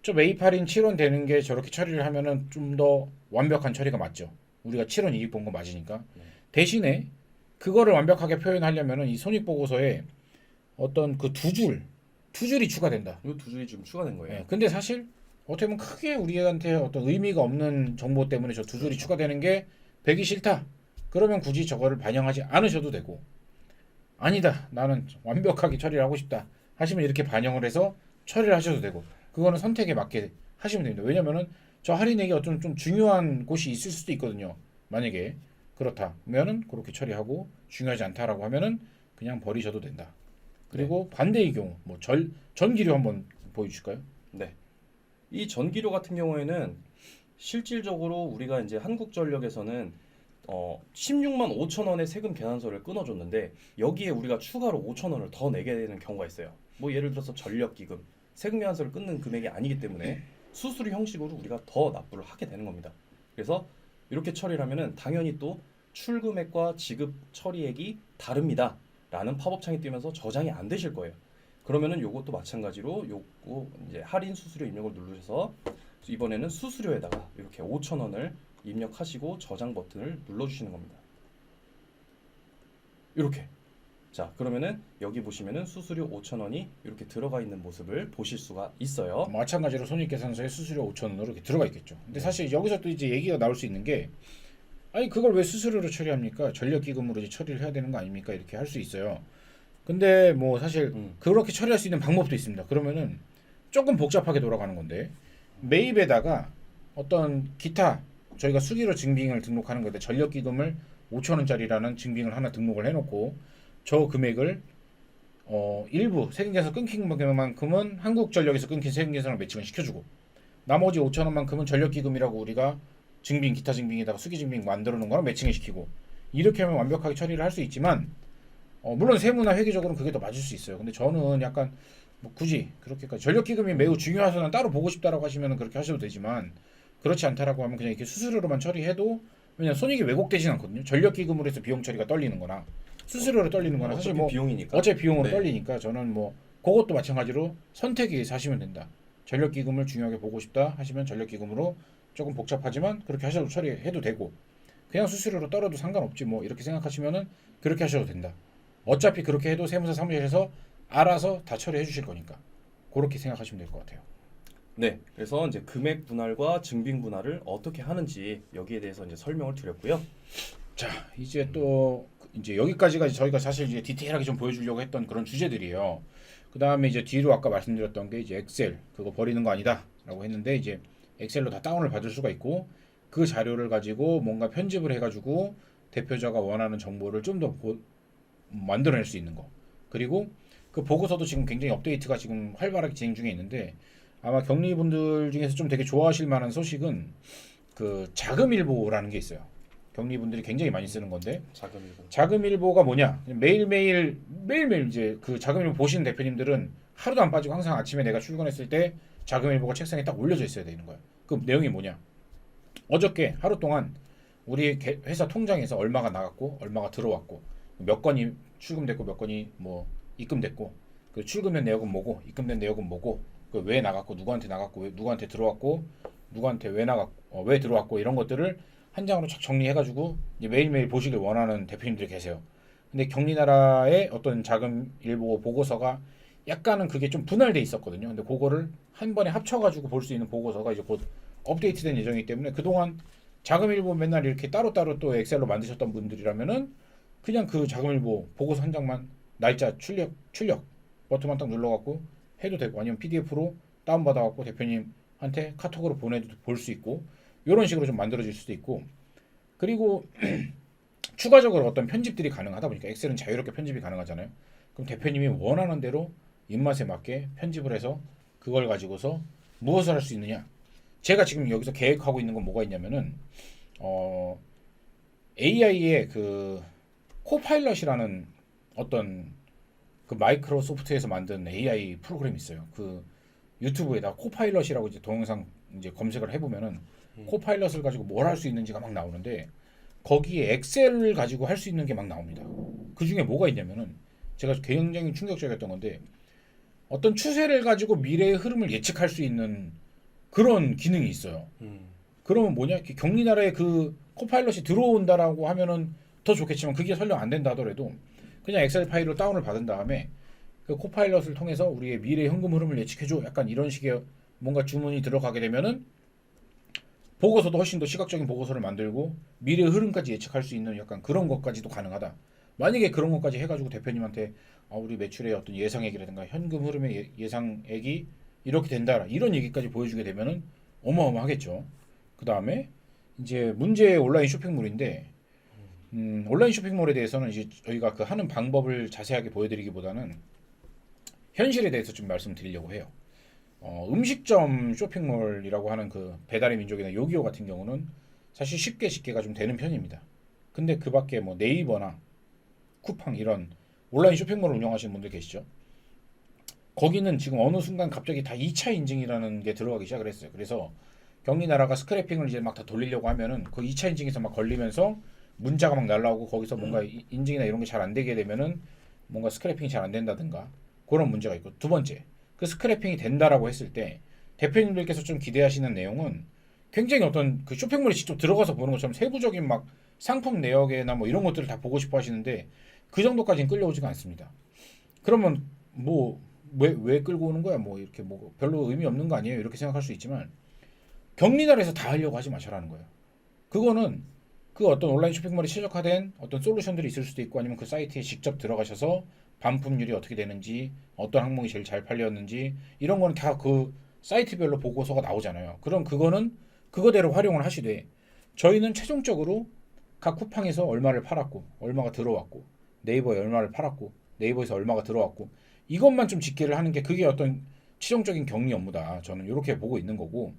저 매입 할인 7원 되는 게 저렇게 처리를 하면은 좀 더 완벽한 처리가 맞죠. 우리가 7원 이익 본 거 맞으니까. 대신에 그거를 완벽하게 표현하려면은 이 손익 보고서에 어떤 그 두 줄이 추가된다. 이 두 줄이 지금 추가된 거예요. 예. 근데 사실 어떻게 보면 크게 우리한테 어떤 의미가 없는 정보 때문에 저 두 줄이 추가되는 게 배기 싫다. 그러면 굳이 저거를 반영하지 않으셔도 되고, 아니다, 나는 완벽하게 처리를 하고 싶다 하시면 이렇게 반영을 해서 처리를 하셔도 되고, 그거는 선택에 맞게 하시면 됩니다. 왜냐면은 저 할인액이 어떤 좀 중요한 곳이 있을 수도 있거든요. 만약에 그렇다면은 그렇게 처리하고, 중요하지 않다라고 하면은 그냥 버리셔도 된다. 그리고 반대의 경우 뭐 전기료 한번 보여주실까요? 네. 이 전기료 같은 경우에는 실질적으로 우리가 이제 한국전력에서는 16만 5천 원의 세금 계산서를 끊어줬는데 여기에 우리가 추가로 5천 원을 더 내게 되는 경우가 있어요. 뭐 예를 들어서 전력기금, 세금 계산서를 끊는 금액이 아니기 때문에 수수료 형식으로 우리가 더 납부를 하게 되는 겁니다. 그래서 이렇게 처리를 하면은 당연히 또 출금액과 지급 처리액이 다릅니다. 라는 팝업창이 뜨면서 저장이 안 되실 거예요. 그러면은 요것도 마찬가지로 요거 이제 할인 수수료 입력을 누르셔서 이번에는 수수료에다가 이렇게 5천 원을 입력하시고 저장 버튼을 눌러주시는 겁니다. 이렇게. 자, 그러면은 여기 보시면은 수수료 5천 원이 이렇게 들어가 있는 모습을 보실 수가 있어요. 마찬가지로 손익계산서에 수수료 5천 원으로 이렇게 들어가 있겠죠. 근데 사실 여기서 또 이제 얘기가 나올 수 있는 게, 아니 그걸 왜 수수료로 처리합니까? 전력기금으로 이제 처리를 해야 되는 거 아닙니까? 이렇게 할 수 있어요. 근데 뭐 사실 그렇게 처리할 수 있는 방법도 있습니다. 그러면은 조금 복잡하게 돌아가는 건데, 매입에다가 어떤 기타 저희가 수기로 증빙을 등록하는 건데, 전력기금을 5천 원짜리라는 증빙을 하나 등록을 해놓고 저 금액을 일부 세금계산 끊긴 만큼은 한국전력에서 끊긴 세금계산을 매칭을 시켜주고, 나머지 5천 원만큼은 전력기금이라고 우리가 증빙, 기타 증빙에다가 수기 증빙 만들어 놓은 거랑 매칭을 시키고, 이렇게 하면 완벽하게 처리를 할 수 있지만, 물론 세무나 회계적으로는 그게 더 맞을 수 있어요. 근데 저는 약간 뭐 굳이 그렇게까지 전력기금이 매우 중요해서 난 따로 보고 싶다라고 하시면 그렇게 하셔도 되지만, 그렇지 않다라고 하면 그냥 이렇게 수수료로만 처리해도, 왜냐면 손익이 왜곡되진 않거든요. 전력기금으로 해서 비용 처리가 떨리는 거나 수수료로 떨리는 거나 사실 뭐 비용이니까. 어차피 비용으로 네. 떨리니까, 저는 뭐 그것도 마찬가지로 선택에 의해서 하시면 된다. 전력기금을 중요하게 보고 싶다 하시면 전력기금으로, 조금 복잡하지만 그렇게 하셔도 처리해도 되고, 그냥 수수료로 떨어도 상관없지 뭐 이렇게 생각하시면은 그렇게 하셔도 된다. 어차피 그렇게 해도 세무사 사무실에서 알아서 다 처리해 주실 거니까 그렇게 생각하시면 될 것 같아요. 네. 그래서 이제 금액 분할과 증빙 분할을 어떻게 하는지 여기에 대해서 이제 설명을 드렸고요. 자, 이제 또 이제 여기까지가 저희가 사실 이제 디테일하게 좀 보여주려고 했던 그런 주제들이에요. 그 다음에 이제 뒤로 아까 말씀드렸던 게 이제 엑셀 그거 버리는 거 아니다라고 했는데, 이제 엑셀로 다 다운을 받을 수가 있고, 그 자료를 가지고 뭔가 편집을 해가지고 대표자가 원하는 정보를 좀 더 만들어낼 수 있는 거. 그리고 그 보고서도 지금 굉장히 업데이트가 지금 활발하게 진행 중에 있는데, 아마 격리분들 중에서 좀 되게 좋아하실 만한 소식은 그 자금일보라는 게 있어요. 격리분들이 굉장히 많이 쓰는 건데, 자금일보. 자금일보가 뭐냐? 매일매일 이제 그 자금일보 보시는 대표님들은 하루도 안 빠지고 항상 아침에 내가 출근했을 때 자금일보가 책상에 딱 올려져 있어야 되는 거야. 그 내용이 뭐냐? 어저께 하루 동안 우리 회사 통장에서 얼마가 나갔고 얼마가 들어왔고, 몇 건이 출금됐고 몇 건이 뭐 입금됐고, 그 출금된 내역은 뭐고 입금된 내역은 뭐고, 그 왜 나갔고 누구한테 나갔고 왜 누구한테 들어왔고 누구한테 왜 나갔고 왜 들어왔고, 이런 것들을 한 장으로 쫙 정리해가지고 이제 매일매일 보시길 원하는 대표님들이 계세요. 근데 격리나라의 어떤 자금일보 보고서가 약간은 그게 좀 분할돼 있었거든요. 근데 그거를 한 번에 합쳐가지고 볼 수 있는 보고서가 이제 곧 업데이트된 예정이기 때문에, 그동안 자금일보 맨날 이렇게 따로따로 또 엑셀로 만드셨던 분들이라면은 그냥 그 자금일보 보고서 한 장만 날짜 출력 버튼만 딱 눌러갖고 해도 되고, 아니면 PDF로 다운받아갖고 대표님한테 카톡으로 보내도 볼 수 있고, 이런 식으로 좀 만들어질 수도 있고 그리고 추가적으로 어떤 편집들이 가능하다 보니까 엑셀은 자유롭게 편집이 가능하잖아요. 그럼 대표님이 원하는 대로 입맛에 맞게 편집을 해서 그걸 가지고서 무엇을 할 수 있느냐? 제가 지금 여기서 계획하고 있는 건 뭐가 있냐면은 AI의 그 코파일럿이라는 어떤 그 마이크로소프트에서 만든 AI 프로그램이 있어요. 그 유튜브에다 코파일럿이라고 이제 동영상 이제 검색을 해보면은 코파일럿을 가지고 뭘 할 수 있는지가 막 나오는데 거기에 엑셀을 가지고 할 수 있는 게 막 나옵니다. 그 중에 뭐가 있냐면은 제가 굉장히 충격적이었던 건데 어떤 추세를 가지고 미래의 흐름을 예측할 수 있는 그런 기능이 있어요. 그러면 뭐냐? 경리나라에 그 코파일럿이 들어온다라고 하면은 더 좋겠지만 그게 설령 안 된다 하더라도 그냥 엑셀 파일로 다운을 받은 다음에 그 코파일럿을 통해서 우리의 미래 현금 흐름을 예측해줘. 약간 이런 식의 뭔가 주문이 들어가게 되면은 보고서도 훨씬 더 시각적인 보고서를 만들고 미래 흐름까지 예측할 수 있는 약간 그런 것까지도 가능하다. 만약에 그런 것까지 해가지고 대표님한테 우리 매출의 어떤 예상액이라든가 현금 흐름의 예상액이 이렇게 된다. 이런 얘기까지 보여주게 되면은 어마어마하겠죠. 그 다음에 이제 문제의 온라인 쇼핑몰인데 온라인 쇼핑몰에 대해서는 이제 저희가 그 하는 방법을 자세하게 보여드리기보다는 현실에 대해서 좀 말씀드리려고 해요. 음식점 쇼핑몰이라고 하는 그 배달의 민족이나 요기요 같은 경우는 사실 쉽게가 좀 되는 편입니다. 근데 그 밖에 뭐 네이버나 쿠팡 이런 온라인 쇼핑몰을 운영하시는 분들 계시죠? 거기는 지금 어느 순간 갑자기 다 2차 인증이라는 게 들어가기 시작을 했어요. 그래서 경리나라가 스크래핑을 이제 막 다 돌리려고 하면은 그 2차 인증에서 막 걸리면서 문자가 막 날라오고 거기서 뭔가 인증이나 이런 게 잘 안 되게 되면은 뭔가 스크래핑이 잘 안 된다든가 그런 문제가 있고 두 번째 그 스크래핑이 된다라고 했을 때 대표님들께서 좀 기대하시는 내용은 굉장히 어떤 그 쇼핑몰에 직접 들어가서 보는 것처럼 세부적인 막 상품 내역이나 뭐 이런 것들을 다 보고 싶어 하시는데 그 정도까지는 끌려오지가 않습니다. 그러면 뭐 왜 끌고 오는 거야? 뭐 이렇게 뭐 별로 의미 없는 거 아니에요? 이렇게 생각할 수 있지만 경리나라에서 다 하려고 하지 마시라는 거예요. 그거는 그 어떤 온라인 쇼핑몰에 최적화된 어떤 솔루션들이 있을 수도 있고 아니면 그 사이트에 직접 들어가셔서 반품률이 어떻게 되는지 어떤 항목이 제일 잘 팔렸는지 이런 거는 다 그 사이트별로 보고서가 나오잖아요. 그럼 그거는 그거대로 활용을 하시되 저희는 최종적으로 각 쿠팡에서 얼마를 팔았고 얼마가 들어왔고 네이버에 얼마를 팔았고 네이버에서 얼마가 들어왔고 이것만 좀 집계를 하는 게 그게 어떤 최종적인 격리 업무다. 저는 이렇게 보고 있는 거고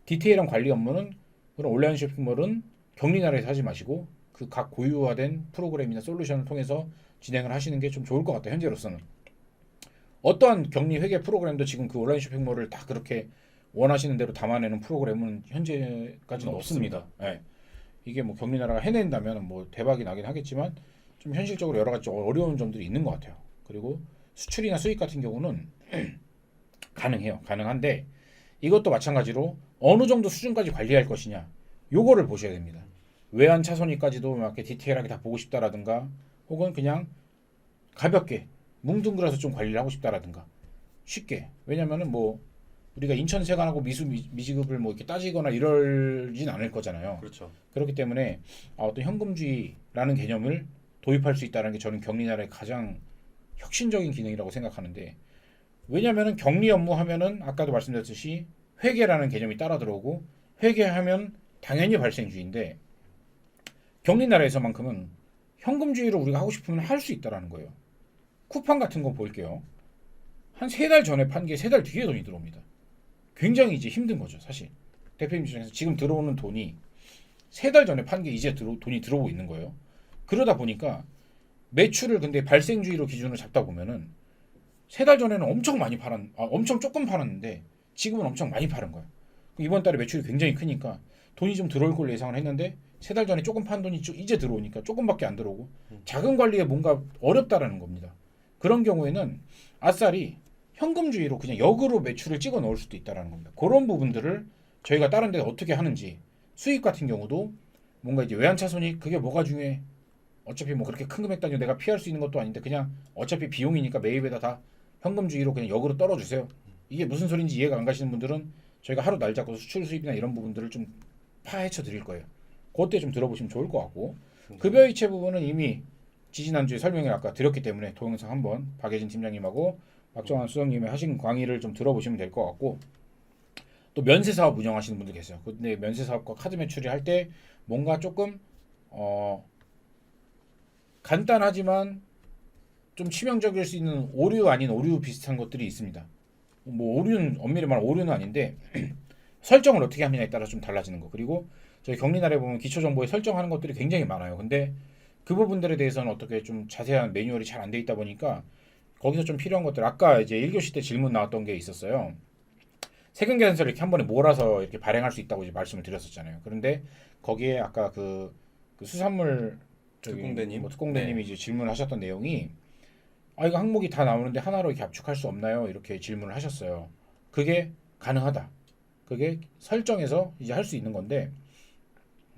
디테일한 관리 업무는 그런 온라인 쇼핑몰은 격리나라에서 하지 마시고 그 각 고유화된 프로그램이나 솔루션을 통해서 진행을 하시는 게 좀 좋을 것 같아요. 현재로서는 어떠한 격리 회계 프로그램도 지금 그 온라인 쇼핑몰을 다 그렇게 원하시는 대로 담아내는 프로그램은 현재까지는 없습니다. 예. 이게 뭐 격리나라가 해낸다면 뭐 대박이 나긴 하겠지만 좀 현실적으로 여러 가지 어려운 점들이 있는 것 같아요. 그리고 수출이나 수입 같은 경우는 가능해요. 가능한데 이것도 마찬가지로 어느 정도 수준까지 관리할 것이냐 요거를 보셔야 됩니다. 외환 차손위까지도 막 이렇게 디테일하게 다 보고 싶다라든가 혹은 그냥 가볍게 뭉뚱그려서 좀 관리를 하고 싶다라든가 쉽게 왜냐면은 뭐 우리가 인천세관하고 미지급을 뭐 이렇게 따지거나 이러진 않을 거잖아요. 그렇죠. 그렇기 때문에 어떤 현금주의라는 개념을 도입할 수 있다는 게 저는 격리나라의 가장 혁신적인 기능이라고 생각하는데 왜냐면은 격리 업무 하면은 아까도 말씀드렸듯이 회계라는 개념이 따라 들어오고 회계하면 당연히 발생주의인데 격리나라에서만큼은 현금주의로 우리가 하고 싶으면 할 수 있다라는 거예요. 쿠팡 같은 거 볼게요. 한 3달 전에 판 게 3달 뒤에 돈이 들어옵니다. 굉장히 이제 힘든 거죠, 사실. 대표님 입장에서 지금 들어오는 돈이 3달 전에 판 게 이제 돈이 들어오고 있는 거예요. 그러다 보니까 매출을 근데 발생주의로 기준으로 잡다 보면은 3달 전에는 엄청 조금 팔았는데 지금은 엄청 많이 파는 거예요. 이번 달에 매출이 굉장히 크니까 돈이 좀 들어올 걸 예상을 했는데 3달 전에 조금 판 돈이 이제 들어오니까 조금밖에 안 들어오고 자금 관리에 뭔가 어렵다라는 겁니다. 그런 경우에는 아싸리 현금주의로 그냥 역으로 매출을 찍어 넣을 수도 있다라는 겁니다. 그런 부분들을 저희가 다른 데 어떻게 하는지 수익 같은 경우도 뭔가 이제 외환차손이 그게 뭐가 중요해? 어차피 뭐 그렇게 큰 금액 단위 내가 피할 수 있는 것도 아닌데 그냥 어차피 비용이니까 매입에다 다 현금주의로 그냥 역으로 떨어주세요. 이게 무슨 소린지 이해가 안 가시는 분들은 저희가 하루 날 잡고 수출 수입이나 이런 부분들을 좀 파헤쳐 드릴 거예요. 그때 좀 들어보시면 좋을 것 같고 급여이체 부분은 이미 지지난주에 설명을 아까 드렸기 때문에 동영상 한번 박예진 팀장님하고 박정환 수석님이 하신 강의를 좀 들어보시면 될 것 같고 또 면세 사업 운영하시는 분들 계세요. 근데 면세 사업과 카드 매출이 할 때 뭔가 조금 간단하지만 좀 치명적일 수 있는 오류 아닌 오류 비슷한 것들이 있습니다. 뭐 오류는 엄밀히 말하면 오류는 아닌데 설정을 어떻게 하느냐에 따라 좀 달라지는 거. 그리고 저희 경리날에 보면 기초 정보에 설정하는 것들이 굉장히 많아요. 근데 그 부분들에 대해서는 어떻게 좀 자세한 매뉴얼이 잘 안 돼 있다 보니까 거기서 좀 필요한 것들, 아까 이제 1교시 때 질문 나왔던 게 있었어요. 세금 계산서를 이렇게 한 번에 몰아서 이렇게 발행할 수 있다고 이제 말씀을 드렸었잖아요. 그런데 거기에 아까 그 수산물 특공대님. 뭐 특공대님이 네. 이제 질문하셨던 내용이 이거 항목이 다 나오는데 하나로 이렇게 압축할 수 없나요? 이렇게 질문을 하셨어요. 그게 가능하다. 그게 설정해서 이제 할 수 있는 건데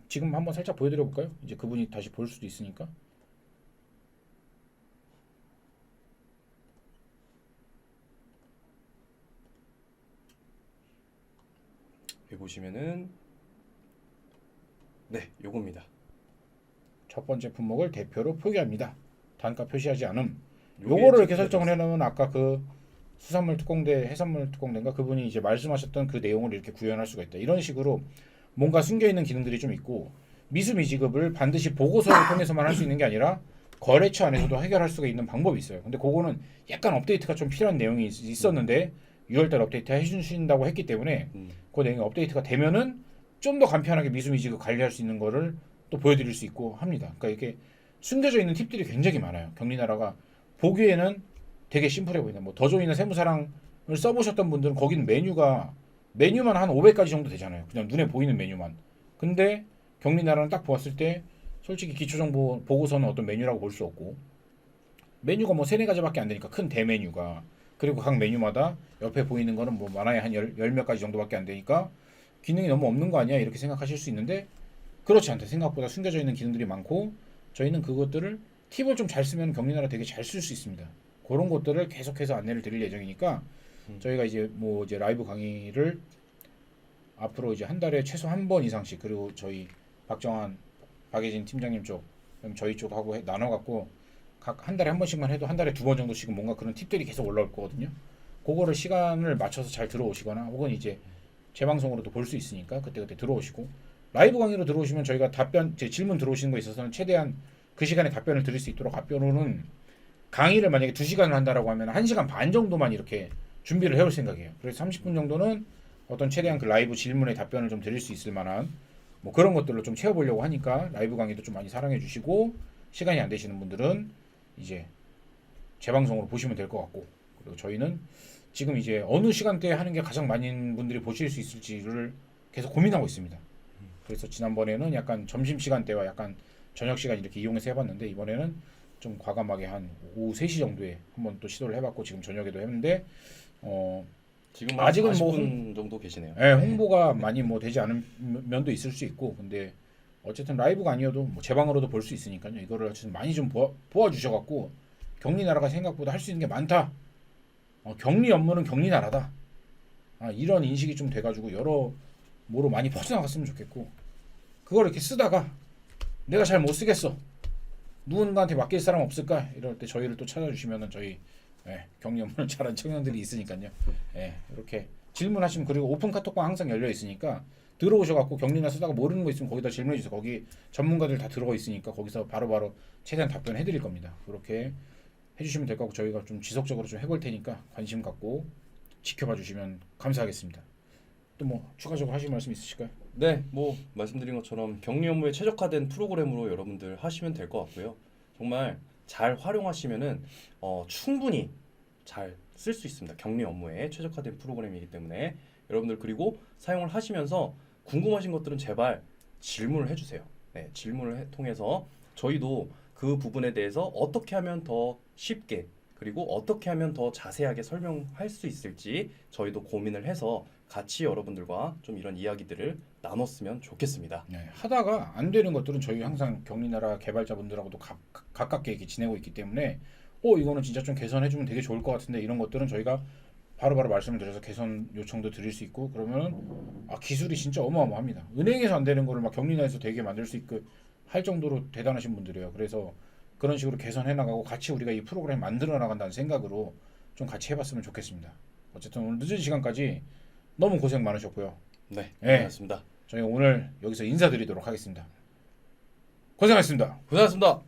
지금 한번 살짝 보여드려 볼까요? 이제 그분이 다시 볼 수도 있으니까. 여기 보시면은 네, 요겁니다. 첫 번째 품목을 대표로 표기합니다. 단가 표시하지 않음. 요게 요거를 이렇게 체크가 설정을 돼 해놓으면 아까 그 수산물 특공대, 해산물 특공대인가 그분이 이제 말씀하셨던 그 내용을 이렇게 구현할 수가 있다. 이런 식으로 뭔가 숨겨 있는 기능들이 좀 있고 미수미지급을 반드시 보고서를 통해서만 할 수 있는 게 아니라 거래처 안에서도 해결할 수가 있는 방법이 있어요. 근데 그거는 약간 업데이트가 좀 필요한 내용이 있었는데 6월달 업데이트 해주신다고 했기 때문에 그 내용이 업데이트가 되면은 좀 더 간편하게 미수미지급 관리할 수 있는 거를 또 보여드릴 수 있고 합니다. 그러니까 이렇게 숨겨져 있는 팁들이 굉장히 많아요. 경리나라가 보기에는 되게 심플해 보인다. 뭐 더조이나 세무사랑을 써보셨던 분들은 거기는 메뉴만 한 500가지 정도 되잖아요. 그냥 눈에 보이는 메뉴만. 근데 경리나라는 딱 보았을 때 솔직히 기초정보 보고서는 어떤 메뉴라고 볼 수 없고 메뉴가 뭐 3, 4가지밖에 안 되니까 큰 대메뉴가 그리고 각 메뉴마다 옆에 보이는 거는 뭐 많아야 한 열 몇 가지 정도밖에 안 되니까 기능이 너무 없는 거 아니야 이렇게 생각하실 수 있는데 그렇지 않다. 생각보다 숨겨져 있는 기능들이 많고 저희는 그것들을 팁을 좀 잘 쓰면 경리나라 되게 잘 쓸 수 있습니다. 그런 것들을 계속해서 안내를 드릴 예정이니까 저희가 이제 뭐 이제 라이브 강의를 앞으로 이제 한 달에 최소 한 번 이상씩 그리고 저희 박정환, 박예진 팀장님 쪽, 그럼 저희 쪽하고 나눠 갖고 각 한 달에 한 번씩만 해도 한 달에 2번 정도씩은 뭔가 그런 팁들이 계속 올라올 거거든요. 그거를 시간을 맞춰서 잘 들어오시거나 혹은 이제 재방송으로도 볼 수 있으니까 그때그때 들어오시고 라이브 강의로 들어오시면 저희가 제 질문 들어오시는 거 있어서는 최대한 그 시간에 답변을 드릴 수 있도록 답변으로는 강의를 만약에 2시간을 한다라고 하면 1시간 반 정도만 이렇게 준비를 해올 생각이에요. 그래서 30분 정도는 어떤 최대한 그 라이브 질문에 답변을 좀 드릴 수 있을 만한 뭐 그런 것들로 좀 채워보려고 하니까 라이브 강의도 좀 많이 사랑해 주시고 시간이 안 되시는 분들은 이제 재방송으로 보시면 될 것 같고 그리고 저희는 지금 이제 어느 시간대에 하는 게 가장 많은 분들이 보실 수 있을지를 계속 고민하고 있습니다. 그래서 지난번에는 약간 점심시간대와 약간 저녁시간 이렇게 이용해서 해봤는데 이번에는 좀 과감하게 한 오후 3시 정도에 한번 또 시도를 해봤고 지금 저녁에도 했는데 지금 아직은 아직은 뭐 40분 정도 계시네요. 홍보가 많이 뭐 되지 않은 면도 있을 수 있고 근데 어쨌든 라이브가 아니어도 뭐 제 방으로도 볼 수 있으니까요. 이거를 어쨌든 많이 좀 보아주셔갖고 경리나라가 생각보다 할 수 있는 게 많다. 격리 업무는 경리나라다. 이런 인식이 좀 돼가지고 여러 뭐로 많이 퍼져나갔으면 좋겠고 그걸 이렇게 쓰다가 내가 잘 못 쓰겠어. 누군가한테 맡길 사람 없을까? 이럴 때 저희를 또 찾아주시면은 저희 격리 업무를 잘하는 청년들이 있으니까요. 이렇게 질문하시면 그리고 오픈 카톡방 항상 열려 있으니까 들어오셔갖고 격리나 쓰다가 모르는 거 있으면 거기다 질문해 주세요. 거기 전문가들 다 들어가 있으니까 거기서 바로바로 최대한 답변해 드릴 겁니다. 그렇게 해주시면 될 거고 저희가 좀 지속적으로 좀 해볼 테니까 관심 갖고 지켜봐 주시면 감사하겠습니다. 또 뭐 추가적으로 하실 말씀 있으실까요? 네, 뭐 말씀드린 것처럼 격리 업무에 최적화된 프로그램으로 여러분들 하시면 될 것 같고요. 정말 잘 활용하시면은 충분히 잘 쓸 수 있습니다. 격리 업무에 최적화된 프로그램이기 때문에 여러분들 그리고 사용을 하시면서 궁금하신 것들은 제발 질문을 해주세요. 네, 질문을 통해서 저희도 그 부분에 대해서 어떻게 하면 더 쉽게 그리고 어떻게 하면 더 자세하게 설명할 수 있을지 저희도 고민을 해서 같이 여러분들과 좀 이런 이야기들을 나눴으면 좋겠습니다. 하다가 안 되는 것들은 저희 항상 격리나라 개발자분들하고도 가깝게 이렇게 지내고 있기 때문에 이거는 진짜 좀 개선해주면 되게 좋을 것 같은데 이런 것들은 저희가 바로바로 말씀을 드려서 개선 요청도 드릴 수 있고 그러면 기술이 진짜 어마어마합니다. 은행에서 안 되는 거를 막 격리나에서 되게 만들 수 있고 할 정도로 대단하신 분들이에요. 그래서 그런 식으로 개선해 나가고 같이 우리가 이 프로그램 만들어 나간다는 생각으로 좀 같이 해봤으면 좋겠습니다. 어쨌든 오늘 늦은 시간까지 너무 고생 많으셨고요. 네, 네. 고맙습니다. 저희 오늘 여기서 인사드리도록 하겠습니다. 고생하셨습니다. 고생하셨습니다.